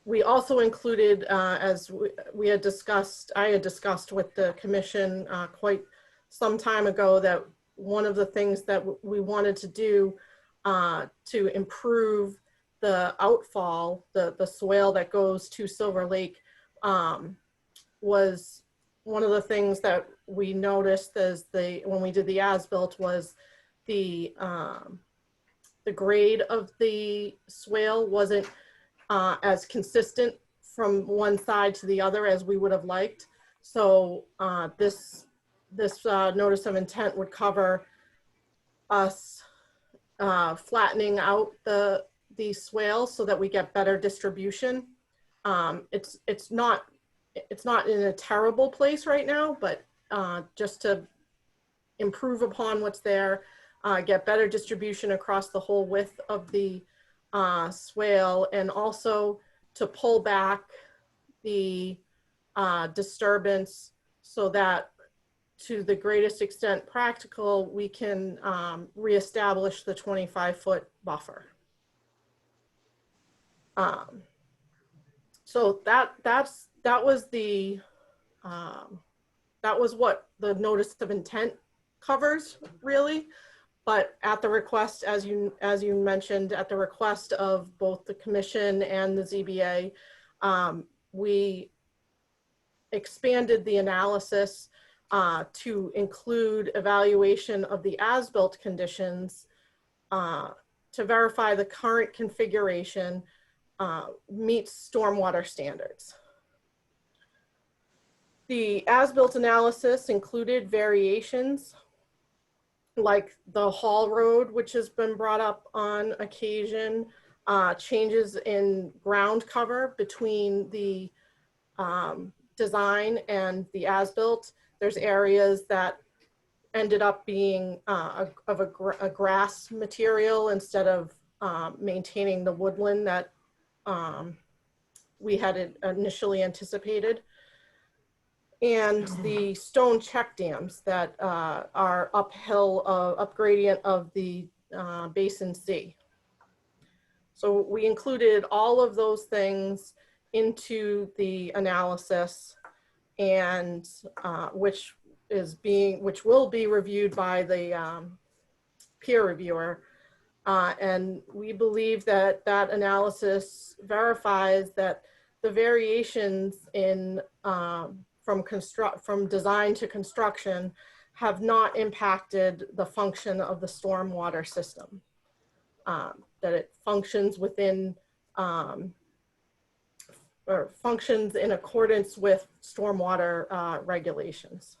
we also included, as we had discussed, I had discussed with the commission quite some time ago, that one of the things that we wanted to do to improve the outfall, the swale that goes to Silver Lake, was one of the things that we noticed as when we did the as-built was the grade of the swale wasn't as consistent from one side to the other as we would have liked. So this notice of intent would cover us flattening out the swale so that we get better distribution. It's not in a terrible place right now, but just to improve upon what's there, get better distribution across the whole width of the swale, and also to pull back the disturbance so that to the greatest extent practical, we can reestablish the 25-foot buffer. So that was what the notice of intent covers, really. But at the request, as you mentioned, at the request of both the commission and the ZBA, we expanded the analysis to include evaluation of the as-built conditions to verify the current configuration meets stormwater standards. The as-built analysis included variations like the Hall Road, which has been brought up on occasion, changes in ground cover between the design and the as-built. There's areas that ended up being of a grass material instead of maintaining the woodland that we had initially anticipated. And the stone check dams that are uphill, up gradient of the Basin C. So we included all of those things into the analysis, and which will be reviewed by the peer reviewer. And we believe that analysis verifies that the variations in from design to construction have not impacted the function of the stormwater system. That it functions within or functions in accordance with stormwater regulations.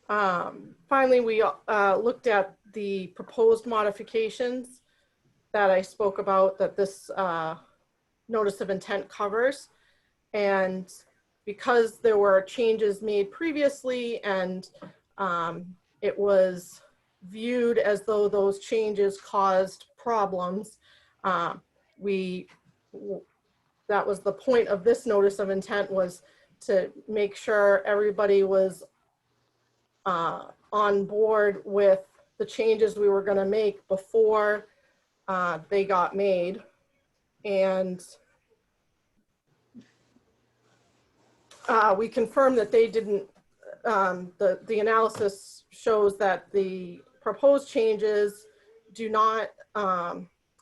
Finally, we looked at the proposed modifications that I spoke about that this notice of intent covers. And because there were changes made previously and it was viewed as though those changes caused problems, that was the point of this notice of intent, was to make sure everybody was on board with the changes we were going to make before they got made. And we confirmed that they didn't, the analysis shows that the proposed changes do not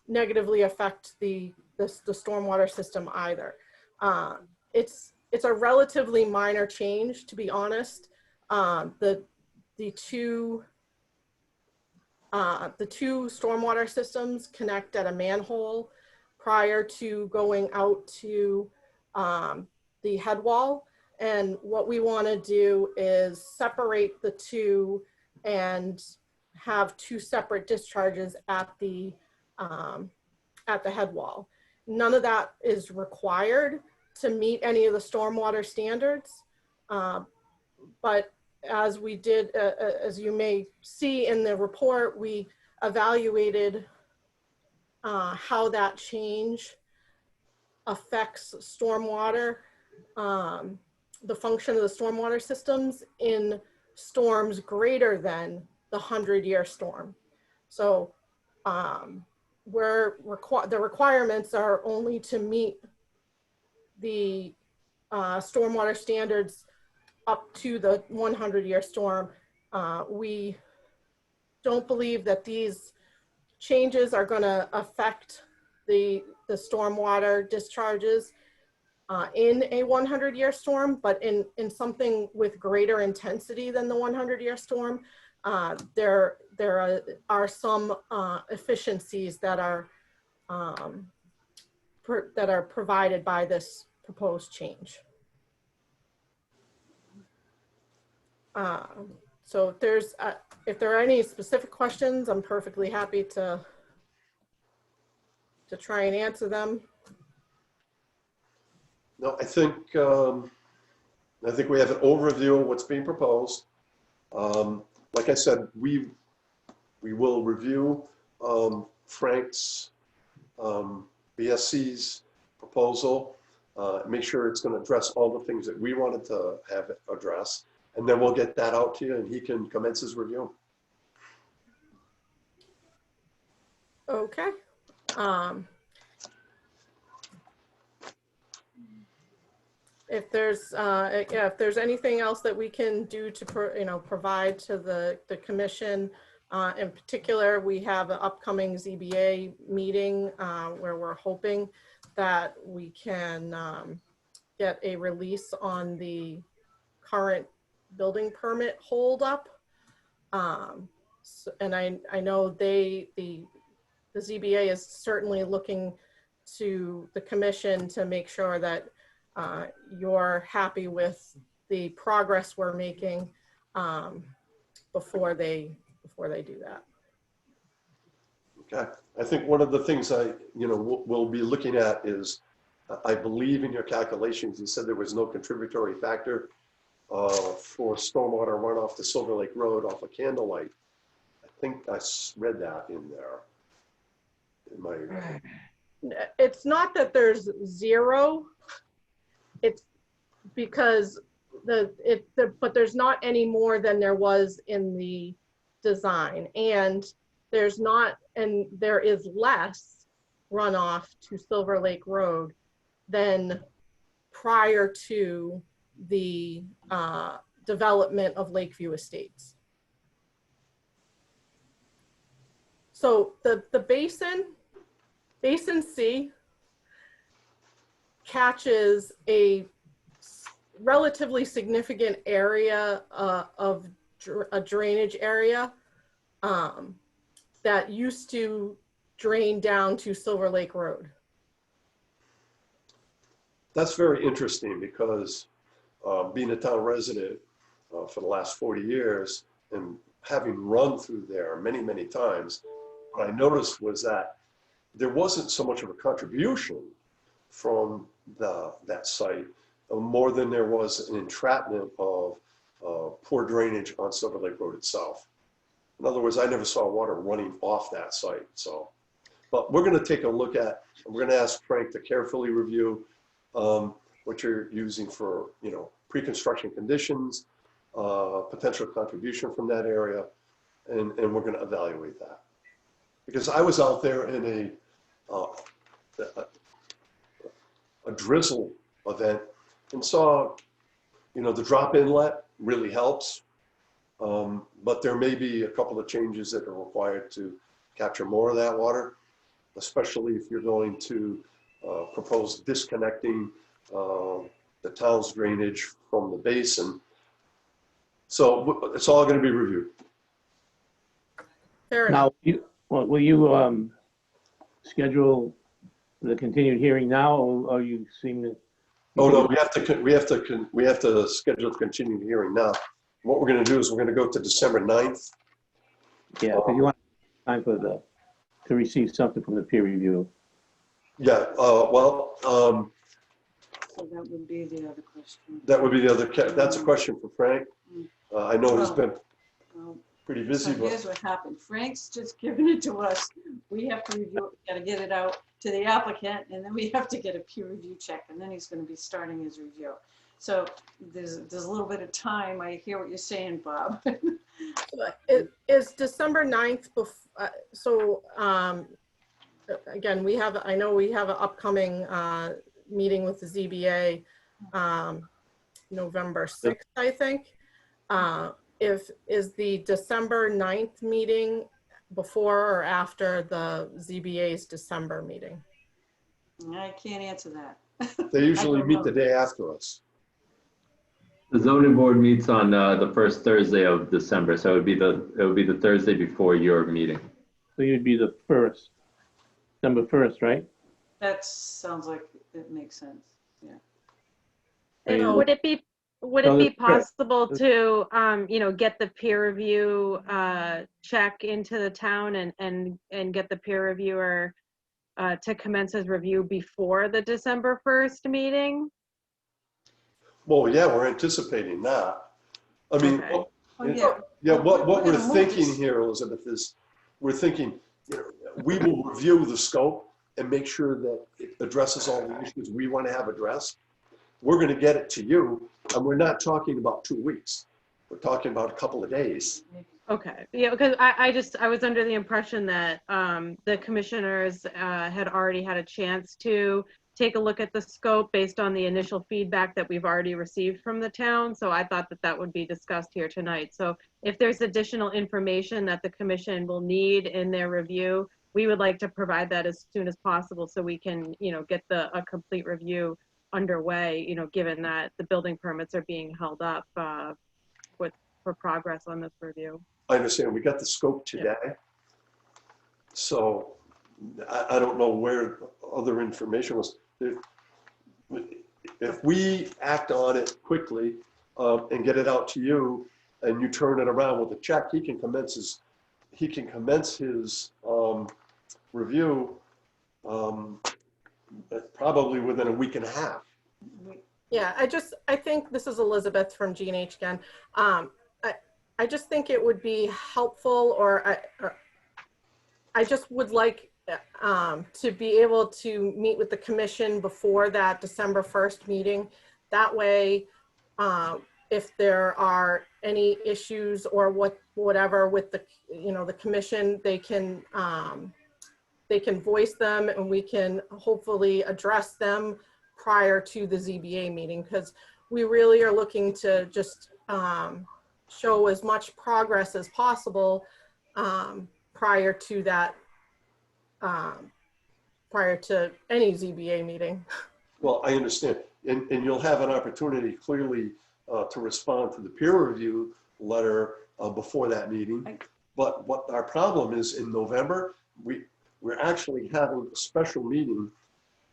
negatively affect the stormwater system either. It's a relatively minor change, to be honest. The two stormwater systems connect at a manhole prior to going out to the head wall. And what we want to do is separate the two and have two separate discharges at the head wall. None of that is required to meet any of the stormwater standards. But as we did, as you may see in the report, we evaluated how that change affects stormwater, the function of the stormwater systems in storms greater than the 100-year storm. So the requirements are only to meet the stormwater standards up to the 100-year storm. We don't believe that these changes are going to affect the stormwater discharges in a 100-year storm, but in something with greater intensity than the 100-year storm, there are some efficiencies that are provided by this proposed change. So if there are any specific questions, I'm perfectly happy to try and answer them. No, I think we have an overview of what's being proposed. Like I said, we will review Frank's BSC's proposal, make sure it's going to address all the things that we wanted to have it address, and then we'll get that out to you and he can commence his review. Okay. If there's anything else that we can do to provide to the commission, in particular, we have an upcoming ZBA meeting where we're hoping that we can get a release on the current building permit holdup. And I know the ZBA is certainly looking to the commission to make sure that you're happy with the progress we're making before they do that. Okay. I think one of the things we'll be looking at is, I believe in your calculations, you said there was no contributory factor for stormwater runoff to Silver Lake Road off of Candlelight. I think I read that in there. It's not that there's zero. It's because but there's not any more than there was in the design, and there is less runoff to Silver Lake Road than prior to the development of Lakeview Estates. So the Basin C catches a relatively significant area of a drainage area that used to drain down to Silver Lake Road. That's very interesting because being a town resident for the last 40 years and having run through there many, many times, what I noticed was that there wasn't so much of a contribution from that site, more than there was an entrapment of poor drainage on Silver Lake Road itself. In other words, I never saw water running off that site. So, but we're going to take a look at, we're going to ask Frank to carefully review what you're using for, you know, pre-construction conditions, potential contribution from that area, and we're going to evaluate that. Because I was out there in a drizzle event and saw, you know, the drop inlet really helps, but there may be a couple of changes that are required to capture more of that water, especially if you're going to propose disconnecting the town's drainage from the basin. So it's all going to be reviewed. Fair enough. Now, will you schedule the continued hearing now, or you seem to? Oh no, we have to schedule the continued hearing now. What we're going to do is we're going to go to December 9th. Yeah, because you want time for to receive something from the peer review. Yeah, So that would be the other question. that would be the other, that's a question for Frank. I know he's been pretty busy, So here's but what happened. Frank's just given it to us. We have to review it. We got to get it out to the applicant, and then we have to get a peer review check, and then he's going to be starting his review. So there's a little bit of time. I hear what you're saying, Bob. Is December 9th, so again, I know we have an upcoming meeting with the ZBA November 6th, I think. Is the December 9th meeting before or after the ZBA's December meeting? I can't answer that. they usually meet the day after us. The zoning board meets on the first Thursday of December, so it would be the Thursday before your meeting. So you'd be the first, December 1st, right? That sounds like it makes sense. Yeah. And Would it be So the- possible to get the peer review check into the town and get the peer reviewer to commence his review before the December 1st meeting? Well, yeah, we're anticipating that. I mean, Okay. what we're thinking here, Elizabeth, is we're thinking, you know, we will review the scope and make sure that it addresses all the issues we want to have addressed. We're going to get it to you, and we're not talking about 2 weeks. We're talking about a couple of days. Okay, yeah, because I was under the impression that the commissioners had already had a chance to take a look at the scope based on the initial feedback that we've already received from the town. So I thought that would be discussed here tonight. So if there's additional information that the commission will need in their review, we would like to provide that as soon as possible so we can, get a complete review underway, given that the building permits are being held up for progress on this review. I understand. We got the scope today. Yeah. So I don't know where other information was. If we act on it quickly and get it out to you, and you turn it around with a check, he can commence his review probably within a week and a half. Yeah, I think this is Elizabeth from G&H again. I just think it would be helpful, or I just would like to be able to meet with the commission before that December 1st meeting. That way, if there are any issues or whatever with the commission, they can voice them, and we can hopefully address them prior to the ZBA meeting, because we really are looking to just show as much progress as possible prior to that, prior to any ZBA meeting. Well, I understand. And you'll have an opportunity clearly to respond to the peer review letter before that meeting. But what our problem is, in November, we're actually having a special meeting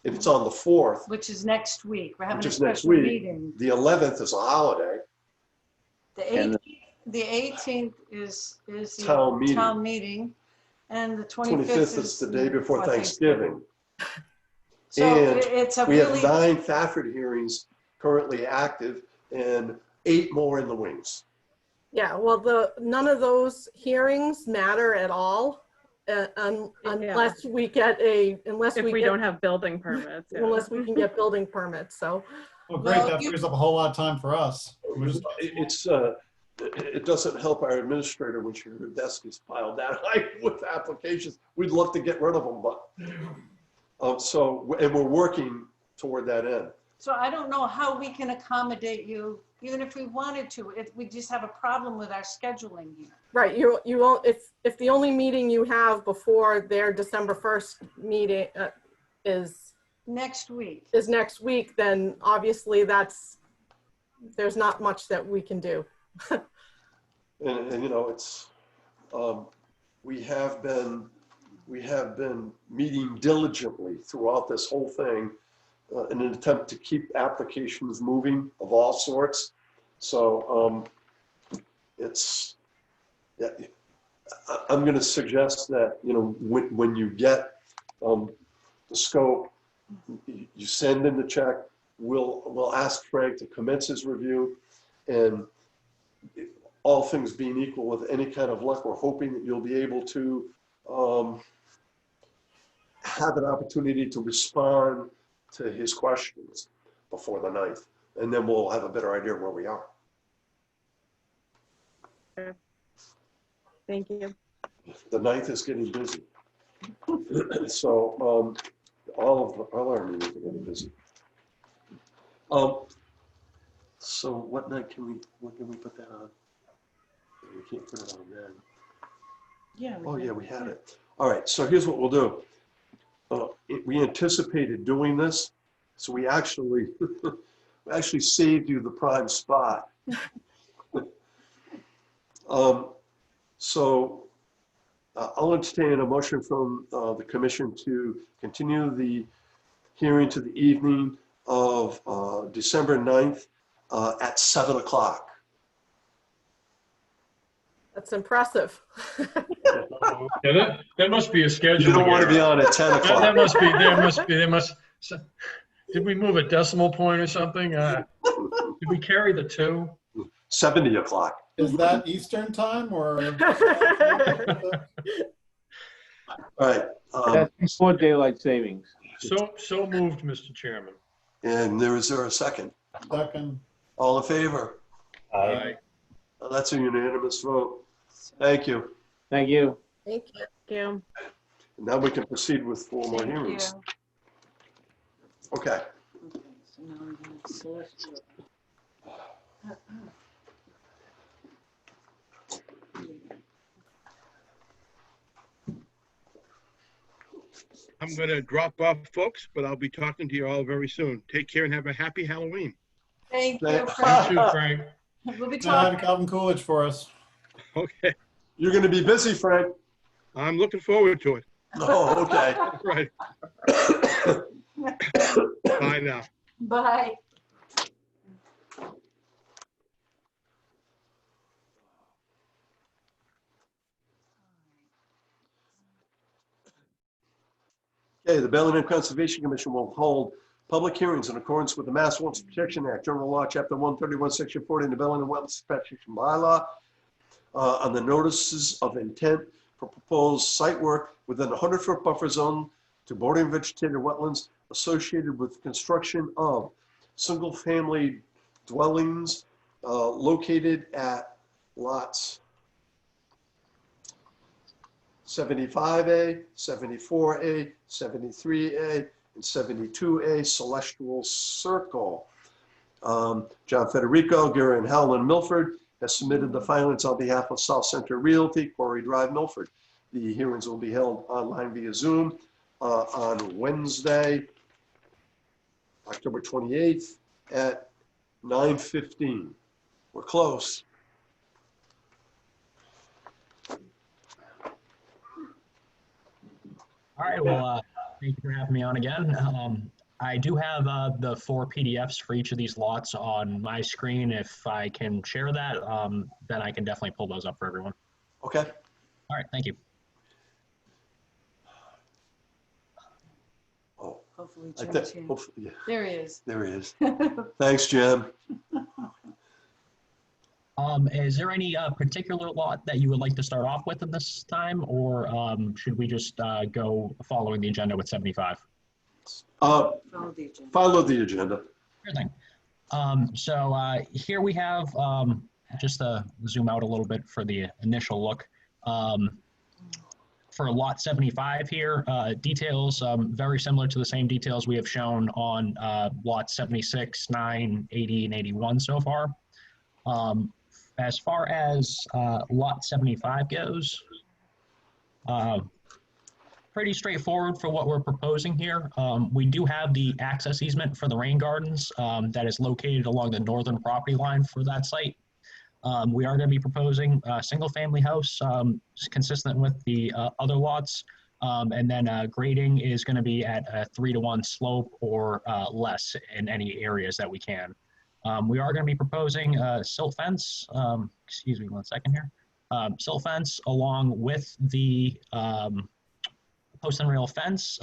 it's on the 4th, which is next week. We're having which a is next special week. meeting. The 11th is a holiday. The 18th is the Town meeting. and the 25th is the day before Thanksgiving. So And it's a we have really, 9 Thafford hearings currently active and 8 more in the wings. Yeah, well, none of those hearings matter at all unless we get If we don't have building permits. Yeah. unless we can get building permits. So, Oh, great. That frees up a whole lot of time for us. It doesn't help our administrator when her desk is piled that high with applications. We'd love to get rid of them, but and we're working toward that end. so I don't know how we can accommodate you, even if we wanted to. We just have a problem with our scheduling here. right, you won't, if the only meeting you have before their December 1st meeting is next week, then obviously there's not much that we can do. And you know, it's we have been meeting diligently throughout this whole thing in an attempt to keep applications moving of all sorts. So I'm going to suggest that, you know, when you get the scope, you send in the check. We'll ask Frank to commence his review, and all things being equal, with any kind of luck, we're hoping that you'll be able to have an opportunity to respond to his questions before the 9th, and then we'll have a better idea of where we are. Thank you. The 9th is getting busy. So all our meetings are getting busy. So what night when can we put that on? We can't put it on then. Yeah. Oh yeah, we had it. All right, so here's what we'll do. We anticipated doing this, so we actually saved you the prime spot. So I'll entertain a motion from the commission to continue the hearing to the evening of December 9th at 7 o'clock. That's impressive. Yeah, that must be a schedule. You don't want to be on at 10 o'clock. There must. Did we move a decimal point or something? Did we carry the 2? 70 o'clock. Is that Eastern time or? All right. That's before daylight savings. So moved, Mr. Chairman. And is there a second? Second. All in favor? Aye. That's a unanimous vote. Thank you. Thank you. Thank you. Thank you. Now we can proceed with 4 more Thank hearings. you. Okay. So now I'm going to select it. I'm going to drop off, folks, but I'll be talking to you all very soon. Take care and have a happy Halloween. Thank you, You Frank. You too, Frank. We'll be Add talking. Calvin Coolidge for us. Okay. You're going to be busy, Frank. I'm looking forward to it. Oh, okay. Right. Bye now. Bye. Okay, the Bellingham Conservation Commission will hold public hearings in accordance with the Mass Wetlands Protection Act, General Law, Chapter 131, Section 40, and the Bellingham Wetlands Protection Bylaw on the notices of intent for proposed site work within a 100-foot buffer zone to bordering vegetated wetlands associated with construction of single-family dwellings located at lots 75A, 74A, 73A, and 72A Celestial Circle. John Federico, Gary and Helen Milford has submitted the filings on behalf of South Center Realty, Quarry Drive, Milford. The hearings will be held online via Zoom on Wednesday, October 28th at 9:15. We're close. All right, well, thank you for having me on again. I do have the 4 PDFs for each of these lots on my screen. If I can share that, then I can definitely pull those up for everyone. Okay. All right, thank you. Oh, Hopefully I Jim's think, here. hopefully, yeah, There he is. there he is. Thanks, Jim. Is there any particular lot that you would like to start off with at this time, or should we just go following the agenda with 75? Follow the agenda. Follow the agenda. Sure thing. So here we have, just to zoom out a little bit for the initial look. For lot 75 here, details very similar to the same details we have shown on lot 76, 9, 80, and 81 so far. As far as lot 75 goes, pretty straightforward for what we're proposing here. We do have the access easement for the rain gardens that is located along the northern property line for that site. We are going to be proposing a single-family house consistent with the other lots, and then grading is going to be at a 3-to-1 slope or less in any areas that we can. We are going to be proposing a silt fence, excuse me one second here, silt fence along with the post and rail fence,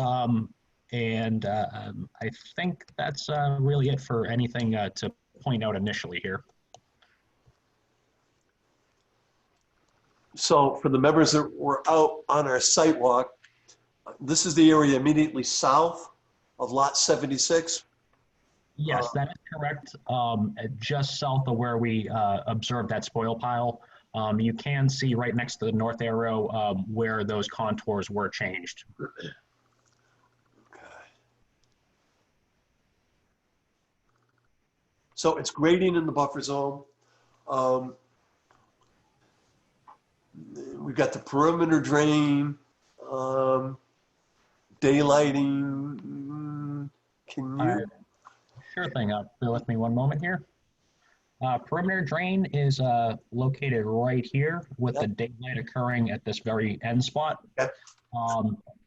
and I think that's really it for anything to point out initially here. So for the members that were out on our site walk, this is the area immediately south of lot 76. Yes, that is correct. Just south of where we observed that spoil pile, you can see right next to the north arrow where those contours were changed. Okay. So it's grading in the buffer zone. We've got the perimeter drain, daylighting. Can you? Sure thing. Bear with me one moment here. Perimeter drain is located right here with the daylight occurring at this very end spot. Yep.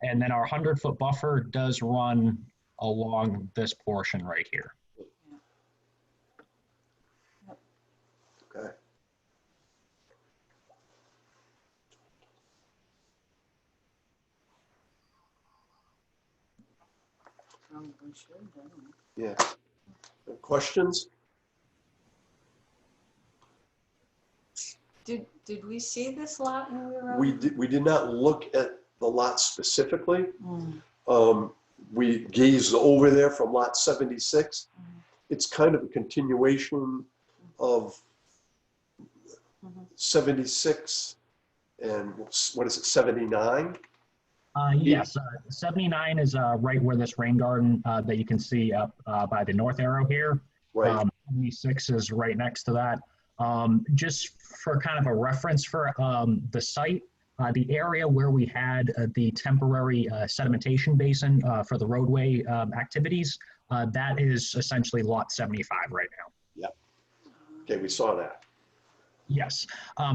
And then our 100-foot buffer does run along this portion right here. Okay. Yeah. Questions? Did we see this lot when we were? We did not look at the lot specifically. Mm. We gazed over there from lot 76. It's kind of a continuation of 76 and what is it, 79? Yes, 79 is right where this rain garden that you can see up by the north arrow here. Right. 76 is right next to that. Just for kind of a reference for the site, the area where we had the temporary sedimentation basin for the roadway activities, that is essentially lot 75 right now. Yep. Okay, we saw that. Yes.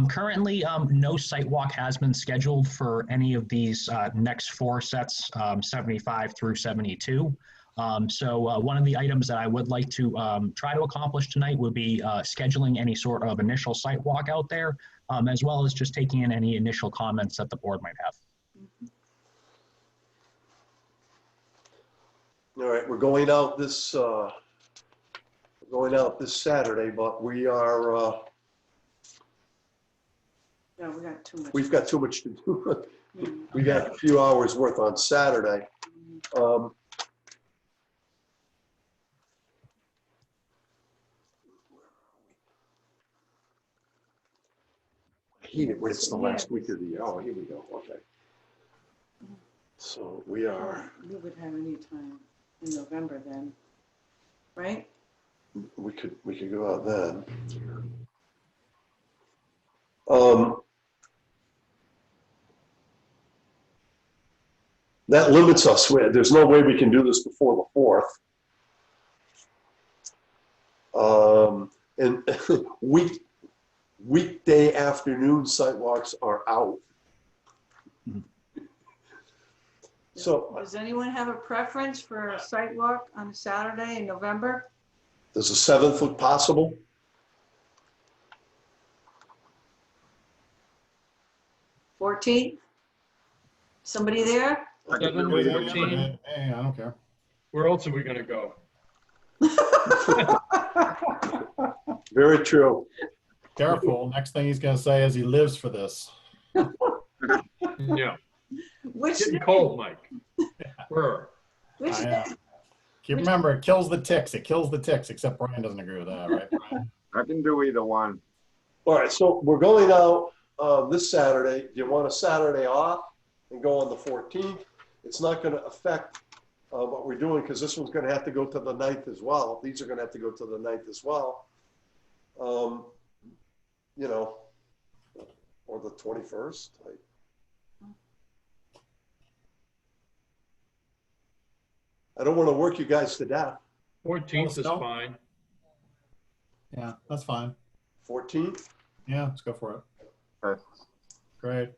Currently, no site walk has been scheduled for any of these next 4 sets, 75 through 72. So one of the items that I would like to try to accomplish tonight would be scheduling any sort of initial site walk out there, as well as just taking in any initial comments that the board might have. All right, we're going out this Saturday, but we are. No, we got too much. We've got too much to do. We got a few hours worth on Saturday. I hate it when it's the last week of the year. Oh, here we go. Okay. So we are. We would have any time in November then, right? We could go out then. That limits us. There's no way we can do this before the 4th. And weekday afternoon sidewalks are out. So Does anyone have a preference for a site walk on a Saturday in November? does the 7th look possible? 14th? Somebody there? I can 7 do to either 14? one. Hey, I don't care. Where else are we gonna go? Very true. Careful. Next thing he's gonna say is he lives for this. Yeah, Which getting day? cold, Mike. Where? Which I, day? keep remember, it kills the ticks. It kills the ticks, except Brian doesn't agree with that, right, Brian? I can do either one. All right, so we're going out this Saturday. Do you want a Saturday off and go on the 14th? It's not going to affect what we're doing because this one's going to have to go to the 9th as well. These are going to have to go to the 9th as well. You know, or the 21st. I don't want to work you guys to death. 14th is No. fine. Yeah, that's fine. 14th? Yeah, let's go for it. Great.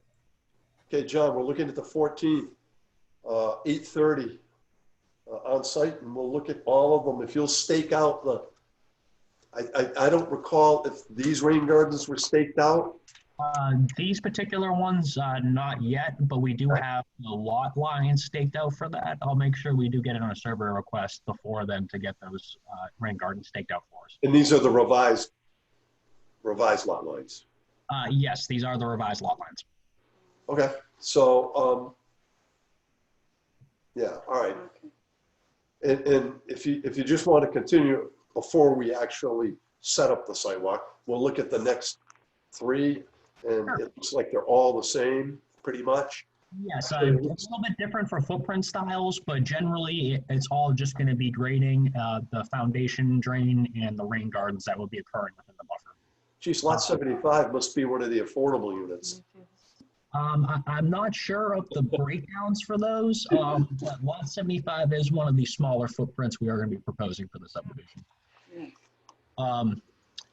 Okay, John, we're looking at the 14th, 8:30 on site, and we'll look at all of them. If you'll stake out the, I don't recall if these rain gardens were staked out. These particular ones, not yet, but we do have the lot lines staked out for that. I'll make sure we do get it on a survey request before then to get those rain gardens staked out for us. And these are the revised lot lines. Yes, these are the revised lot lines. Okay, so, yeah, all right. And if you just want to continue before we actually set up the sidewalk, we'll look at the next 3, and it looks like they're all the same, pretty much. Yes, it's a little bit different for footprint styles, but generally it's all just going to be grading the foundation drain and the rain gardens that will be occurring within the buffer. Geez, lot 75 must be one of the affordable units. I'm not sure of the breakdowns for those, but lot 75 is one of the smaller footprints we are going to be proposing for the subdivision.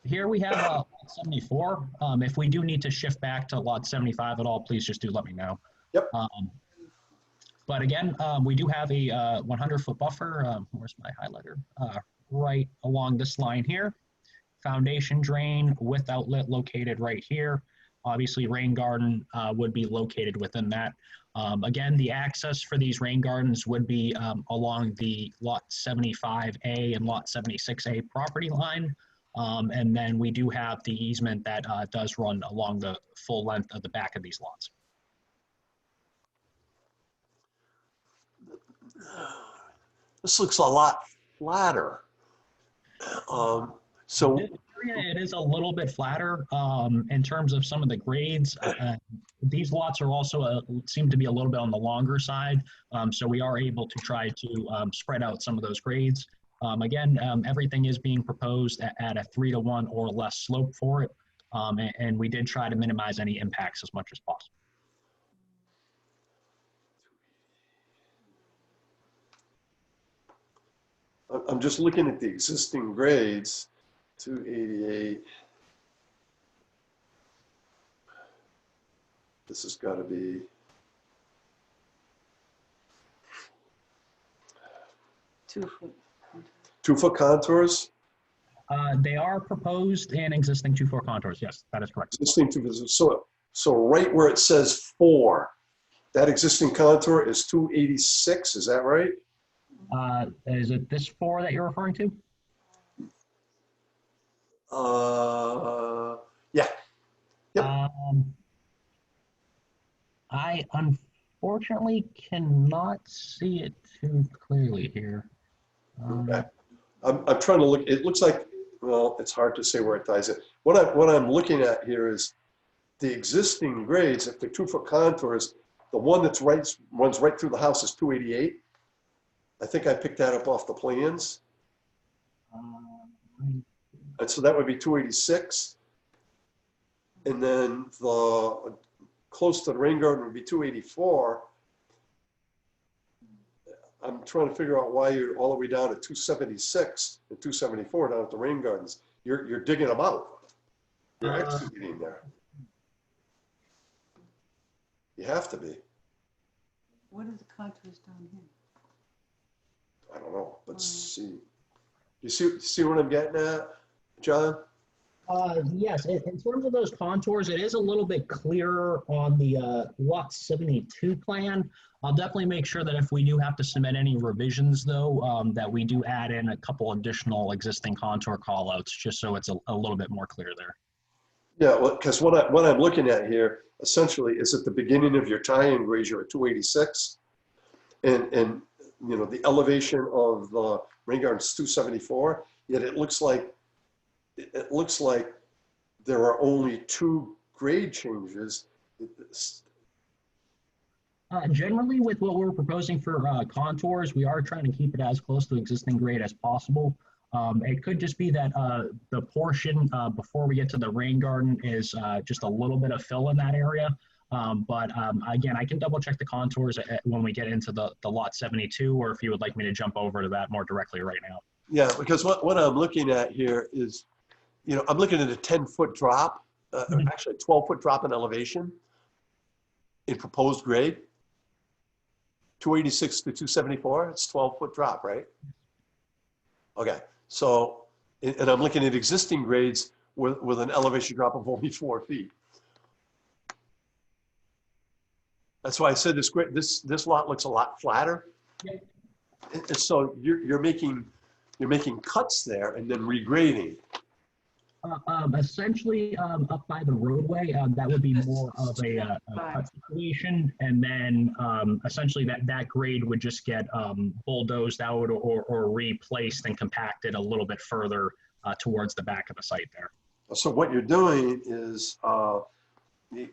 Here we have lot 74. If we do need to shift back to lot 75 at all, please just do let me know. Yep. But again, we do have a 100-foot buffer. Where's my highlighter? Right along this line here. Foundation drain with outlet located right here. Obviously, rain garden would be located within that. Again, the access for these rain gardens would be along the lot 75A and lot 76A property line. And then we do have the easement that does run along the full length of the back of these lots. This looks a lot flatter. So It is a little bit flatter in terms of some of the grades. These lots are also seem to be a little bit on the longer side, so we are able to try to spread out some of those grades. Again, everything is being proposed at a 3-to-1 or less slope for it, and we did try to minimize any impacts as much as possible. I'm just looking at the existing grades, 288. This has got to be. Two-foot contours? They are proposed and existing 2-foot contours. Yes, that is correct. Existing so right where it says 4, that existing contour is 286, is that right? Is it this 4 that you're referring to? Yeah. Yep. I unfortunately cannot see it too clearly here. Okay. I'm trying to look, it looks like, well, it's hard to say where it ties it. What I'm looking at here is the existing grades, if they're 2-foot contours, the one that's runs right through the house is 288. I think I picked that up off the plans. And so that would be 286. And then the close to the rain garden would be 284. I'm trying to figure out why you're all the way down to 276 and 274 down at the rain gardens. You're digging them out. You're excavating there. You have to be. What are the contours down here? I don't know, but see. You see what I'm getting at, John? Yes, in terms of those contours, it is a little bit clearer on the lot 72 plan. I'll definitely make sure that if we do have to submit any revisions though, that we do add in a couple additional existing contour callouts, just so it's a little bit more clear there. Yeah, well, because what I'm looking at here essentially is at the beginning of your tie-in grade, you're at 286, and you know the elevation of the rain garden is 274. Yet it looks like there are only 2 grade changes. Generally, with what we're proposing for contours, we are trying to keep it as close to existing grade as possible. It could just be that the portion before we get to the rain garden is just a little bit of fill in that area. But again, I can double check the contours when we get into the lot 72, or if you would like me to jump over to that more directly right now. Yeah, because what I'm looking at here is, you know, I'm looking at a 10-foot drop, actually a 12-foot drop in elevation in proposed grade. 286 to 274, it's 12-foot drop, right? Okay, so, and I'm looking at existing grades with an elevation drop of only 4 feet. That's why I said this lot looks a lot flatter. Yeah. And so you're making cuts there and then regrading. Essentially, up by the roadway, that would be more of a cut situation, and then essentially that grade would just get bulldozed out or replaced and compacted a little bit further towards the back of the site there. So what you're doing is,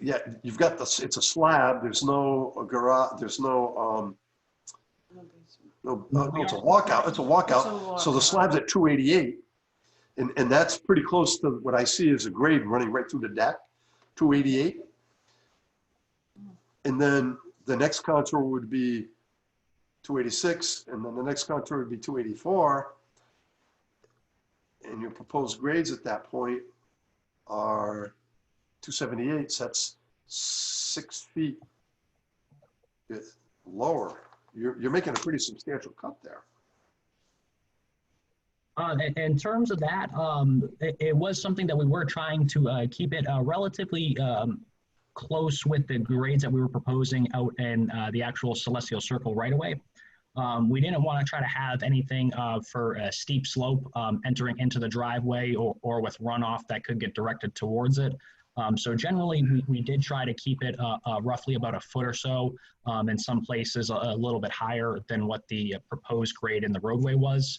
yeah, you've got this. It's a slab. There's no garage. There's no. It's a walkout. It's a walkout. So the slab's at 288. And that's pretty close to what I see as a grade running right through the deck, 288. And then the next contour would be 286, and then the next contour would be 284. And your proposed grades at that point are 278, so that's 6 feet lower. You're making a pretty substantial cut there. In terms of that, it was something that we were trying to keep it relatively close with the grades that we were proposing out in the actual Celestial Circle right away. We didn't want to try to have anything for a steep slope entering into the driveway or with runoff that could get directed towards it. So generally, we did try to keep it roughly about a foot or so, in some places a little bit higher than what the proposed grade in the roadway was.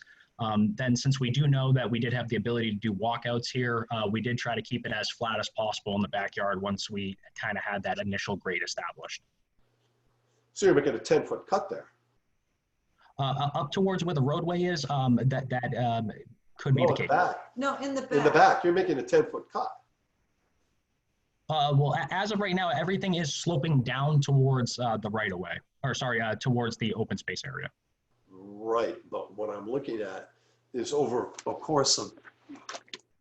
Then since we do know that we did have the ability to do walkouts here, we did try to keep it as flat as possible in the backyard once we kind of had that initial grade established. So you're making a 10-foot cut there. Up towards where the roadway is, that could be the case. No, in the back. In the back, you're making a 10-foot cut. Well, as of right now, everything is sloping down towards the right-of-way, or sorry, towards the open space area. Right, but what I'm looking at is over a course of,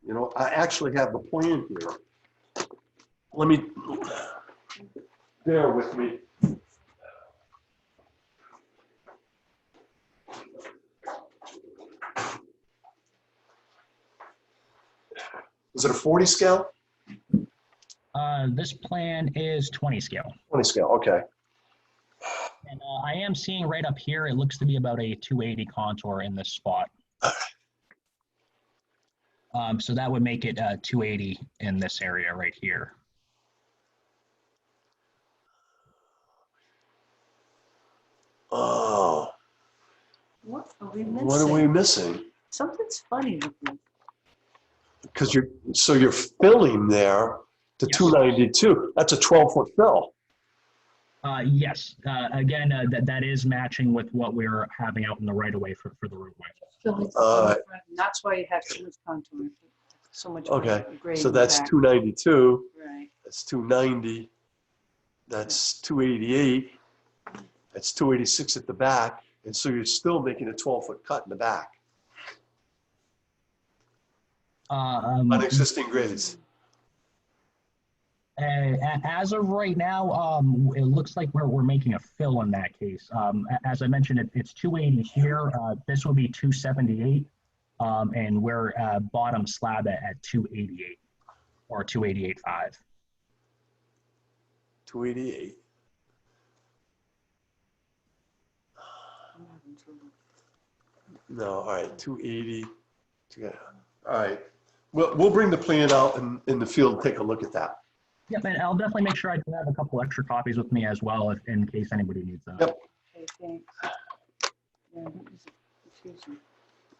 you know, I actually have the plan here. Let me, bear with me. Is it a 40 scale? This plan is 20 scale. 20 scale, okay. And I am seeing right up here, it looks to be about a 280 contour in this spot. So that would make it 280 in this area right here. Oh. What are we missing? What are we missing? Something's funny with this. Because you're filling there to 292. That's a 12-foot fill. Yes. Again, that is matching with what we're having out in the right of way for the roadway. That's why you have so much contour. So much. Okay. Grade So in the that's back. 292. Right. That's 290. That's 288. That's 286 at the back. And so you're still making a 12-foot cut in the back on existing grades. As of right now, it looks like we're making a fill in that case. As I mentioned, it's 280 here. This will be 278, and we're bottom slab at 288 or 288.5. 288. No, all right, 280. Yeah. All right. We'll bring the plan out in the field and take a look at that. Yep, and I'll definitely make sure I do have a couple extra copies with me as well, if, in case anybody needs that. Yep. Okay, thanks. Yeah, that was confusing.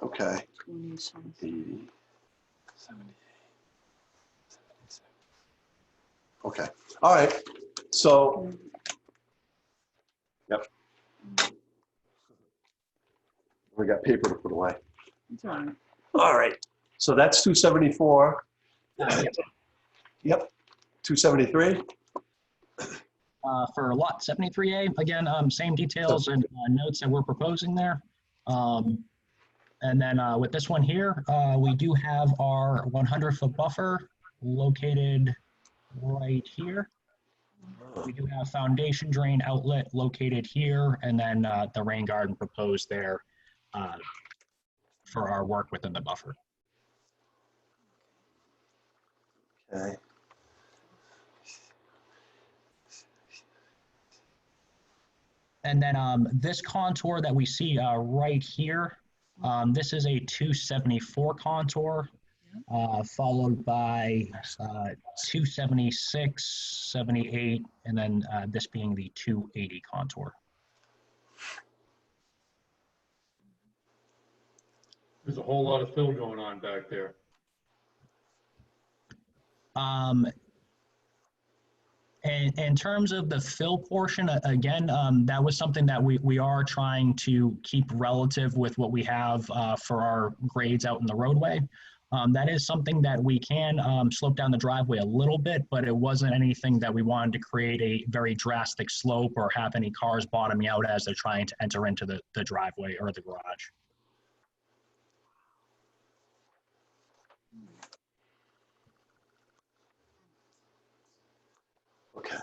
Okay. 20-something. 80, 78, 76. Okay. All right. So, yep. We got paper to put away. It's all right. All right. So that's 274. Yep. Yep. 273. For lot 73A, again, same details and notes that we're proposing there. And then with this one here, we do have our 100-foot buffer located right here. We do have foundation drain outlet located here, and then the rain garden proposed there for our work within the buffer. Okay. And then this contour that we see right here, this is a 274 contour, followed by 276, 78, and then this being the 280 contour. There's a whole lot of fill going on back there. And in terms of the fill portion, again, that was something that we are trying to keep relative with what we have for our grades out in the roadway. That is something that we can slope down the driveway a little bit, but it wasn't anything that we wanted to create a very drastic slope or have any cars bottoming out as they're trying to enter into the driveway or the garage. Okay.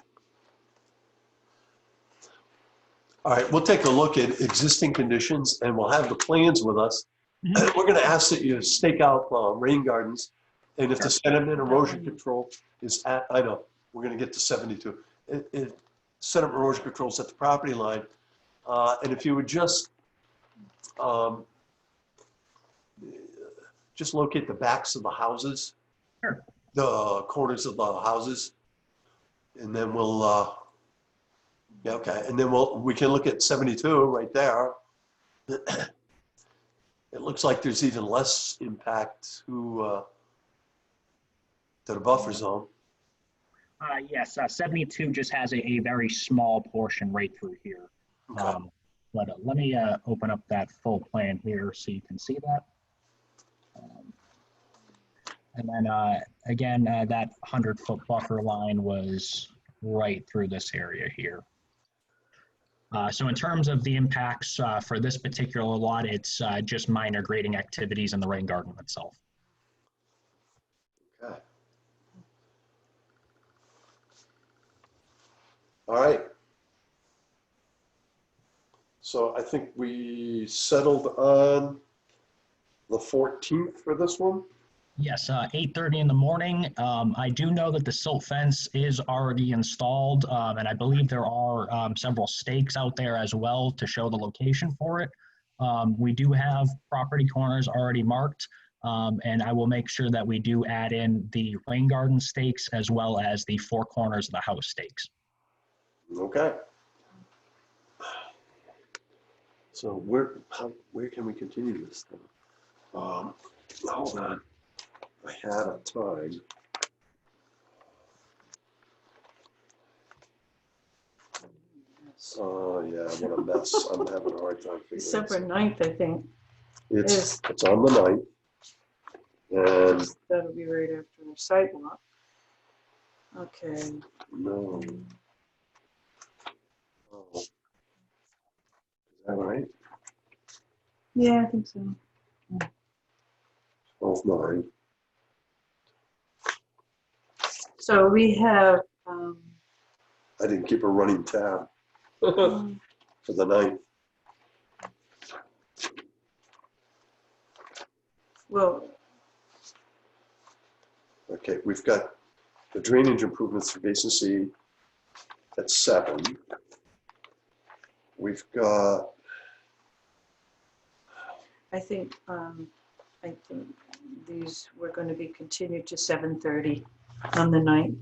All right, we'll take a look at existing conditions and we'll have the plans with us. Mm-hmm. We're going to ask that you stake out rain gardens. And if the sediment erosion control is at, I know, we're going to get to 72. Sediment erosion control is at the property line. And if you would just locate the backs of the houses, sure. The corners of the houses. And then we'll, yeah, okay. And then we can look at 72 right there. It looks like there's even less impact to the buffer zone. Yes, 72 just has a very small portion right through here. Okay. But let me open up that full plan here so you can see that. And then again, that 100-foot buffer line was right through this area here. So in terms of the impacts for this particular lot, it's just minor grading activities in the rain garden itself. Okay. All right. So I think we settled on the 14th for this one. Yes, 8:30 in the morning. I do know that the silt fence is already installed, and I believe there are several stakes out there as well to show the location for it. We do have property corners already marked, and I will make sure that we do add in the rain garden stakes as well as the four corners of the house stakes. Okay. So where can we continue this thing? Hold on. I had a time. Oh yeah, what a mess. I'm having a hard time figuring this out. December 9th, I think. It's on the 9th. And that'll be right after the sidewalk. Okay. no. Oh. Is that right? Yeah, I think so. 12/9. So we have, I didn't keep a running tab for the 9th. well, Okay, we've got the drainage improvements for Basin C at 7. We've got, I think these were going to be continued to 7:30 on the 9th.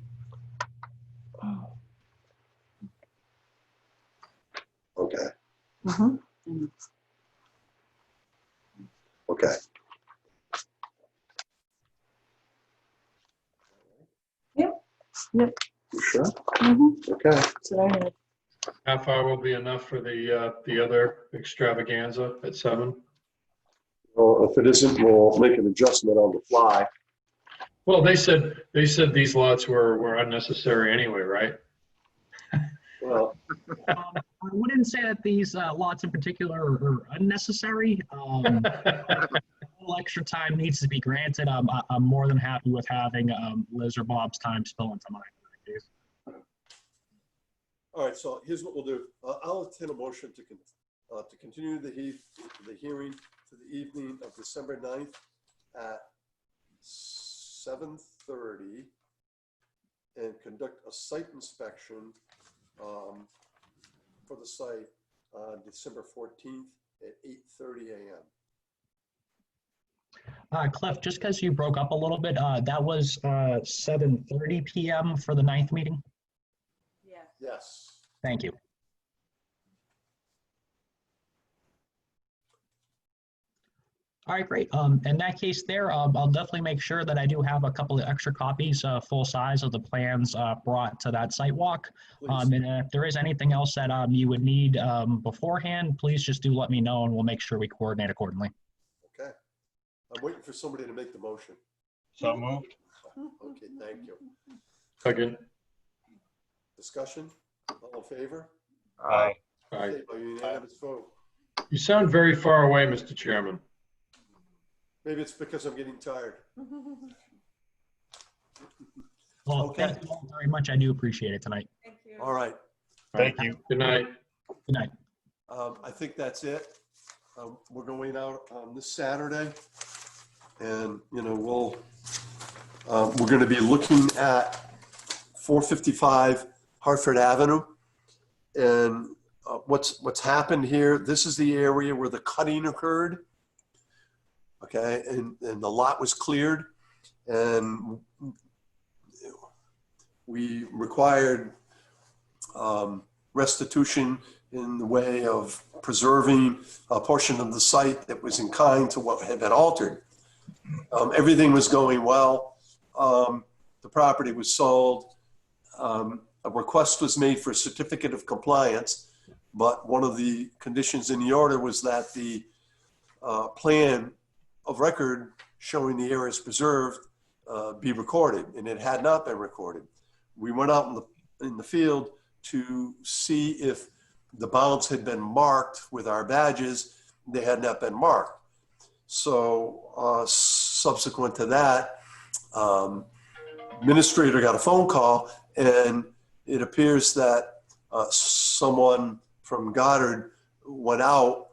okay, Mm-hmm. okay. Yep. Yep. You sure? Mm-hmm. Okay. That's what I heard. Half hour will be enough for the other extravaganza at 7. Well, if it isn't, we'll make an adjustment on the fly. Well, they said these lots were unnecessary anyway, right? Well, I wouldn't say that these lots in particular are unnecessary. A little extra time needs to be granted. I'm more than happy with having Liz or Bob's time spill into mine in that case. all right, so here's what we'll do. I'll entertain a motion to continue the hearing to the evening of December 9th at 7:30 and conduct a site inspection for the site on December 14th at 8:30 a.m. Cliff, just because you broke up a little bit, that was 7:30 p.m. for the 9th meeting? Yeah. Yes. Thank you. All right, great. In that case there, I'll definitely make sure that I do have a couple of extra copies, full size of the plans brought to that site walk. And if there is anything else that you would need beforehand, please just do let me know and we'll make sure we coordinate accordingly. Okay. I'm waiting for somebody to make the motion. So moved. Okay, thank you. Second. Discussion? All in favor? Aye. Aye. Okay, by unanimous vote. You sound very far away, Mr. Chairman. Maybe it's because I'm getting tired. Well, Okay. thank you all very much. I do appreciate it tonight. Thank you. All right. Thank you. Good night. Good night. I think that's it. We're going out on this Saturday, and we're going to be looking at 455 Hartford Avenue, and what's happened here. This is the area where the cutting occurred. Okay, and the lot was cleared, and we required restitution in the way of preserving a portion of the site that was in kind to what had been altered. Everything was going well. The property was sold. A request was made for a certificate of compliance, but one of the conditions in the order was that the plan of record showing the areas preserved be recorded, and it had not been recorded. We went out in the field to see if the bounds had been marked with our badges. They had not been marked. So subsequent to that, administrator got a phone call, and it appears that someone from Goddard went out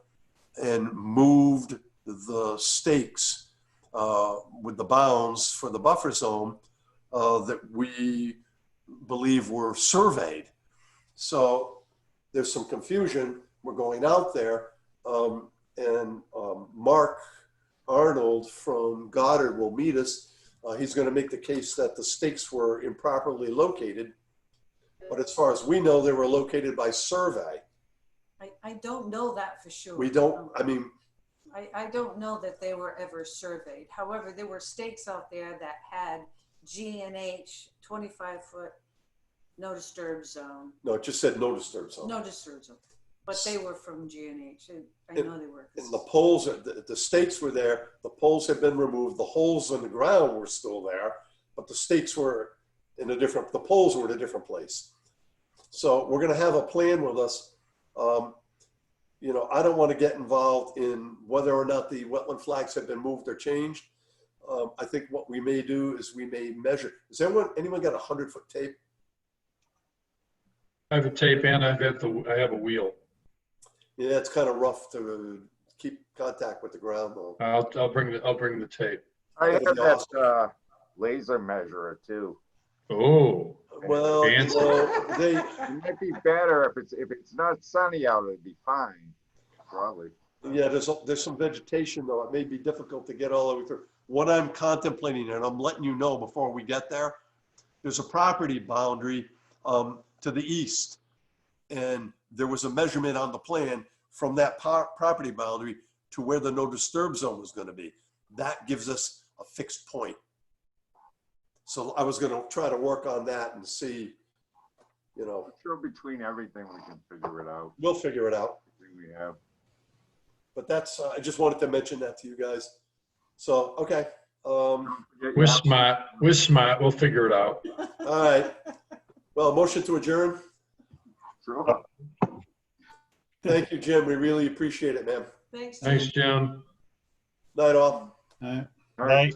and moved the stakes with the bounds for the buffer zone that we believe were surveyed. So there's some confusion. We're going out there, and Mark Arnold from Goddard will meet us. He's going to make the case that the stakes were improperly located, but as far as we know, they were located by survey. I don't know that for sure. We don't, I don't know that they were ever surveyed. However, there were stakes out there that had G&H 25-foot no disturb zone. No, it just said no disturb zone. No disturb zone. But they were from G&H. I know they were. And the poles, the stakes were there. The poles had been removed. The holes in the ground were still there, but the stakes were the poles were in a different place. So we're going to have a plan with us. I don't want to get involved in whether or not the wetland flags have been moved or changed. I think what we may do is we may measure. Has anyone got 100-foot tape? I have a tape and I have a wheel. Yeah, it's kind of rough to keep contact with the ground though. I'll bring the tape. I have That'd be that awesome. laser measurer too. Oh, Well, you fancy. know, It might be better if it's not sunny out. It'd be fine, probably. yeah, there's some vegetation though. It may be difficult to get all the way through. What I'm contemplating, and I'm letting you know before we get there, there's a property boundary to the east, and there was a measurement on the plan from that property boundary to where the no disturb zone was going to be. That gives us a fixed point. So I was going to try to work on that and see, you know. I'm sure between everything we can figure it out. We'll figure it out. We have. But that's, I just wanted to mention that to you guys. So, okay. We're smart. We're smart. We'll figure it out. All right. Well, motion to adjourn. Sure. Thank you, Jim. We really appreciate it, man. Thanks. Thanks, Jim. Night all. All right. All right.